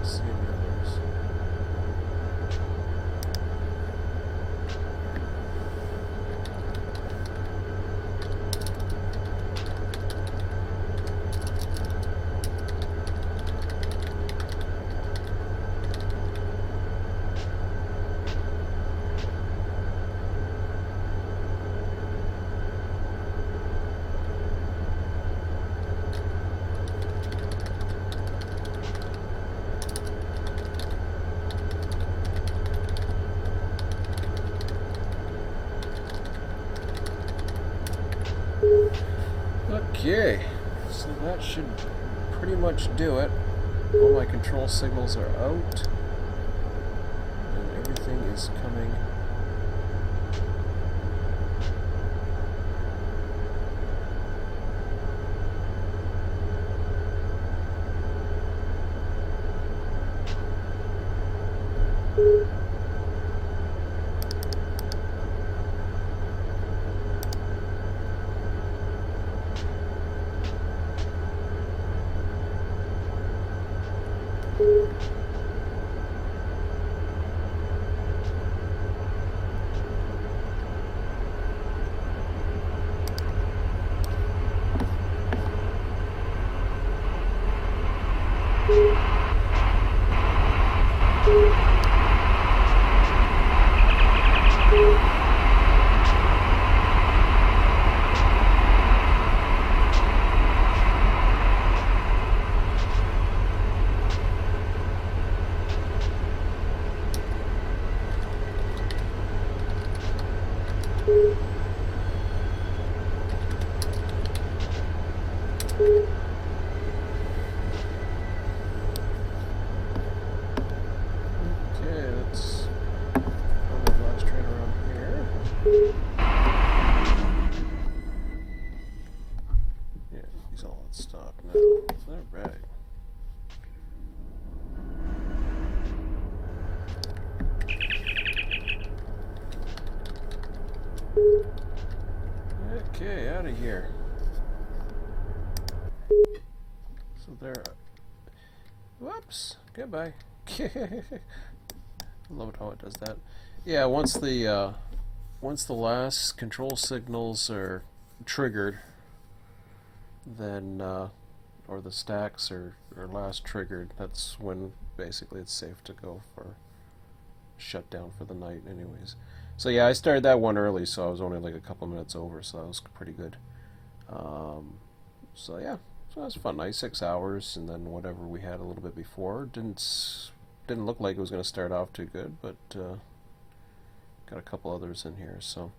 See any others. Okay, so that should pretty much do it. All my control signals are out, and everything is coming. Okay, out of here. So there. What? Whoops. Goodbye. Love it how it does that. Yeah, once the last control signals are triggered, then or the stacks are last triggered, that's when basically it's safe to go for shutdown for the night anyways. So yeah, I started that one early, so I was only like a couple minutes over, so that was pretty good. So yeah, so that was a fun night, 6 hours, and then whatever we had a little bit before didn't look like it was going to start off too good, but got a couple others in here. So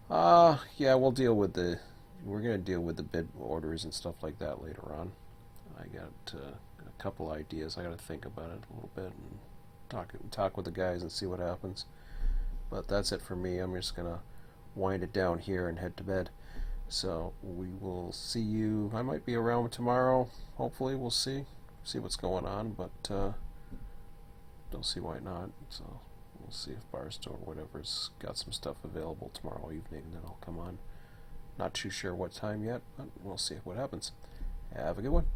yeah, we're going to deal with the bid orders and stuff like that later on. I got a couple ideas. I got to think about it a little bit and talk with the guys and see what happens. But that's it for me. I'm just gonna wind it down here and head to bed. So we will see you. I might be around tomorrow. Hopefully, we'll see what's going on. But don't see why not. So we'll see if Barstow or whatever's got some stuff available tomorrow evening. Then I'll come on. Not too sure what time yet, but we'll see what happens. Have a good one.